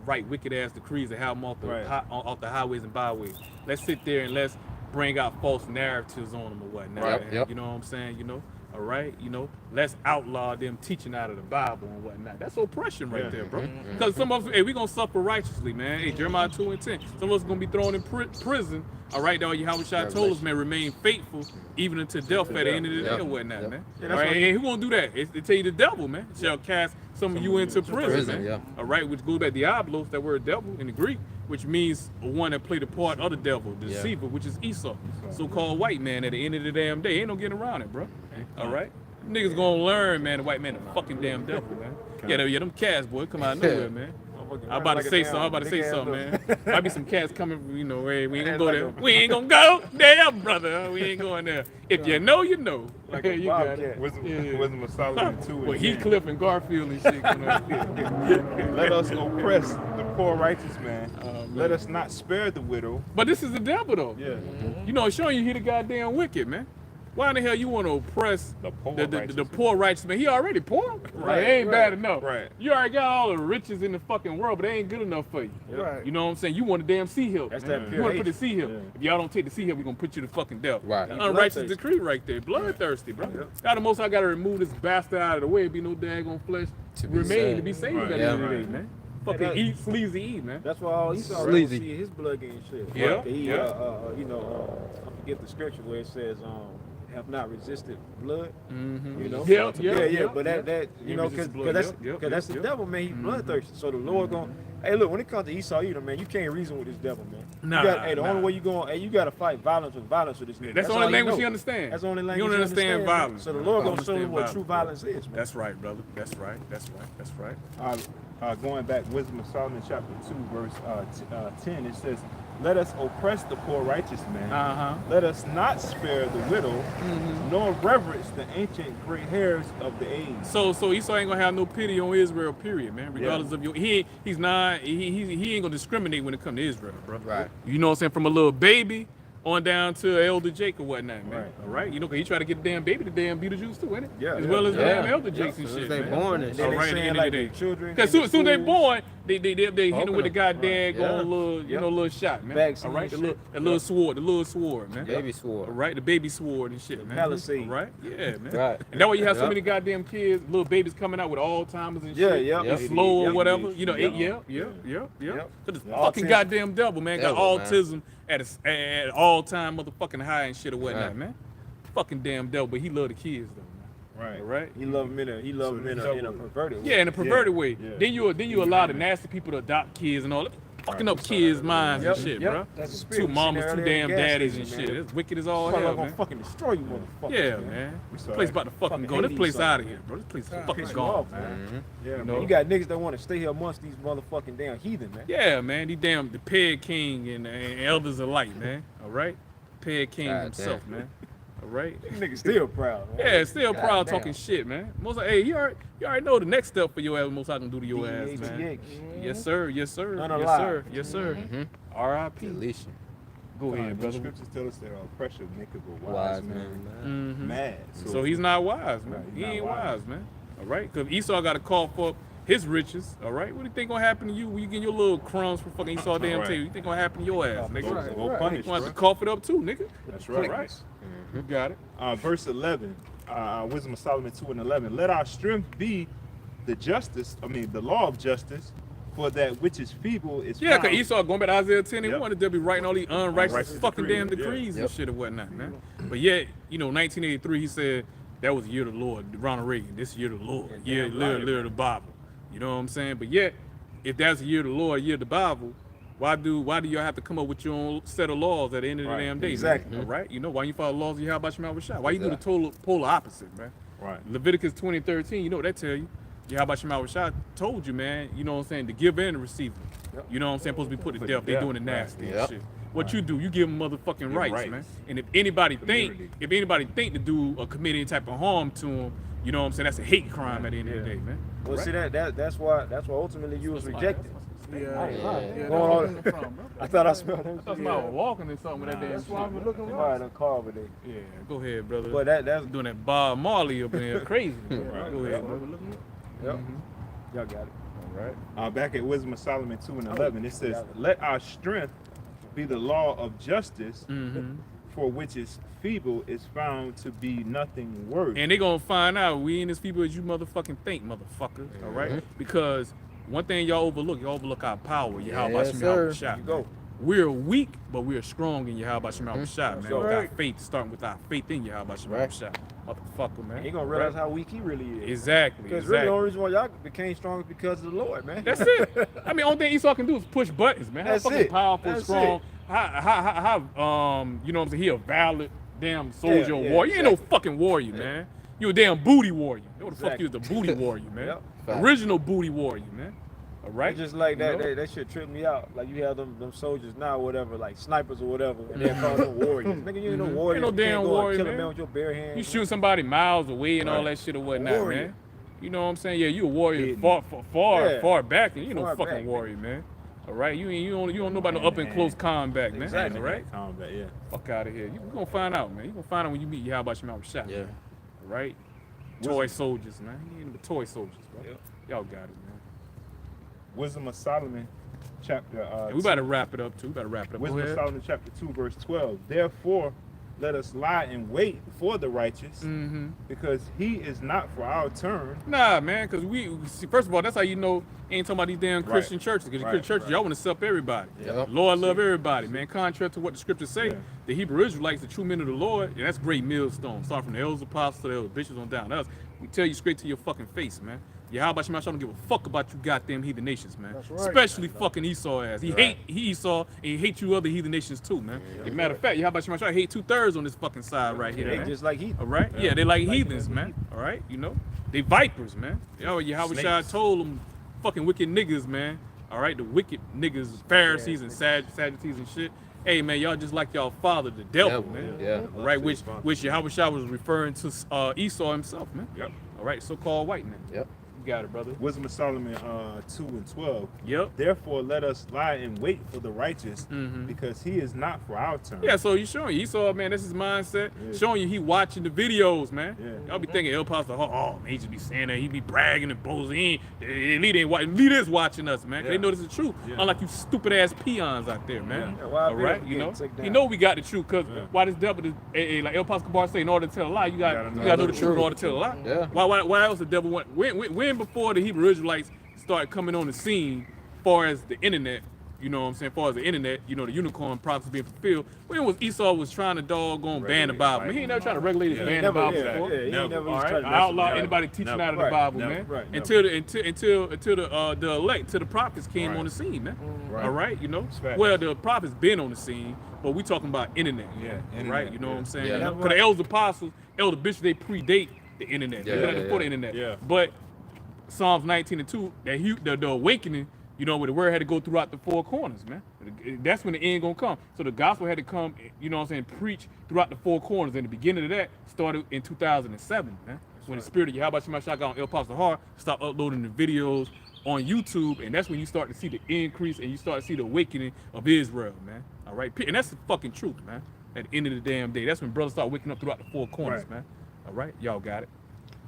B: write wicked ass decrees and have them off the
D: Right.
B: off the highways and byways. Let's sit there and let's bring out false narratives on them or whatnot.
C: Right,
B: man.
C: yep.
B: You know what I'm saying? All right, let's outlaw them teaching out of the Bible and whatnot. That's oppression right
D: Yeah.
B: there, bro. Because some of us, hey, we gonna suffer righteously, man. Hey, Jeremiah 2:10. Some of us gonna be thrown in prison. All right, dog. Yahweh Shai told us, man, remain faithful even unto death at the end of the day
C: Yep.
B: or whatnot,
C: Yep.
B: man.
A: Yeah,
B: All
A: that's
B: right,
A: what-
B: and who gonna do that? They tell you the devil, man, shall cast some of you into prison, man.
C: yeah.
B: All right, which goes back to Diablos, that word devil in the Greek, which means one that played the part of the devil, the
C: Yeah.
B: deceiver, which is Esau, so-called white man. At the end of the damn day, ain't no getting around it, bro. All right, niggas gonna learn, man. The white man, the fucking damn devil, man. Yeah, them cats, boy, come out of nowhere, man. I'm about to say something. I'm about to say something, man. Might be some cats coming, hey, we ain't gonna go there. We ain't gonna go there, brother. We ain't going there. If you know, you know.
A: Like a
B: You got it.
A: bobcat.
D: Wisdom,
B: Yeah.
D: Wisdom of Solomon 2
B: Well,
D: and 10.
B: Heathcliff and Garfield and shit.
D: Let us oppress the poor righteous man.
B: man.
D: Let us not spare the widow.
B: But this is the devil, though.
D: Yeah.
B: You know, it's showing you he the goddamn wicked, man. Why in the hell you want to oppress
D: The poor
B: the
D: righteous
B: poor righteous man? He already poor.
D: Right,
B: It ain't
D: right,
B: bad enough.
D: right.
B: You already got all the riches in the fucking world, but they ain't good enough for you.
E: Right.
B: You know what I'm saying? You want a damn sea hill.
A: That's
B: man.
A: that
B: You
A: pure
B: want to put the
A: hate.
B: sea hill.
D: Yeah.
B: If y'all don't take the sea hill, we're going to put you to fucking death.
C: Right.
B: Unrighteous
A: Bloodthirsty.
B: decree right there. Bloodthirsty, bro.
A: Yep.
B: Now the most I got to remove this bastard out of the way. Be no daggone flesh
C: To be
B: remain
C: saved.
B: to be saved
D: Right.
B: at the
C: Yeah.
B: end of the day,
D: Right.
B: man. Fucking
A: that-
B: eat, sleazy eat, man.
A: That's why all Esau
C: Sleazy.
A: see his blood getting shed.
B: Yeah,
A: He,
B: yeah.
A: I forget the scripture where it says, have not resisted blood.
B: Mm-hmm.
A: You know.
B: Yeah.
A: But that you know,
B: resist
A: because
B: blood.
A: that's the devil, man. He's bloodthirsty. So the Lord going, hey, look, when it comes to Esau, man, you can't reason with this devil, man.
B: Nah,
A: the
B: nah.
A: only way you going, hey, you got to fight violence with violence with this nigga.
B: That's the
A: all
B: only language
A: know.
B: he understands.
A: That's the only
B: He
A: language
B: don't understand
A: man.
B: violence,
A: So the
B: man.
A: Lord
B: He
A: gonna
B: don't
A: show you
B: understand
A: what true
B: violence.
A: violence is, man.
B: That's right, brother. That's right. That's right. That's right.
D: Going back, Wisdom of Solomon chapter 2, verse 10, it says, let us oppress the poor righteous man.
B: Uh-huh.
D: Let us not spare the widow, nor reverence the ancient gray hairs of the age.
B: So Esau ain't gonna have no pity on Israel, period, man. Regardless of your, he ain't gonna discriminate when it comes to Israel, bro.
C: Right.
B: You know what I'm saying? From a little baby on down to Elder Jake or whatnot, man.
A: Right.
B: All right. You know, cause he try to get the damn baby to damn be the Jews too, ain't it?
A: Yeah,
B: As
A: yeah.
B: well as the
C: Yeah.
B: damn Elder Jakes and
C: As soon
B: shit.
C: as they
B: man.
C: born and
A: Then
C: shit.
A: they
B: Alright, at the
A: saying
B: end of
A: like
B: the
A: the
B: day.
A: children.
B: Cause
A: in the
B: soon they
A: schools.
B: born, they hit them with the goddamn
C: Yeah.
B: going a little, you
A: Yep.
B: know, little shot, man.
A: Vaccine
B: All right,
A: and
B: the
A: shit.
B: little sword, the little sword, man.
C: Baby swore.
B: All right, the baby sword and shit, man.
A: Palisade.
B: All right, yeah, man.
C: Right.
B: And that way you have so
C: Yep.
B: many goddamn kids, little babies coming out with Alzheimer's and
A: Yeah,
B: shit.
A: yeah.
B: And
C: Yep.
B: slow or
A: Yep.
B: whatever. You know,
A: Yep.
B: yep.
A: Yep.
B: So this
A: Yeah.
B: fucking
A: Autism.
B: goddamn devil, man, got
C: Devil, man.
B: autism at all time motherfucking high and shit or whatnot,
C: Right.
B: man. Fucking damn devil, but he love the kids though, man.
D: Right.
B: All right.
A: He love him in a perverted way.
B: Yeah, in a perverted way.
D: yeah.
B: Then you allow the nasty people to adopt kids and all that. Fucking up kids' minds and shit, bro.
A: That's the spirit.
B: Two
A: We
B: mamas,
A: seen
B: two
A: that earlier
B: damn
A: in gas
B: daddies and
A: station,
B: shit.
A: man.
B: It's wicked as all
A: Fuck,
B: hell,
A: I'm gonna
B: man.
A: fucking destroy you, motherfucker.
B: Yeah, man. This place about to fucking go. This
A: hate
B: place
A: Esau,
B: out of
A: man.
B: here, bro. This place is
A: Piss
B: fucking
A: you
B: gone,
A: off,
B: man.
A: Yeah,
B: You
A: man.
B: know?
A: You got niggas that want to stay here amongst these motherfucking damn heathen, man.
B: Yeah, man. These damn the Peg King and elders alike, man. All right, Peg King
C: God
B: himself,
C: damn.
B: man. All right.
A: These niggas still proud, man.
B: Yeah, still
A: God
B: proud
A: damn.
B: talking shit, man. Most hey, you already know the next step for your ass. Most I can do to your ass, man.
A: DHGH.
B: Yes, sir. Yes, sir.
A: None
B: Yes,
A: alive.
B: sir. Yes, sir. R.I.P.
C: Deletion.
B: Go ahead,
D: The
B: brother.
D: scriptures tell us that pressure maketh a wise
C: Wise
D: man
C: man.
B: Mhm.
D: mad.
B: So he's not wise, man.
D: Right, he's
B: He
D: not
B: ain't
D: wise.
B: wise, man. All right, because Esau got to call for his riches. All right, what do you think gonna happen to you when you get your little crumbs from fucking Esau damn
D: Right.
B: table? You think gonna happen to your ass, nigga?
A: Right,
D: Go
A: right.
D: punish,
B: You want to
D: bro.
B: cough it up too, nigga?
D: That's
B: All
D: right.
B: right. You got it.
D: Verse 11, Wisdom of Solomon 2:11. Let our strength be the law of justice, for that which is feeble is
B: Yeah, because
D: found.
B: Esau, going back to Isaiah 10, he
D: Yep.
B: wanted to be writing all these unrighteous
D: Unrighteous
B: fucking damn
D: decrees, yeah.
B: decrees and
C: Yep.
B: shit or whatnot, man. But yet, 1983, he said that was the year of the Lord. Ronald Reagan, this year of the Lord, year of the Bible. You know what I'm saying? But yet, if that's the year of the Lord, year of the Bible, why do y'all have to come up with your own set of laws at the end of the
D: Right,
B: damn day?
A: exactly.
B: Man? All right? You know, why you follow the laws of Yahweh Shema Rashad? Why you do the polar opposite, man?
D: Right.
B: Leviticus 20:13, you know what that tell you? Yahweh Shema Rashad told you, man, you know what I'm saying, to give in and receive.
A: Yep.
B: You know what I'm saying? Supposed to be put to
D: Put
B: death.
D: to
B: They
D: death,
B: doing the
D: right.
B: nasty and
C: Yep.
B: shit. What you do, you give them motherfucking rights,
D: rights.
B: man. And if anybody
D: Community.
B: think to do or commit any type of harm to them, you know what I'm saying? That's a hate crime at the end of the day, man.
A: Well,
B: Right?
A: see that's why ultimately you was rejected.
E: Yeah,
A: Going
E: that's
A: on-
E: where I'm from, bro.
A: I thought I smelled him.
B: I thought somebody was walking or something with that damn
E: That's
B: shit.
E: why I'm looking
A: All
E: right.
A: right, a car over there.
B: Yeah, go ahead, brother.
A: But that's
B: doing that Bob Marley up in there crazy.
A: Right.
B: Go ahead, brother.
A: yep. Y'all got it.
B: All right.
D: Back at Wisdom of Solomon 2:11, it says, "Let our strength be the law of justice,
B: Mm-hmm.
D: for which is feeble is found to be nothing worth."
B: And they gonna find out we ain't as people as you motherfucking think, motherfucker. All right? Because one thing y'all overlook our power. Yahweh
C: Yes,
B: Shem
C: sir.
B: Shah.
A: You go.
B: We're weak, but we're strong in Yahweh Shem Shah, man.
A: Right.
B: With our faith, starting with our faith in Yahweh Shem
C: Right.
B: Shah. Motherfucker, man.
A: You gonna realize how weak he really is.
B: Exactly.
A: Because really the
B: Exactly.
A: only reason why y'all became strong is because of the Lord, man.
B: That's it. I mean, only thing Esau can do is push buttons, man. How
A: That's
B: fucking
A: it.
B: powerful,
A: That's
B: strong.
A: it.
B: How you know what I'm saying? He a valid damn soldier,
A: Yeah,
B: warrior. You ain't no
A: exactly.
B: fucking warrior, man. You a damn booty warrior. What the fuck
A: Exactly.
B: you was the booty warrior, man.
A: Yep.
C: Fact.
B: Original booty warrior, man. All right.
A: It's just like that,
B: You know?
A: that shit tripped me out. Like you have them soldiers now, whatever, like snipers or whatever, and they're calling them warriors. Nigga, you ain't no warrior.
B: Ain't no
A: You can't
B: damn
A: go and
B: warrior,
A: kill a
B: man.
A: man with your bare hands.
B: You shoot somebody miles away and all
A: Right.
B: that shit or whatnot,
A: Warrior.
B: man. You know what I'm saying? Yeah, you a warrior
D: Hidden.
B: far
A: Yeah.
B: back, and you ain't no
A: Far
B: fucking
A: back.
B: warrior, man. All right, you don't know about no up and close combat, man.
A: Exactly.
B: All right,
D: Combat, yeah.
B: fuck out of here. You gonna find out, man. You gonna find out when you meet Yahweh Shema Shah.
C: Yeah.
B: All right, toy soldiers, man. You ain't the toy soldiers, bro.
A: Yep.
B: Y'all got it, man.
D: Wisdom of Solomon, chapter.
B: And we better wrap it up too. We better wrap it up. Go
D: Wisdom of
B: ahead.
D: Solomon, chapter 2, verse 12. Therefore, let us lie in wait for the righteous,
B: Mm-hmm.
D: because he is not for our turn.
B: Nah, man, because we see, first of all, that's how you know ain't talking about these damn Christian churches. Because the
D: Right,
B: Christian churches,
D: right.
B: y'all want to sup everybody.
C: Yep.
B: Lord love everybody, man. Contrary to what the scriptures say,
D: Yeah.
B: the Hebrew Israelites, the true men of the Lord, and that's great millstone. Start from the elders, apostles, to the elders, bishops on down to us. We tell you straight to your fucking face, man. Yahweh Shema don't give a fuck about you goddamn heathen nations, man.
E: That's right.
B: Especially fucking Esau ass. He hate Esau and he hate you other heathen nations too, man. As a matter of fact, Yahweh Shema hate 2/3 on this fucking side right here,
A: They
B: man.
A: just like he.
B: All right? Yeah, they like heathens, man. All right? You know? They vipers, man. Yahweh Shai told them fucking wicked niggas, man. all right, the wicked niggas, Pharisees and Sadducees and shit. Hey man, y'all just like y'all father, the devil, man.
C: Yeah.
B: All right, which Yahushua was referring to Esau himself, man.
D: Yep.
B: All right, so-called white man.
C: Yep.
B: You got it, brother.
D: Wisdom of Solomon 2:12.
B: Yep.
D: Therefore, let us lie in wait for the righteous, because he is not for our turn.
B: Yeah, so he's showing you. Esau, man, that's his mindset. Showing you he watching the videos, man.
D: Yeah.
B: Y'all be thinking El Pastor, oh, man, he just be saying that. He be bragging and boasting. He ain't watching. Lead is watching us, man. 'Cause They know this is the truth.
D: Yeah.
B: Unlike you stupid-ass peons out there, man.
A: Yeah, why
B: All right,
A: be
B: you know?
A: taken down?
B: You know we got the truth, because
D: Yeah.
B: why this devil, like El Pastor Bar say, in order to tell a lie, you got to know the truth in order to tell a lie.
C: Yeah.
B: Why else the devil went? When before the Hebrew Israelites started coming on the scene, far as the internet, you know what I'm saying? Far as the internet, you know, the unicorn prophecy being fulfilled. When was Esau was trying to doggone ban the Bible? Man, he ain't never tried to regulate his ban the Bible before.
A: He never
B: All
A: was
B: right,
A: trying to
B: outlaw
A: mess
B: anybody teaching
D: Never.
B: out of the
A: Right.
B: Bible,
D: Never.
B: man.
D: Right.
B: Until the elect, till the prophets came
D: Right.
B: on the scene, man.
D: Right.
B: All right, you know.
D: Facts.
B: Well, the prophets been on the scene, but we talking about internet.
D: Yeah,
B: right.
D: internet,
B: You know
D: yeah.
B: what I'm saying?
C: Yeah.
B: Because the elders, apostles, elder bishops, they predate the internet.
C: Yeah,
B: They're not
C: yeah,
B: before the
C: yeah.
B: internet.
D: Yeah.
B: But Psalms 19:2, the awakening, you know, where the word had to go throughout the four corners, man. That's when the end gonna come. So the gospel had to come, you know what I'm saying, preach throughout the four corners. And the beginning of that started in 2007, man. When the spirit of Yahweh Shemashah got on El Pastor Har, stopped uploading the videos on YouTube, and that's when you start to see the increase and you start to see the awakening of Israel, man. All right, and that's the fucking truth, man. At the end of the damn day, that's when brothers start waking up throughout the four corners,
D: Right.
B: man. All right, y'all got it.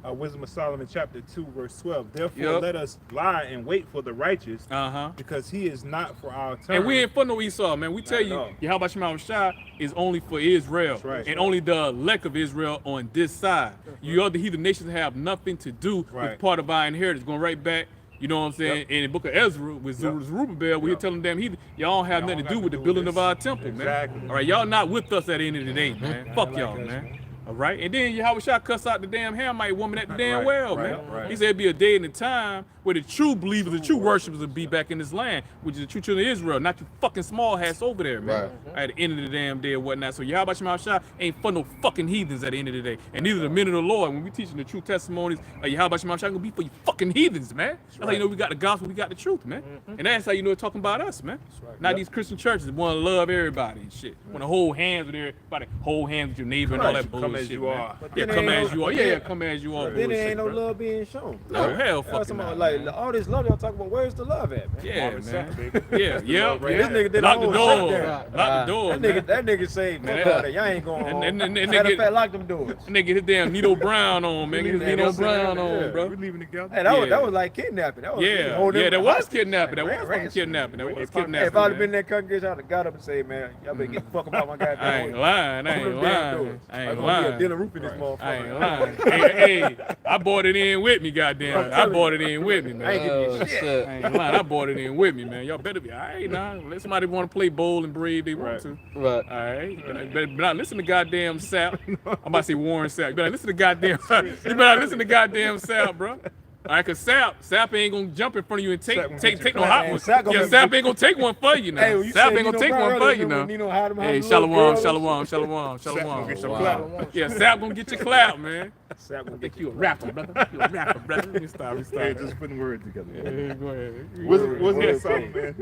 D: Wisdom of Solomon chapter 2:12. Therefore,
B: Yep.
D: let us lie and wait for the righteous,
B: Uh-huh.
D: because he is not for our turn.
B: And we ain't for no Esau, man. We tell
A: Not
B: you,
A: at all.
B: Yahweh Shemashah is only for Israel.
D: That's right.
B: And only the elect of Israel on this side. You other heathen nations have nothing to do
D: Right.
B: with part of our inheritance. Going right back, you know what I'm saying,
D: Yep.
B: in the book of Ezra with Zerubbabel, where he telling them, y'all don't have
D: Y'all
B: nothing to
D: got
B: do
D: to
B: with the
D: do
B: building
D: this.
B: of our temple,
D: Exactly.
B: man. All right, y'all not with us at the end of the day, man. Fuck y'all, man. All right, and then Yahweh Shah cuss out the damn Hamite woman at the damn
D: Right,
B: well,
D: right,
B: man.
D: right.
B: He said it'd be a day and a time where the true believers, the true worshipers would be back in this land, which is the true children of Israel, not you fucking small hats over there, man. At the end of the damn day or whatnot. So Yahweh Shah ain't for no fucking heathens at the end of the day. And neither the men of the Lord, when we teaching the true testimonies of Yahweh Shah, gonna be for you fucking heathens, man. That's how you know we got the gospel, we got the truth, man. And that's how you know it's talking about us, man. Not these Christian churches that want to love everybody and shit. Want to hold hands with everybody, hold hands with your neighbor and all that bullshit.
D: Come as you
B: man.
D: are.
B: Yeah,
A: then
B: come
A: it ain't
B: as you are.
A: no-
B: Yeah, come as you are.
A: Then there ain't no
B: bullshit, bro.
A: love being shown.
B: No, hell
A: That's
B: fucking
A: about,
B: not,
A: like
B: man.
A: all this love y'all talking about. Where's the love at, man?
B: Yeah,
D: Marvin
B: man.
D: Sapp, baby.
B: Yeah.
A: This nigga did
B: Lock
A: a
B: the
A: whole
B: door.
A: shutdown.
B: Lock the door, man.
A: That nigga say,
B: Man,
A: fuck all that. Y'all ain't going home.
B: and
A: Matter
B: nigga-
A: of fact, lock them doors.
B: That nigga his damn Nito Brown on, man. Get his Nito Brown on, bro.
D: We leaving together.
A: Hey,
B: Yeah.
A: that was like kidnapping. That was
B: Yeah,
A: holding
B: yeah,
A: them
B: that was
A: hostage.
B: kidnapping. That
A: Like,
B: was
A: ran-
B: fucking kidnapping. That was
A: Hey, if
B: kidnapping.
A: I'd have been in
B: man.
A: that congregation, I'd have got up and say, man, y'all better get the fuck about my goddamn
B: I ain't
A: way.
B: lying. I
A: Open
B: ain't
A: them damn
B: lying.
A: doors.
B: I
A: I'm
B: ain't
A: gonna be a
B: lying.
A: dinner roof in this motherfucker.
B: I ain't lying. Hey, I bought it in with me, goddamn. I bought it in with me, man.
A: I ain't giving you
C: Oh,
A: shit.
C: shit.
B: I ain't lying. I bought it in with me, man. Y'all better be all right now. Let somebody want to play bowl and brave they want
D: Right.
B: to.
C: Right.
B: All right. You better not listen to goddamn Sap. I'm about to say Warren Sap. You better listen to goddamn. You better listen to goddamn Sap, bro. All right, cause Sap ain't gonna jump in front of you and
D: Sap gonna
B: take
D: get
B: no
D: you
B: hot
A: clap.
B: one.
A: Sap gonna
B: Yeah,
A: make
B: Sap ain't gonna take one for you now.
A: Hey, when you
B: Sap
A: said
B: ain't gonna
A: Nino
B: take
A: Brown
B: one for
A: earlier,
B: you
A: remember
B: now.
A: when Nino had him
B: Hey,
A: the little girl?
B: shalom.
D: Sap gonna get some
C: Wow.
D: clap.
B: Yeah, Sap gonna get your clap, man.
A: Sap gonna
B: I
A: get
B: think you a rapper, brother. You a rapper, brother. Let me stop.
D: Hey, just putting words together.
B: Yeah, go ahead.
D: Wisdom
A: Yeah.
D: of Solomon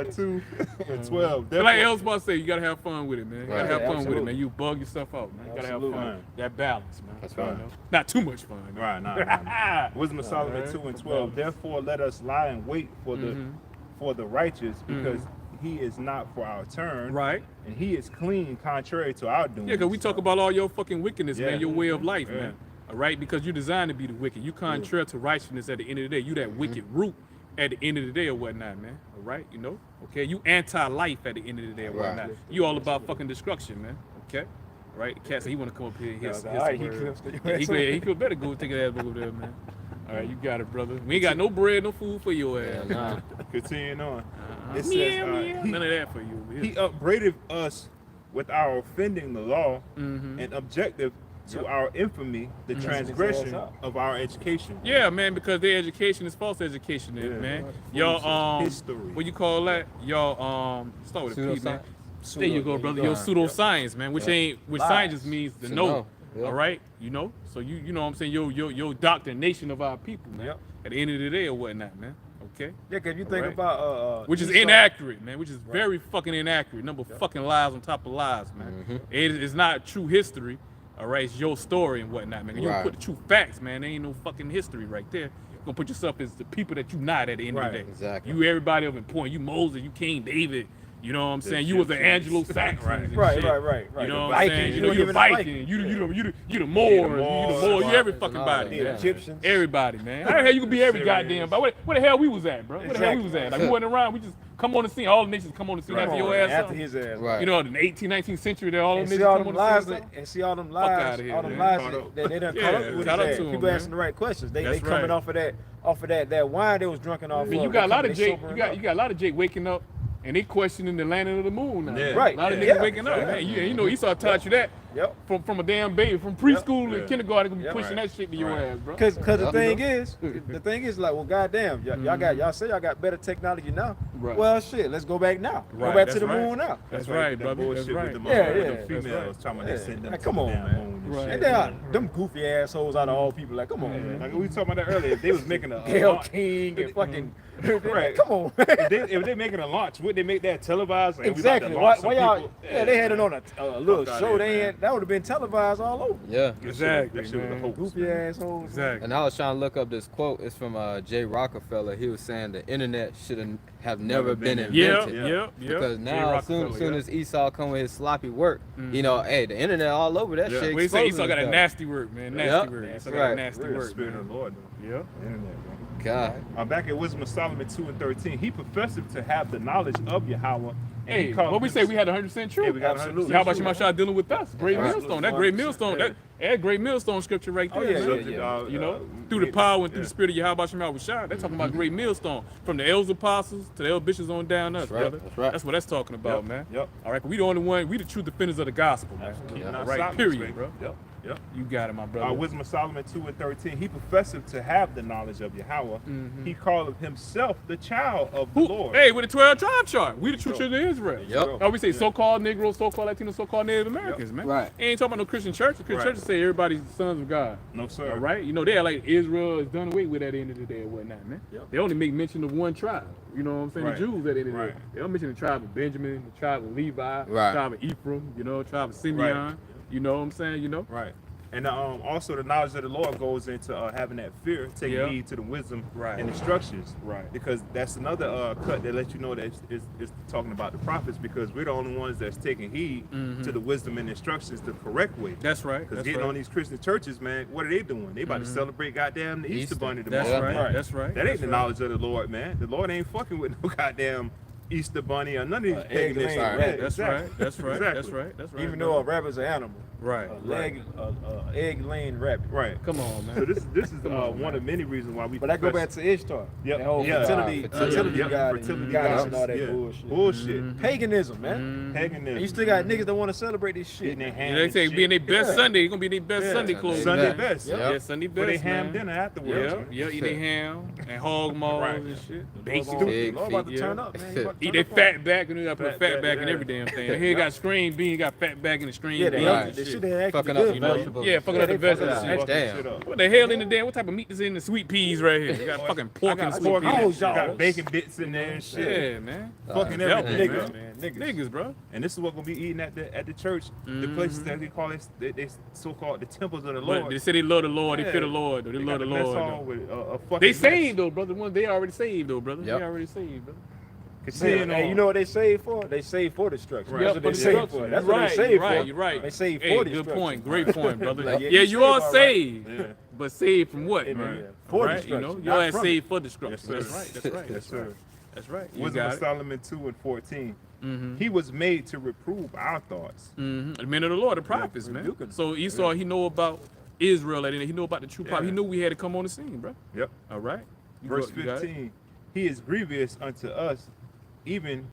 D: 2:12.
B: But like Els about to say, you gotta have fun with it, man. You gotta
C: Right.
B: have
A: Yeah,
B: fun with it,
A: absolutely.
B: man. You bug yourself out, man. You gotta have
A: Absolutely.
B: fun. That balance, man.
C: That's
B: You
C: right.
B: know? Not too much fun. man.
D: Right, nah. Wisdom of Solomon
B: Alright.
D: 2:12. Therefore, let us lie and wait for the righteous, because he is not for our turn,
B: Right.
D: and he is clean, contrary to our doing.
B: Yeah, because we talk about all your fucking wickedness,
D: Yeah.
B: man, your way of life,
D: Yeah.
B: man. All right, because you're designed to be the wicked. You contrary to righteousness at the end of the day. You that wicked root at the end of the day or whatnot, man. All right, you know? Okay, you anti-life at the end of the day or
C: Right.
B: whatnot. You all about fucking destruction, man. Okay? All right, the cat said he want to come up here and hit
A: Yeah,
B: some
A: all right, he
B: words.
A: could-
B: Yeah, he could better go take his ass over there, man. All right, you got it, brother. We ain't got no bread, no food for your ass.
C: Yeah, nah.
D: Continuing on. It says,
B: Meow, meow.
D: he-
B: None of that for you.
D: He upbraided us with our offending the law,
B: Mm-hmm.
D: and objective to our infamy, the transgression of our education.
B: Yeah, man, because their education is false education,
D: Yeah.
B: man. Y'all,
D: History.
B: what you call that? Y'all, start with a P, man.
C: Pseudoscience.
B: There you go, brother. Your pseudoscience, man, which
A: Lies.
B: science just means to
C: To
B: know.
C: know. Yeah.
B: All right, you know. So you know what I'm saying. Your doctrination of our people, man.
A: Yep.
B: At the end of the day or whatnot, man. All Okay.
A: Yeah, cause you think
B: Right.
A: about
B: Which is
A: Esau.
B: inaccurate, man. Which is very fucking inaccurate. Number of fucking lies on top of lies, man. It's not true history. All right, it's your story and whatnot, man. You don't
C: Right.
B: put the true facts, man. There ain't no fucking history right there. You're gonna put yourself as the people that you not at the end of the
A: Right.
B: day.
C: Exactly.
B: You everybody of important. You Moses, you King David. You know what I'm saying? You was an Anglo Saxon.
A: Right.
B: You
A: right.
B: know what I'm
A: Vikings,
B: saying? You
A: you
B: know,
A: don't
B: you
A: even
B: the
A: like
B: Viking.
A: it.
B: You the Moors. You the
D: Moors,
B: Moors. You every
C: and
B: fucking
C: all
B: body.
C: that.
A: The
B: man.
A: Egyptians.
B: Everybody, man. How the hell you could be every
D: Syrians.
B: goddamn? But where the hell we was at, bro? Where the hell we was at? Like we wasn't around. We just come on the scene. All the nations come on the scene
D: Right.
B: after
A: Come
B: your
A: on,
B: ass.
A: after
B: up.
A: his ass.
C: Right.
B: You know, in the 18th, 19th century, all them
A: And
B: niggas
A: see all
B: come
A: them
B: on the
A: lies,
B: scene. or
A: and see all them
B: outta
A: lies,
B: here,
A: all them
B: man.
A: lies
D: Caught up.
A: that they done
B: Yeah,
A: caught up with his
B: shout out
A: ass.
B: to 'em,
A: People
B: man.
A: asking the right questions. They
B: That's
A: coming
B: right.
A: off of that wine they was drinking off.
B: I mean,
A: of.
B: you got a
A: They
B: lot of
A: coming, they
B: Jake.
A: sobering
B: You
A: up.
B: got a lot of Jake waking up, and they questioning the landing of the moon now.
D: Yeah.
A: Right.
B: A lot of
A: Yeah.
B: niggas waking up,
A: Yeah.
B: man. You know, Esau taught you that
A: Yep.
B: from a damn baby, from preschool
D: Yeah.
B: and kindergarten, gonna be
A: Yeah.
B: pushing
D: Right.
B: that shit to your
D: Right.
B: ass, bro.
A: Cause the
C: Yeah.
A: thing is like, well, goddamn, y'all say y'all got better technology now.
B: Right.
A: Well, shit, let's go back now.
B: Right,
A: Go back to
B: that's
A: the
B: right.
A: moon now.
B: That's
D: why
B: right,
D: that
B: brother.
D: bullshit
B: That's right.
D: with
A: Yeah,
D: with
A: yeah,
D: the
A: that's
D: females talking about they
A: Yeah.
D: send them
A: Like,
D: to
A: come
D: the
A: on,
D: damn
A: man.
D: moon and
B: Right.
D: shit.
A: And they are them goofy assholes out of all people. Like, come on, man.
D: Like we was talking about that earlier. If they was making a
A: Gail
D: launch,
A: King and fucking.
D: Right.
A: Come on.
D: if they making a launch, would they make that televised? Like,
A: Exactly.
D: We about
A: Why
D: to launch some
A: y'all?
D: people?
A: Yeah, they had it on a little
D: Fuck outta
A: show.
D: here,
A: They
D: man.
A: had that would have been televised all over.
C: Yeah.
B: Exactly,
D: That shit was a
B: man.
D: hoax.
A: Goofy
D: man.
A: assholes.
B: Exactly.
C: And I was trying to look up this quote. It's from Jay Rockefeller. He was saying the internet should have never been
B: Yeah,
C: invented.
B: yeah.
C: Because
B: Jay
C: now,
B: Rockefeller,
C: soon
B: yeah.
C: as Esau come with his sloppy work, you know, hey, the internet all over that
D: Yeah.
C: shit.
B: Well, he said Esau
C: exposing
B: got a
C: stuff.
B: nasty work, man. Nasty
C: Yep.
B: work.
C: That's
B: Esau got a
C: right.
B: nasty
D: Real
B: work,
D: spirit
B: man.
D: of the Lord.
B: Yeah.
D: Internet, man.
C: God.
D: Back at Wisdom of Solomon 2:13, he professed to have the knowledge of Yahweh. And
B: Hey,
D: he called
B: what we say, we had 100% true.
D: Yeah, we got
A: Absolutely.
B: How about you, Masha, dealing with us? Great
A: Absolutely.
B: millstone. That great millstone. That great millstone scripture right there.
A: Oh, yeah,
B: man.
A: yeah, yeah.
B: You know, through the power and through the spirit of Yahweh Shema Rashad. They're talking about great millstone. From the elders apostles to the elder bishops on down us,
C: That's right,
B: brother.
C: that's right.
B: That's what that's talking about,
D: Yep,
B: man.
D: yep.
B: All right, but we the only one, we the true defenders of the gospel, man.
D: Keeping
B: All
D: our
B: right,
D: silence,
B: period,
D: man.
B: bro.
D: Yep. Yep.
B: You got it, my brother.
D: Wisdom of Solomon 2:13, he professed to have the knowledge of Yahweh. He called himself the child of the
B: Who,
D: Lord.
B: hey, with the 12 tribe chart, we the true children of Israel.
C: Yep.
B: Now we say so-called Negroes, so-called Latinos, so-called Native Americans, man.
C: Right.
B: Ain't talking about no Christian church. The Christian
D: Right.
B: churches say everybody's sons of God.
D: No, sir.
B: All right, you know they're like Israel is done away with at the end of the day or whatnot, man.
A: Yep.
B: They only make mention of one tribe. You know what I'm saying?
D: Right.
B: The Jews at the end of the
D: Right.
B: day. They don't mention the tribe of Benjamin, the tribe of Levi,
C: Right.
B: the tribe of Ephraim. You know, tribe of Simeon.
D: Right.
B: You know what I'm saying? You know.
D: Right. And also the knowledge of the Lord goes into having that fear, taking
B: Yeah.
D: heed to the wisdom
B: Right.
D: and instructions.
B: Right.
D: Because that's another cut that lets you know that it's talking about the prophets, because we're the only ones that's taking heed to the wisdom and instructions the correct way.
B: That's right.
D: Because
B: That's
D: getting
B: right.
D: on these Christian churches, man, what are they doing? They about to celebrate goddamn the Easter
C: Easter.
D: Bunny
B: That's
D: tomorrow.
B: right.
D: man.
B: That's right.
D: That ain't
B: That's
D: the
B: right.
D: knowledge of the Lord, man. The Lord ain't fucking with no goddamn Easter Bunny or none of these
A: egg
D: paganistic-
A: laying
D: Yeah,
A: rabbit.
B: That's
D: exactly.
B: right. That's right.
D: Exactly.
B: That's right. That's right.
A: Even though a rabbit's an animal,
B: Right.
A: egg laying rabbit.
D: Right.
B: Come on, man.
D: So this is one of many reasons why we.
A: But I go
D: profess-
A: back to Ishtar.
D: Yep.
A: That whole
D: Yeah.
A: fertility,
C: Fertility.
A: fertility
D: Yep.
A: god,
D: Fertility
A: and goddess and all
D: goddess.
A: that
D: Yeah.
A: bullshit.
D: Bullshit.
A: Paganism, man.
D: Paganism.
A: And you still got niggas that want to celebrate this shit.
D: Getting their
B: You
D: hand
B: know, they
D: and
B: say
D: shit.
B: be in their best
A: Yeah.
B: Sunday. It's gonna be their best
D: Yeah.
B: Sunday clothes.
D: Sunday
B: man.
D: best.
C: Yep.
B: Yeah, Sunday best.
D: But they ham
B: man.
D: dinner afterwards.
B: Yeah,
D: man.
B: yeah, eat their ham and hog maws
D: Right.
B: and shit.
A: Big
B: Doggone-
A: stupid.
C: Pig
A: Lord about to
B: feet,
A: turn
B: yeah.
A: up, man. You about to
B: Eat
A: turn
B: their
A: up on
B: fat back, and you gotta put
D: Fat
B: fat
D: back,
B: back in
D: yeah.
B: every damn thing. The head got strained bean, got fat back in the strained
A: Yeah,
B: bean.
A: they
C: Right.
A: healthy. They should have actually
C: Fucking up
A: good
C: the
A: for you.
C: vegetables.
B: Yeah, fucking
A: Yeah,
B: up the
A: they fucking
B: vegetables.
A: up.
B: and shit.
C: Damn.
D: Shit up.
B: What the hell in the damn? What type of meat is in the sweet peas right here? You got fucking pork and
A: got
B: sweet
A: pork
B: peas.
A: and
D: Got
A: jaws.
D: bacon bits in there and shit.
B: Yeah, man.
D: Fucking
B: Devil,
D: everything,
B: man.
D: man.
A: Niggas.
B: Niggas, bro.
D: And this is what gonna be eating at the church, the places that they call it, they so-called the temples of the Lord.
B: But they say they love the Lord, they
D: Yeah.
B: fear the Lord, or they
D: They
B: love
D: got
B: the
D: mess
B: Lord.
D: hall
B: though.
D: with a fucking
B: They
D: mess.
B: saved though, brother. They already saved though, brother.
C: Yep.
B: They already saved, brother.
A: Hey, you know what they save for? They save for destruction.
D: Right.
A: That's what they
B: for
A: save
B: destruction.
A: for. That's
B: You're
A: what
B: right,
A: they save
B: you're
A: for.
B: right, you're right.
A: They save
B: Hey,
A: for
B: good
A: destruction.
B: point. Great point, brother.
A: Like,
B: yeah,
A: yeah,
B: you
A: you
B: are
A: saved, all right.
B: saved,
D: Yeah.
B: but saved from what?
A: Yeah,
B: man?
A: yeah. For
B: Right? You know,
A: destruction,
B: your
A: not
B: ass
A: from
B: saved
A: it.
B: for destruction.
D: Yes,
B: That's
D: sir.
B: right. That's right.
D: Yes,
B: That's
D: sir.
B: right. That's right. You
D: Wisdom
B: got
D: of
B: it.
D: Solomon 2:14. He was made to reprove our thoughts.
B: The men of the Lord, the prophets, man.
A: rebuking.
B: So Esau, he know about Israel, and he know about the true prophet. He
D: Yeah.
B: knew we had to come on the scene, bro.
D: Yep.
B: All right. You
D: Verse
B: got it?
D: 15. He is grievous unto us even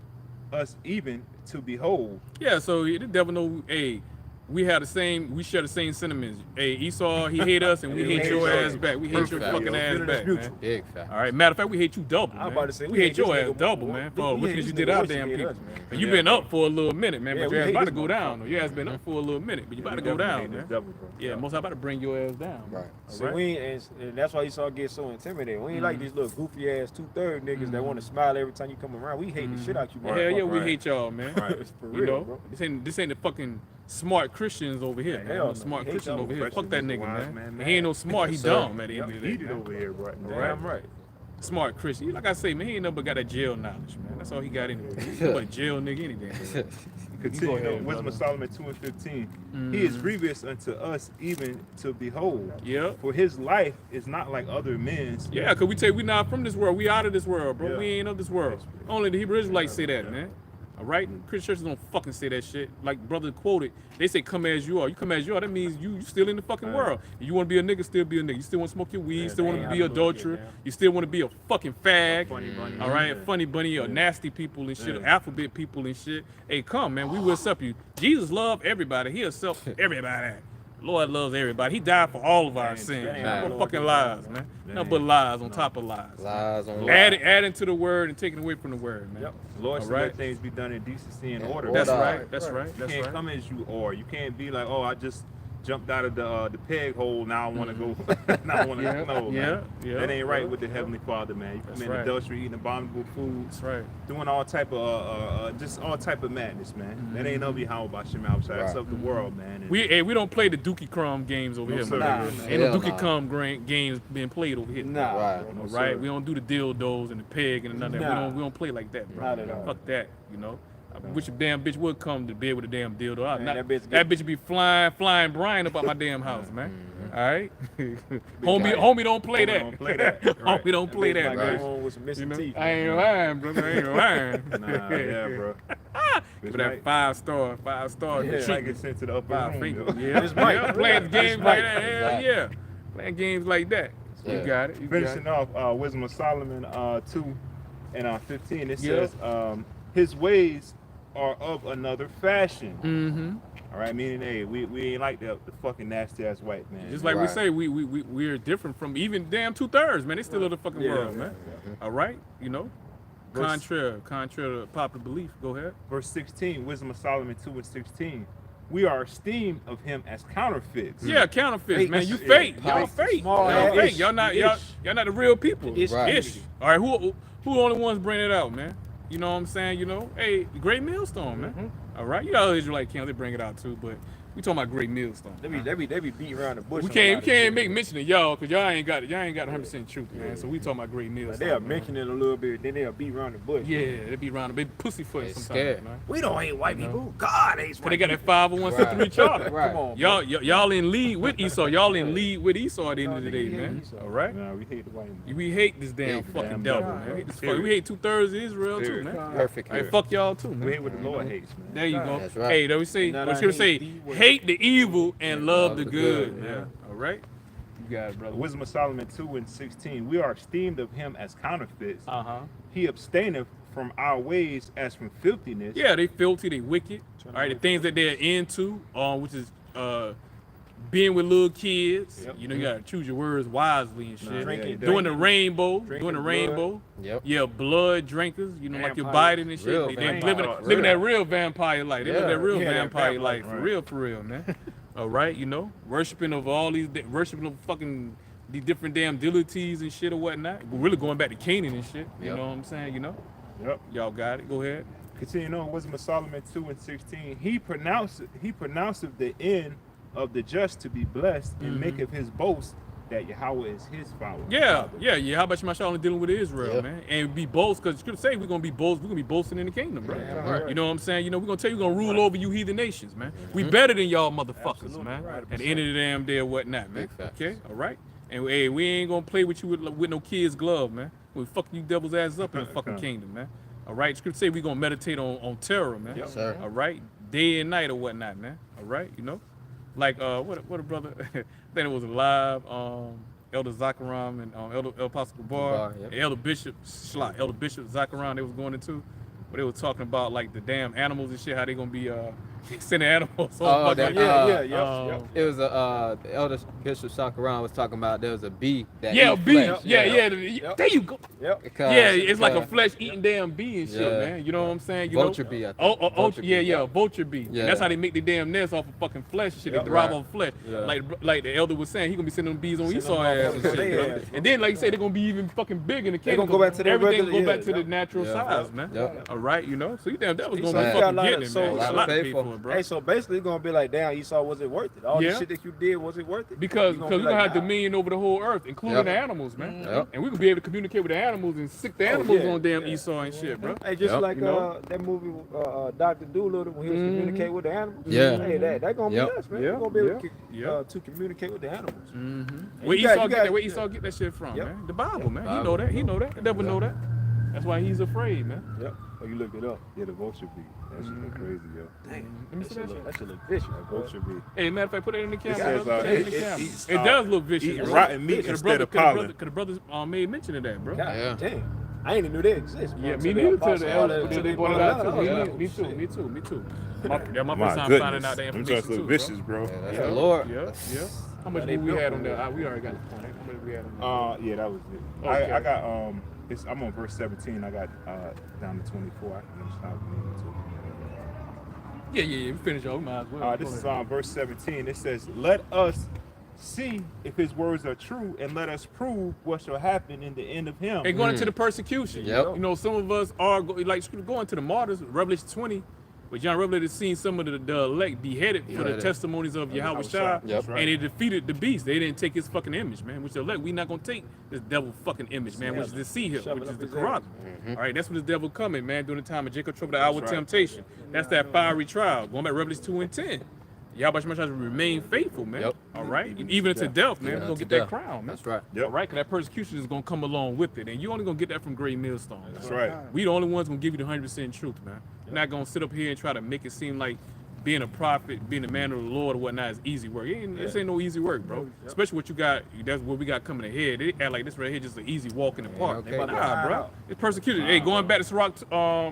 D: to behold.
B: Yeah, so the devil know, hey, we share the same sentiments. Hey, Esau, he hate us, and we hate your ass back. We hate your fucking ass back, man.
C: Big fact.
B: All right, matter of fact, we hate you double, man.
A: I'm about to say,
B: we hate your
A: this
B: ass
A: nigga
B: double,
A: more.
B: man, for
A: We
B: what
A: hate
B: you
A: this
B: did
A: nigga
B: out
A: worse than
B: damn
A: he hate
B: people.
A: us, man.
B: And you been up for a little minute, man,
A: Yeah,
B: but
A: we
B: your ass
A: hate
B: about to
A: this
B: go down.
A: motherfucker.
B: Your ass been up for a little minute, but you about to go down, man. Yeah, most I about to bring your ass down.
C: Right.
A: So we ain't, and that's why Esau get so intimidated. We ain't like these little goofy ass 2/3 niggas that want to smile every time you come around. We hate the shit out you,
B: Hell yeah, we
A: motherfucker.
B: hate y'all, man.
A: It's for
B: You
A: real,
B: know,
A: bro.
B: this ain't the fucking smart Christians over here, man.
A: hell
B: No
A: no.
B: smart
A: Hate
B: Christians
A: y'all
B: over here. Fuck that
D: Christians,
B: nigga,
D: wise
B: man.
D: man,
B: He ain't no smart. He
C: Yes, sir.
B: dumb at the end of the day.
D: Heated
B: man.
D: over here, bro.
A: Damn right.
B: Smart Christian. Like I say, man, he ain't never got that jail knowledge, man. That's all he got anyway. He's but a jail nigga anything.
D: Continue,
B: ahead,
D: Wisdom of Solomon 2 and 15. He is grievous unto us even to behold.
B: Yep.
D: For his life is not like other men's.
B: Yeah, cause we tell you we not from this world. We out of this world, bro.
D: Yeah.
B: We ain't of this world. Only the Hebrew Israelites say that, man. All right, Christian churches don't fucking say that shit. Like brother quoted, they say come as you are. You come as you are. That means you still in the fucking world. You want to be a nigga, still be a nigga. You still want to smoke your weed.
A: Yeah,
B: Still want
A: they
B: to
A: ain't
B: be
A: how to look
B: adulterer.
A: at it, man.
B: You still want to be a fucking fag.
D: Funny bunny.
B: All right, funny bunny or nasty people and shit, alphabet people and shit. Hey, come man, we will accept you. Jesus loved everybody. He accept everybody. Lord loves everybody. He died for all of our sins.
A: Damn.
B: No fucking lies, man. Nothing but lies on top of lies.
C: Lies on lies.
B: Adding to the word and taking away from the word, man.
A: Yep.
D: Lord
B: All
D: said
B: right.
D: let things be done in decency and order.
B: That's
C: Order.
B: right. That's right.
D: You
B: That's
D: can't
B: right.
D: come as you are. You can't be like, oh, I just jumped out of the peg hole. Now I want to go. Now I want to
B: Yeah,
D: know.
B: yeah,
D: man.
B: yeah.
D: That ain't right with the Heavenly Father, man. You
B: That's
D: come in
B: right.
D: adultery, eating abominable foods,
B: That's right.
D: doing all type of just all type of madness, man. That ain't of Yahweh by Shem outside. That's
C: Right.
D: of the world, man. And
B: We don't play the Dookie Crumb games over
D: No,
B: here,
D: sir.
B: man.
A: Nah,
B: Ain't no
C: Hell
B: Dookie
C: nah.
B: Crumb games being played over here.
A: Nah,
C: Right.
A: bro, no
B: All
A: sir.
B: right, we don't do the dildos and the peg and none of that.
A: Nah.
B: We don't play like that, bro.
A: Not at all.
B: Fuck that, you know. I wish a damn bitch would come to bed with a damn dildo.
A: Man,
B: That
A: that
B: bitch be flying Brian up out my damn house, man. All right, homie, don't play
D: Homie
B: that.
D: don't play that.
B: Homie, don't play
A: bitch
B: that,
A: might
B: man.
A: go home with some
B: You
A: missing
B: know,
A: teeth.
B: I ain't lying, brother. I ain't lying.
D: Nah, yeah, bro.
B: Give it that 5-star
A: Yeah.
B: treatment.
D: Might get sent to the upper
B: Five
D: room.
B: fingers.
D: yo.
B: Yeah,
A: This mic.
B: yeah, playing
A: This
B: games
A: mic.
B: like that. Hell
C: Exactly.
B: yeah. Playing games like that. You
C: Yeah.
B: got it. You got
D: Finishing
B: it.
D: off Wisdom of Solomon 2 and 15, it
B: Yeah.
D: says, his ways are of another fashion.
B: Mm-hmm.
D: All right, meaning, hey, we ain't like the fucking nasty ass white man.
B: Just like we
C: Right.
B: say, we're different from even damn 2/3, man. They still of the fucking
A: Yeah,
B: world,
A: yeah,
B: man. All right, you know.
D: Verse-
B: Contrary to popular belief. Go ahead.
D: Verse 16, Wisdom of Solomon 2 and 16. We are esteemed of him as counterfeits.
B: Yeah, counterfeits,
A: Fake.
B: man. You
D: Yeah.
B: fake. Y'all
A: Like
B: fake.
A: small
B: Y'all
A: ass
B: fake.
A: ish.
B: Y'all not
A: Ish.
B: y'all not the real people.
A: Ish.
C: Right.
B: Ish. All right, who the only ones bringing it out, man? You know what I'm saying? You know, hey, Great Millstone, man. All right, you know Israelite camps, they bring it out too, but we talking about Great Millstone.
A: They be beating around the bush.
B: We
A: on a
B: can't
A: lot of shit.
B: make mention of y'all because y'all ain't got 100% truth, man. So we talking about Great
A: Like,
B: Millstone.
A: they'll
B: man.
A: mention it a little bit, then they'll beat around the bush.
B: Yeah, they be around a big pussyfoot
C: They
B: sometimes,
C: scared.
B: man.
A: We don't hate white
B: You know?
A: people. God hates
B: Cause
A: white
B: they got
A: people.
B: that 501c3
C: Right.
B: charter.
C: Right.
A: Come on,
B: Y'all in lead with Esau. Y'all in lead with Esau at the end of the day,
A: Y'all niggas hate
B: man.
A: Esau.
B: All right.
D: Nah, we hate the white man.
B: We hate this damn
C: Big
B: fucking
D: damn
B: devil,
D: devil,
B: man.
D: man.
B: We hate, this
D: Period.
B: we hate 2/3 of Israel too,
D: Period.
B: man.
C: Perfect.
B: Hey,
C: here.
B: fuck y'all too, man.
D: We hate what the Lord hates, man.
B: There you go.
C: That's right.
B: Hey, they say,
A: Not
B: what
A: I
B: should say?
A: hate the
B: Hate the evil and love the
C: the
B: good,
C: good,
B: man. All right. You got it, brother.
D: Wisdom of Solomon 2 and 16. We are esteemed of him as counterfeits.
B: Uh-huh.
D: He abstaineth from our ways as from filthiness.
B: Yeah, they filthy, they wicked. All right, the things that they're into, which is being with little kids.
A: Yep.
B: You know, you gotta choose your words wisely and shit.
A: Drinking-
B: Doing the rainbow,
A: drinking
B: doing the
A: blood.
B: rainbow.
C: Yep.
B: Yeah, blood drinkers. You know, like your
A: Vampires.
B: Biden and shit.
C: Real
B: They
D: vampires.
B: living that
C: Real.
B: real vampire life. They live
C: Yeah.
B: that real
A: Yeah, that
B: vampire
A: vampire
B: life,
A: life.
B: for real, man. All right, you know, worshiping of all these, worshiping of fucking the different damn deities and shit or whatnot. We're really going back to Canaan and shit. You
C: Yep.
B: know what I'm saying? You know,
D: Yep.
B: y'all got it. Go ahead.
D: Continuing on, Wisdom of Solomon 2 and 16. He pronounceth the end of the just to be blessed, and maketh his boast that Yahweh is his follower.
B: Yeah. How about you, Mashallah, dealing with Israel,
C: Yeah.
B: man, and be boast because you could say we're gonna be boasting in the kingdom, bro.
A: right.
B: You know what I'm saying? You know, we're gonna tell you we're gonna rule over you heathen nations, man. We better than y'all motherfuckers,
A: Absolutely
B: man.
A: right.
B: At the end of the damn day or whatnot, man.
C: Big facts.
B: Okay, all right. And hey, we ain't gonna play with you with no kids' glove, man. We fucking you devils' asses up in the fucking kingdom, man. All right. Scripture say we gonna meditate on terror, man.
C: Yes, sir.
B: All right, day and night or whatnot, man. All right, you know, like what a brother. I think it was alive. Elder Zachariah and Elder Apostle Bar,
C: Yep.
B: and Elder Bishop Zachariah, they was going into, where they were talking about like the damn animals and shit, how they gonna be Send the animals.
C: Oh, that-
A: Yeah.
C: It was a Elder Bishop Shakaran was talking about there was a bee that
B: Yeah,
C: eat
B: bee.
C: flesh.
B: Yeah. There you go.
A: Yep.
C: Because-
B: Yeah, it's like a
C: because-
B: flesh eating damn bee and shit,
C: Yeah.
B: man. You know what I'm saying? You
C: Vulture
B: know?
C: bee, I think.
B: Oh,
C: Vulture bee,
B: yeah, a vulture bee.
C: Yeah.
B: And that's how they make the damn nest off of fucking flesh and shit. They
A: Yep.
B: derive
C: Right.
B: off flesh.
C: Yeah.
B: Like the elder was saying, he gonna be sending them bees on
A: Send
B: Esau
A: them
B: ass
A: off
B: and
A: on
B: shit.
A: their
B: bro.
A: ass,
B: And then, like you say, they're gonna be even fucking big in the kingdom.
A: gonna go back to their
B: Everything
A: regular-
B: go back to
A: yeah.
B: the natural
C: Yeah.
B: size, man.
C: Yep.
B: All right, you know. So you damn that was
A: Esau
B: gonna be
C: got a
B: fucking
A: lot of
B: getting it,
A: soul.
B: man.
A: A
B: A
A: lot
B: lot
C: to
B: to
C: pay
B: pay
C: for.
B: for it, bro.
A: Hey, so basically, it's gonna be like, damn, Esau, was it worth it? All
B: Yeah.
A: the shit that you did, was it worth it?
B: Because
A: You
B: we're
A: gonna be
B: gonna
A: like,
B: have
A: nah.
B: dominion over the whole earth, including
C: Yep.
B: the animals, man.
C: Yep.
B: And we could be able to communicate with the animals and sick the animals
A: yeah,
B: on damn
A: yeah.
B: Esau and shit, bro.
A: Hey, just
C: Yep.
A: like
B: You know?
A: that movie, Dr. Doolittle, when he was communicating with the animals.
C: Yeah.
A: Hey, that gonna
C: Yep.
A: be us, man.
B: Yeah.
A: We're gonna be able
B: Yeah.
A: to communicate with the animals.
B: Mm-hmm. Where
A: you got-
B: Esau
A: you
B: get
A: got-
B: that? Where Esau get that shit from,
A: Yep.
B: man? The Bible, man. He
C: Bible.
B: know that. He know that. The devil know that. That's why he's afraid, man.
A: Yep. Oh, you looked it up.
D: Yeah, the vulture bee. That shit look crazy, yo.
B: Let me
A: That
B: see
A: shit
B: that shit.
A: look, that shit look vicious.
D: That vulture bee.
B: Hey, matter of fact, put it in the camera.
D: says,
B: brother. Put it in the
D: it
B: camera.
D: eats,
B: It does look vicious,
D: eating
B: bro.
D: rotten meat
B: Could the
D: instead
B: brother-
D: of
B: could the
D: pollen.
B: brother- Could the brothers made mention of that, bro?
A: God
C: Yeah.
A: damn. I ain't even knew they exist.
B: Yeah,
A: bro,
B: me
A: until
B: neither.
A: they
B: Till the
A: apostle-
B: elder,
A: until
B: they brought it out.
A: Oh,
B: Me
A: yeah.
B: too. Me too. My
D: My
B: first time finding
D: goodness.
B: out that
D: Them
B: information
D: just
B: too,
D: look vicious, bro.
C: Yeah, that's
B: Yeah.
C: the Lord.
B: Yeah. How much
A: they
B: we
A: built
B: had
A: for
B: on there?
A: that.
B: We already got the point. How much we had on there?
D: Yeah, that was it.
B: Okay.
D: I got I'm on verse 17. I got down to 24. I can stop reading too.
B: Yeah. We finished. We might as well.
D: This
B: Go
D: is
B: ahead.
D: verse 17. It says, "Let us see if his words are true, and let us prove what shall happen in the end of him."
B: And going into the persecution.
C: Yep.
B: You know, some of us are going to the martyrs. Revelation 20, where John Revelator seen some of the elect beheaded for the
C: Beheaded.
B: testimonies of Yahweh Shai,
C: Yep.
B: and they defeated the beast. They didn't take his fucking image, man. Which the elect, we not gonna take this devil fucking image, man. Which is the sea hill,
A: Shove it
B: which is
A: up
B: the
A: his
B: Quran.
A: ass.
B: All right, that's when this devil coming, man. During the time of Jacob trouble, the hour of
D: right.
B: temptation. That's that fiery trial. Going back to Revelation 2 and 10. Yahweh Shai will remain faithful, man.
C: Yep.
B: All right, even unto death, man.
C: Yeah,
B: We're gonna
C: unto
B: get that
C: death.
B: crown, man.
C: That's right.
D: Yep.
B: All right, because that persecution is gonna come along with it, and you only gonna get that from great millstones.
D: That's right.
B: We the only ones gonna give you the 100% truth, man. We're not gonna sit up here and try to make it seem like being a prophet, being a man of the Lord or whatnot is easy work. This ain't no easy work, bro. Especially what you got. That's what we got coming ahead. They act like this right here just an easy walk in the park.
C: okay.
B: Nah, bro. It's persecuted. Hey, going back to Sirach,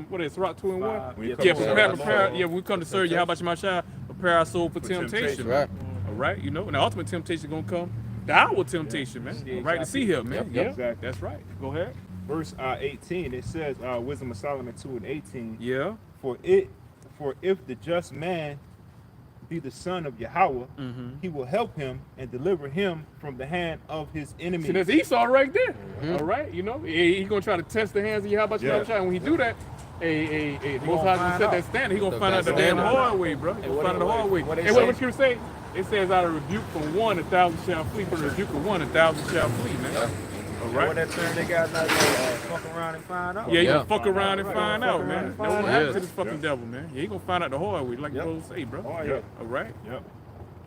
B: what is it, Sirach 2 and 1?
D: When you
B: Yeah,
D: come to
B: prepare.
D: the
B: Yeah, when we come to serve you, how about you, prepare our soul for temptation.
D: temptation.
C: Right.
B: All right, you know, and the ultimate temptation gonna come. The hour temptation, man.
A: Yeah.
B: All right, to see him, man.
C: Yep,
B: Yeah,
D: exactly.
B: that's right. Go ahead.
D: Verse 18. It says, Wisdom of Solomon 2 and 18.
B: Yeah.
D: For if the just man be the son of Yahweh, he will help him and deliver him from the hand of his enemies.
B: See, that's Esau right there. All right, you know, he's gonna try to test the hands of Yahweh.
D: Yeah.
B: And when he do that, the Most
A: gonna
B: High gonna
A: find
B: set
A: out.
B: that standard. He gonna
C: So
B: find out the
C: that's
B: damn
C: all.
B: hard way, bro. He gonna
A: what
B: find out the
A: they-
B: hard way.
A: what they
B: And what
A: say?
B: you say? It says, out of rebuke from one, 1,000 shall flee. From the rebuke of one, 1,000 shall flee, man. All
A: What
B: right.
A: that term they got now, fuck around and find out.
B: Yeah, you
C: Yeah.
B: gonna fuck around and
A: Right.
B: find
A: Fuck
B: out,
A: around
B: man.
A: and
B: That's what
A: find
B: happens
C: out.
B: to this fucking devil, man. Yeah, he gonna find out the hard way, like
A: Yep.
B: you both say, bro.
D: Oh, yeah.
B: All right.
D: Yep.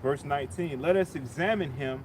D: Verse 19. Let us examine him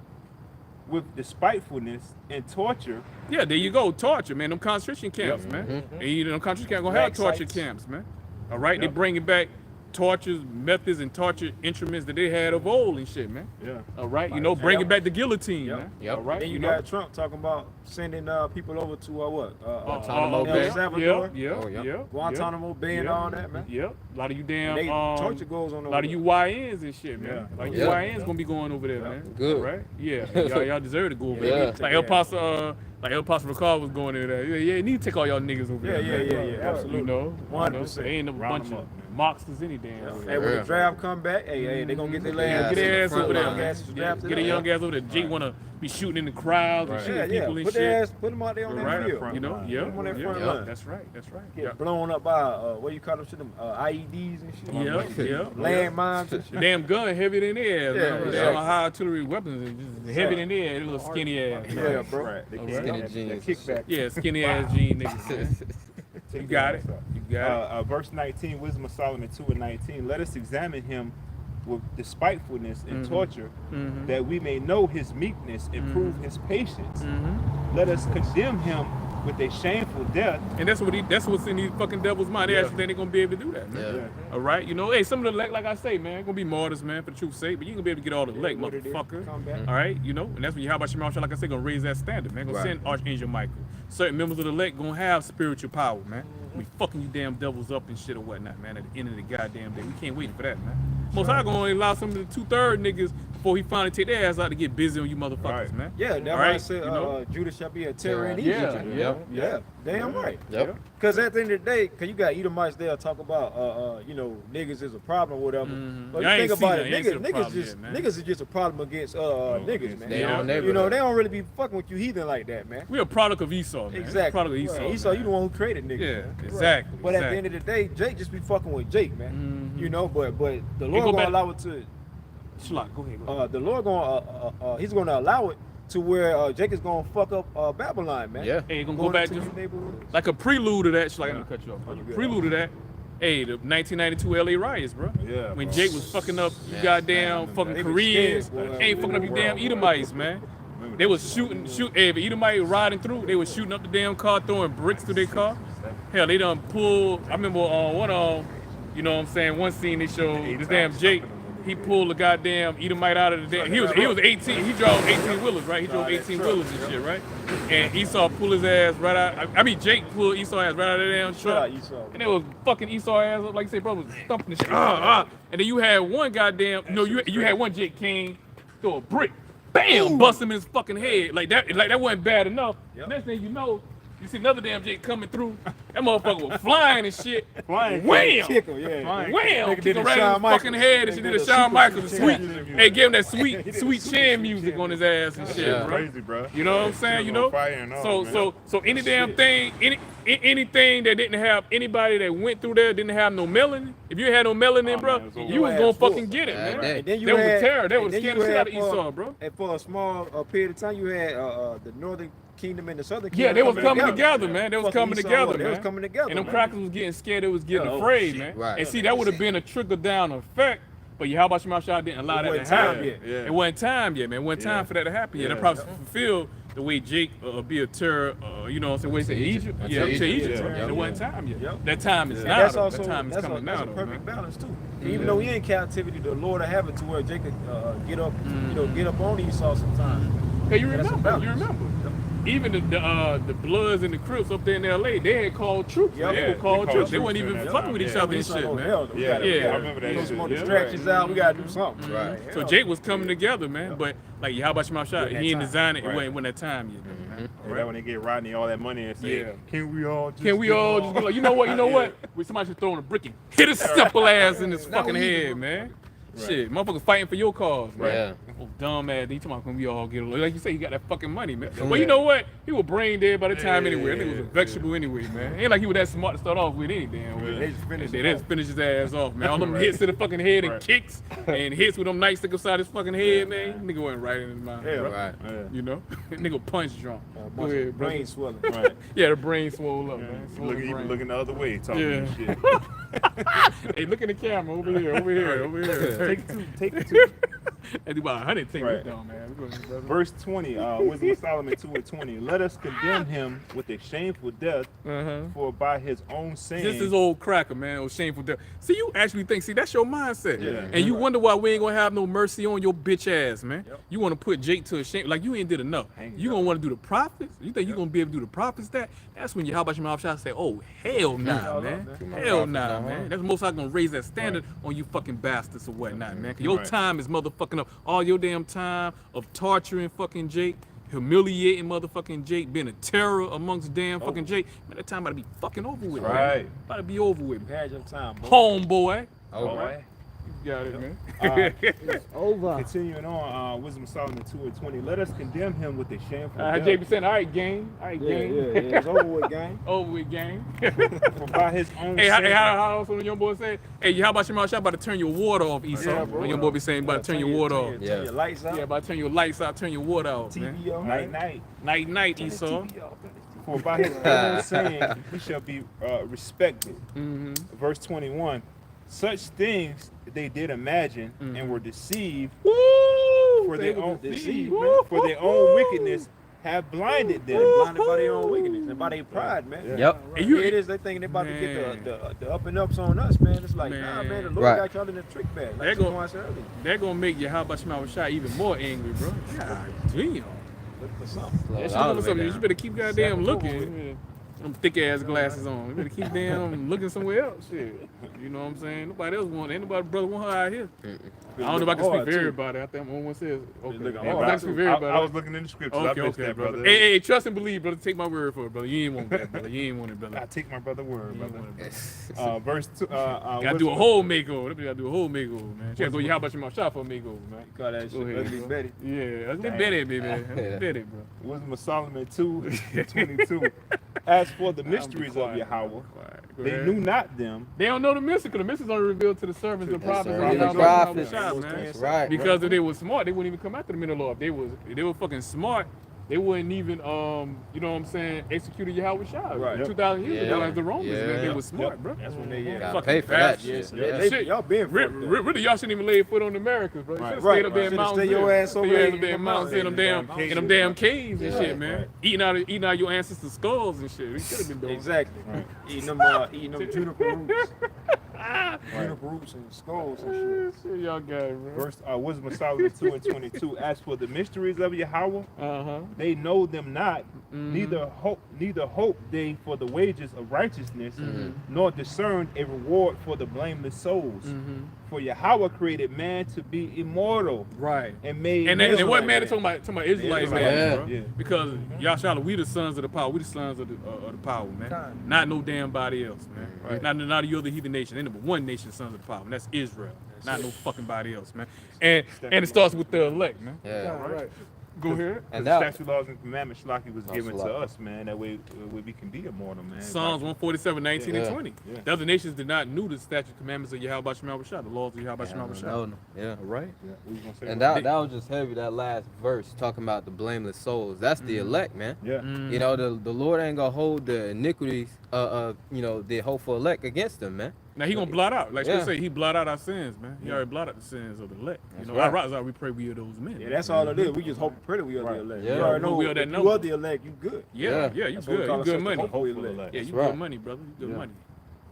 D: with despitefulness and torture.
B: Yeah, there you go. Torture, man. Them concentration camps, man. And you know, them concentration camps gonna have
A: Black
B: torture
A: sites.
B: camps, man. All right, they
D: Yep.
B: bringing back tortures, methods, and torture instruments that they had of old and shit, man.
D: Yeah.
B: All right, you know, bringing
A: Yep.
B: back the guillotine,
A: Yep.
B: man.
C: Yep.
B: All right,
A: Then you
B: know.
A: got Trump talking about sending people over to
C: Guantanamo
A: El
C: Bay.
A: Salvador,
B: Yeah,
C: Oh, yeah.
B: yeah.
A: Guantanamo Bay and
B: Yeah.
A: all that, man.
B: Yep. A lot of you damn
A: They torture goes on
B: a
A: over
B: lot of
A: there.
B: you YNs and shit, man.
D: Yeah.
B: Like
C: Yeah.
B: YNs gonna be going over there, man.
C: Good.
B: All right? Yeah. Y'all deserve to go over
C: Yeah.
B: there. Like El Paso Ricard was going in there. Yeah, you need to take all y'all niggas over
A: Yeah,
B: there.
A: yeah,
B: man.
A: yeah, absolutely.
B: You know,
A: 100%.
B: they ain't a
D: Round
B: bunch
D: them
B: of
D: up,
B: monsters any damn.
A: Hey, when the draft come back, hey, they gonna get their
B: Yeah,
A: land.
B: get their ass
C: front
B: over there,
C: line.
B: man. Get a young ass over there. Jake wanna be shooting in the crowds and
D: Right.
B: shooting
A: Yeah,
B: people and
A: put
B: shit.
A: their ass, put them out there on that
B: Right,
A: field.
D: front
B: you know,
D: line.
B: yeah,
A: Put 'em on that front
B: yeah.
A: line.
B: That's right, that's right.
A: Get
B: Yeah,
A: blown up by what you call them shit, them IEDs and shit.
B: yeah.
A: Landmines and
B: The
A: shit.
B: damn gun heavier than theirs.
A: Yeah,
B: man.
A: yeah.
B: Damn high artillery weapons is just heavier than theirs. They little skinny ass.
A: Yeah, bro.
D: Right. They
B: All
D: can't
B: right.
D: get that
C: Genius.
D: kickback.
B: Yeah, skinny ass Gene niggas, man. You got it. You got it.
D: Verse 19, Wisdom of Solomon 2 and 19. Let us examine him with despitefulness and torture, that we may know his meekness and prove his patience. Let us condemn him with a shameful death.
B: And that's what's in these fucking devil's mind. They actually think they're gonna be able to do that, man.
C: Yeah.
B: All right, you know, hey, some of the elect, like I say, man, gonna be martyrs, man, for the truth's sake, but you ain't gonna be able to get all the elect,
A: what it is,
B: motherfucker.
A: come back.
B: All right, you know, and that's when Yahweh Shemar, like I say, gonna raise that standard, man. Gonna
C: Right.
B: send Archangel Michael. Certain members of the elect gonna have spiritual power, man. We fucking you damn devils up and shit or whatnot, man. At the end of the goddamn day, we can't wait for that, man. Most High gonna only allow some of the 2/3 niggas before he finally take their ass out to get busy on you motherfuckers,
D: Right.
B: man.
A: Yeah, that's why I
B: Right,
A: said
B: you know?
A: Judah shall be a terror in
B: Yeah,
A: Egypt. you
B: yeah,
A: know?
B: yeah.
A: Damn right.
C: Yep.
A: Because at the end of the day, because you got Edomites there talk about, niggas is a problem or whatever. But
B: Yeah, I
A: you
B: ain't
A: think
B: seen
A: about
B: that.
A: it,
B: I ain't seen a
A: niggas
B: problem
A: just
B: yet, man.
A: niggas is just a problem against niggas, man.
C: Their own
A: You know,
C: neighborhood.
A: they don't really be fucking with you heathen like that, man.
B: We a product of Esau, man.
A: Exactly.
B: Product of Esau.
A: Right. Esau,
B: man.
A: you the one who created niggas.
B: Yeah,
A: man.
B: exactly.
A: But at the end of the day, Jake just be fucking with Jake, man. You know, but the
B: go
A: Lord gonna
B: back-
A: allow it to.
B: Shalak, go ahead.
A: The Lord gonna he's gonna allow it to where Jake is gonna fuck up Babylon, man.
C: Yeah.
B: Hey, you gonna go
A: Going
B: back
A: into
B: just
A: these neighborhoods.
B: like a prelude to that. Shalak, I'm gonna cut you off.
A: Oh, you good.
B: Prelude to that. Hey, the 1992 LA riots, bro.
D: Yeah,
B: When
D: bro.
B: Jake was fucking up you
C: Yeah,
B: goddamn
D: man,
B: fucking
A: they was
B: Koreans,
A: scared, boy.
B: ain't fucking up you damn Edomites, man. They was shooting. Hey, if Edomite riding through, they was shooting up the damn car, throwing bricks to their car. Hell, they done pulled. I remember you know what I'm saying, one scene they showed this damn Jake. He pulled the goddamn Edomite out of the damn. He was 18. He drove 18 wheelers, right? He drove 18 wheelers and shit, right? And Esau pulled his ass right out. I mean, Jake pulled Esau ass right out of the damn
A: Shout
B: truck.
A: out Esau.
B: And it was fucking Esau ass up, like you say, bro, was thumping the shit. And then you had one goddamn, you had one Jake King throw a brick, bam, bust him in his fucking head. Like that wasn't bad enough.
A: Yep.
B: Next thing you know, you see another damn Jake coming through. That motherfucker was flying and shit.
D: Flying.
B: Wham!
A: Kick him, yeah.
D: Fine.
B: Wham!
A: Nigga
B: Kick
A: did
B: him
A: the
B: right in
A: Shawn
B: his fucking
A: Michaels.
B: head and she
A: Nigga
B: did
A: did
B: a
A: a
B: Shawn
A: super
B: Michaels,
A: Shawn
B: sweet.
A: Michaels.
B: Hey, gave him that
A: He did
B: sweet
A: a
B: chin
A: super
B: music
A: Shawn
B: on his ass and shit,
C: Yeah.
B: bro.
D: Crazy, bro.
B: You know what I'm saying? You know?
D: Fire and all, man.
B: So any damn thing, anything that didn't have anybody that went through there didn't have no melanin. If you had no melanin,
D: Oh,
B: bro,
D: man, it was over.
B: you was
A: Your
B: gonna
A: ass full.
B: fucking get it,
C: Yeah,
B: man.
C: that-
A: And then you
B: That was a
A: had,
B: terror. That
A: and
B: was
A: then
B: scared
A: you
B: the shit out of
A: had for-
B: Esau, bro.
A: And for a small period of time, you had the Northern Kingdom and the Southern Kingdom.
B: Yeah, they was coming together, man. They was
A: Fucking
B: coming
A: Esau,
B: together,
A: they
B: man.
A: was coming together,
B: And them
A: man.
B: crackers was getting scared. They was getting
A: Yeah, oh,
B: afraid,
A: shit.
B: man.
C: Right.
B: And see, that would have been a trickle down effect. But Yahweh Shemashah didn't allow
A: It
B: that to
A: wasn't time
B: happen.
A: yet.
D: Yeah.
B: It wasn't time yet, man. It wasn't time
D: Yeah.
B: for that to happen yet.
D: Yeah.
B: That probably fulfilled the way Jake be a terror, you know what I'm saying? What he said, Egypt?
C: Until
B: Yeah,
C: Egypt.
B: to Egypt.
D: Yeah.
B: It wasn't time yet.
A: Yep.
B: That time is
A: And
B: now.
A: that's
B: though.
A: also
B: That time is
A: that's
B: coming
A: a
B: now, though,
A: perfect
B: man.
A: balance too. Even though he in captivity, the Lord will have it to where Jacob get up, get up on Esau sometimes.
B: Hey, you
A: That's a
B: remember?
A: balance.
B: You remember? Even the Bloods and the Crips up there in LA, they had called troops.
A: Yeah,
B: man. They
A: they
B: were called
D: called
B: troops. They
D: troops
B: weren't
D: during
B: even
D: that
B: fucking
D: time,
B: with each
D: yeah.
B: other and shit, man.
D: Yeah,
B: Yeah.
D: I remember that
A: Those
D: shit.
A: more
D: Yeah.
A: distractions out. We gotta do something.
C: Right.
B: So Jake was coming together, man. But like Yahweh Shemashah,
A: During that
B: he ain't
A: time.
B: designed it.
D: Right.
B: It wasn't that time yet, man.
D: Yeah, that when they get Rodney all that money and say,
B: Yeah.
D: can we all just
B: Can we
D: get
B: all
D: along?"
B: just be like, you know what? We somebody should throw in a brick and hit his simple ass in his fucking head, man. Shit, motherfuckers fighting for your cause, man.
C: Yeah.
B: Oh, dumb ass. He talking about can we all get along? Like you say, he got that fucking money, man. Well, you know what? He was brain dead by the time anyway. That nigga was a vegetable anyway, man. Ain't like he was that smart to start off with any damn way.
A: They just finished
B: They
A: him
B: just finish his ass off, man. All them
D: Right.
B: hits to the fucking head and
D: Right.
B: kicks and hits with them nightsticks upside his fucking head, man. Nigga wasn't right in his mind,
A: Yeah,
B: bro.
C: Right.
D: Yeah.
B: You know? Nigga punch drunk. Go
A: Bunch
B: ahead,
A: of
B: bro.
A: brain swelling.
D: Right.
B: Yeah, the brain swole up, man.
D: You
B: Swollen
D: even
B: brain.
D: looking the other way, talking
B: Yeah.
D: shit.
B: Hey, look in the camera over here, over here, over here.
D: Take two, take the two.
B: That's about 100 things
D: Right.
B: down, man. Go ahead, brother.
D: Verse 20, Wisdom of Solomon 2:20. Let us condemn him with a shameful death, for by his own saying.
B: This is old cracker, man. Old shameful death. See, you actually think, that's your mindset.
D: Yeah.
B: And you wonder why we ain't gonna have no mercy on your bitch ass, man.
A: Yep.
B: You wanna put Jake to a shame. Like, you ain't did enough. You gonna wanna do the prophets? You think you gonna be able to do the prophets that? That's when Yahweh Shemashah say, oh, hell nah, man. Hell nah, man. That's most I gonna raise that standard on you fucking bastards or whatnot, man. 'Cause your
D: Right.
B: time is motherfucking up. All your damn time of torturing fucking Jake, humiliating motherfucking Jake, being a terror amongst damn fucking Jake. Man, that time about to be fucking over with, man.
D: Right.
B: About to be over with, man.
A: You had your time, boy.
B: Homeboy.
C: Oh,
D: right.
B: You got it, man.
E: It's over.
D: Continuing on, Wisdom of Solomon 2:20. Let us condemn him with a shameful death,
B: JB saying, all right, gang. All right,
A: Yeah,
B: gang.
A: yeah, yeah. It's over with, gang.
B: Over with, gang.
D: for by his own
B: Hey,
D: saying.
B: how else the young boy say? Hey, how about Shemashah about to turn your water off, Esau?
A: Yeah, bro.
B: When young boy be saying about to turn your water off.
A: Turn
C: Yeah.
A: your lights out.
B: Yeah, about to turn your lights out, turn your water off, man.
A: TV on.
D: Night, night.
B: Night, night,
A: Turn the
B: Esau.
A: TV off.
D: For by his own saying, he shall be respected.
B: Mm-hmm.
D: Verse 21. Such things they did imagine and were deceived
B: Woo!
D: for
B: They
D: their
B: were
D: own
B: deceived,
D: for
B: man.
D: their own wickedness have blinded them.
A: Blinded by their own wickedness and by their pride, man.
C: Yep.
B: And you-
A: Here it is. They thinking they about to
B: Man.
A: get the up and ups on us, man. It's like, nah,
B: Man.
A: man. The Lord
C: Right.
A: got y'all in the trick bag.
B: There
A: Like
B: go-
A: someone said earlier.
B: They're gonna make you how about Shemashah even more angry, bro. God damn.
A: Look for something.
B: That shit
C: all
B: on
C: the way
B: something.
C: down.
B: You better keep goddamn
A: Seven
B: looking.
A: over
B: Yeah. them thick ass glasses on. You better keep damn looking somewhere else. Shit. You know what I'm saying? Nobody else want. Ain't nobody brother want her out here. I don't know if I can speak for everybody. I think one says okay. I can speak for everybody.
D: I was looking in the scriptures. I missed that, brother.
B: Hey, trust and believe, brother. Take my word for it, brother. You ain't want that, brother. You ain't want it, brother.
D: I take my brother word, brother. Verse 2.
B: Gotta do a whole makeover. Gotta do a whole makeover, man. Check out how about your mouth shot for a makeover, man.
A: You call that shit Ugly Betty.
B: Yeah, Ugly Betty, baby. Ugly Betty, bro.
D: Wisdom of Solomon 2:22. As for the mysteries of Yahweh, they knew not them.
B: They don't know the mystery, because the mysteries only revealed to the servants and prophets.
C: That's right.
B: Because if they were smart, they wouldn't even come after the men of the Lord. If they were fucking smart, they wouldn't even, you know what I'm saying, executed Yahweh Shah.
A: Right.
B: 2,000 years ago, like the Romans, man. They were smart, bro.
A: That's when they
C: gotta pay for that shit.
A: Y'all been
B: really, y'all shouldn't even lay a foot on America, bro. You should have stayed up there in mountains.
A: Stay your ass over there
B: in them mountains, in them damn caves and shit, man. Eating out your ancestors' skulls and shit. We should have been doing
A: exactly. Eating them juniper roots. Juniper roots and skulls and shit.
B: Y'all got it, bro.
D: Verse Wisdom of Solomon 2:22. As for the mysteries of Yahweh, they know them not, neither hope they for the wages of righteousness, nor discern a reward for the blameless souls. For Yahweh created man to be immortal,
B: right?
D: And made
B: and what man is talking about Israelites, man, bro?
D: Yeah.
B: Because Yahshua, we the sons of the power, we the sons of the power, man. Not no damn body else, man. Right. Not the other heathen nation. They number one nation, sons of the power, and that's Israel. Not no fucking body else, man. And it starts with the elect, man.
C: Yeah.
B: Right. Go ahead.
D: And the statute, laws, and commandments, Shlaki, was given to us, man. That way we can be immortal, man.
B: Psalms 147, 19 and 20. Yeah. The other nations did not know the statute, commandments of Yahweh Shema Shah, the laws of Yahweh Shema Shah.
C: Yeah.
B: All right.
C: Yeah. And that was just heavy. That last verse talking about the blameless souls. That's the elect, man.
D: Yeah.
C: You know, the Lord ain't gonna hold the iniquities the hopeful elect against them, man.
B: Now he gonna blot out, like you say, he blot out our sins, man. He already blot out the sins of the elect.
C: That's
B: you know, our rots are we pray we are those men.
A: Yeah, that's all it is. We just hope and pray that we are the elect.
C: Yeah.
A: You already know
B: we are that
A: if
B: number.
A: you are the elect, you good.
B: Yeah, you
A: That's
B: good. You good money.
A: Elect.
B: Yeah, you good money, brother. You good money.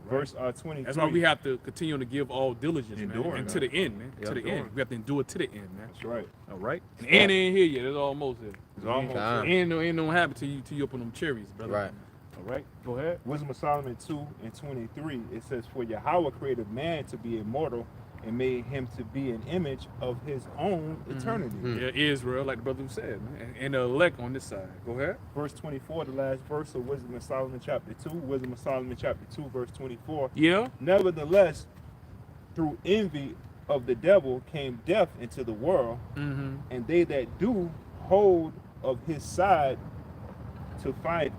D: Verse 23.
B: That's why we have to continue to give all diligence,
D: Endure,
B: man. And to the end, man.
C: Yeah.
B: To the end. We have to endure to the end, man.
D: That's right.
B: All right? And the end ain't here yet. It's almost here.
D: It's almost
B: Ain't no happen till you up on them cherries, brother.
C: Right.
B: All right? Go ahead.
D: Wisdom of Solomon 2:23. It says, for Yahweh created man to be immortal and made him to be an image of his own eternity.
B: Yeah, Israel, like the brother said, man. And the elect on this side. Go ahead.
D: Verse 24, the last verse of Wisdom of Solomon chapter 2. Wisdom of Solomon chapter 2, verse 24.
B: Yeah.
D: Nevertheless, through envy of the devil came death into the world, and they that do hold of his side to find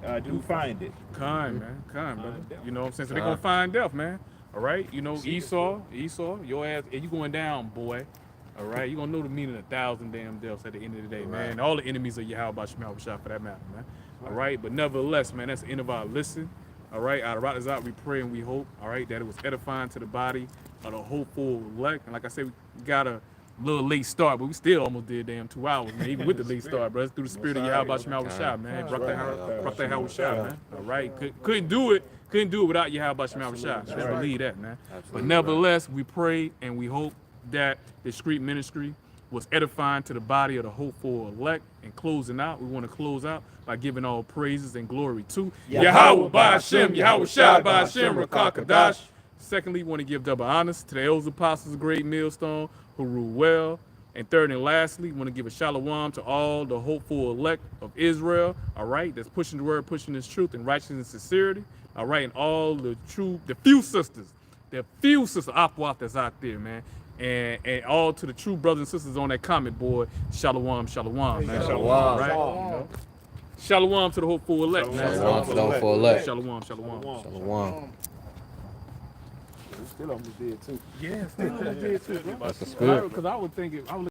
D: find it.
B: Kind, man. Kind, brother. You know what I'm saying? So they're going to find death, man. All right? You know, Esau, your ass, you going down, boy. All right? You're going to know the meaning of 1,000 damn deaths at the end of the day, man. All the enemies of Yahweh Shema Shah for that matter, man. All right? But nevertheless, man, that's the end of our listen. All right? Out of Rotters out, we pray and we hope, all right, that it was edifying to the body of the hopeful elect. And like I said, we got a little late start, but we still almost did damn 2 hours, man. Even with the late start, bro. It's through the spirit of Yahweh Shema Shah, man. Rock that Yahweh Shah, man. All right? Couldn't do it without Yahweh Shema Shah. Just believe that, man. But nevertheless, we pray and we hope that the street ministry was edifying to the body of the hopeful elect. And closing out, we want to close out by giving all praises and glory to Yahweh Ba'Hashem, Yahweh Shah Ba'Hashem, Rakah Kadash. Secondly, we want to give double honors to the elders apostles of Great Millstone who rule well. And third and lastly, we want to give a shalom to all the hopeful elect of Israel, all right, that's pushing the word, pushing this truth and righteousness and sincerity, all right, and all the few sisters, Apuaf that's out there, man. And all to the true brothers and sisters on that comment board, shalom, man.
C: Shalom.
B: Right? You know? Shalom to the hopeful elect, man.
C: Shalom to the hopeful elect.
B: Shalom.
C: Shalom.
A: Still almost dead too.
B: Yeah, still almost dead too, bro.
C: That's the spirit.
B: Because I would think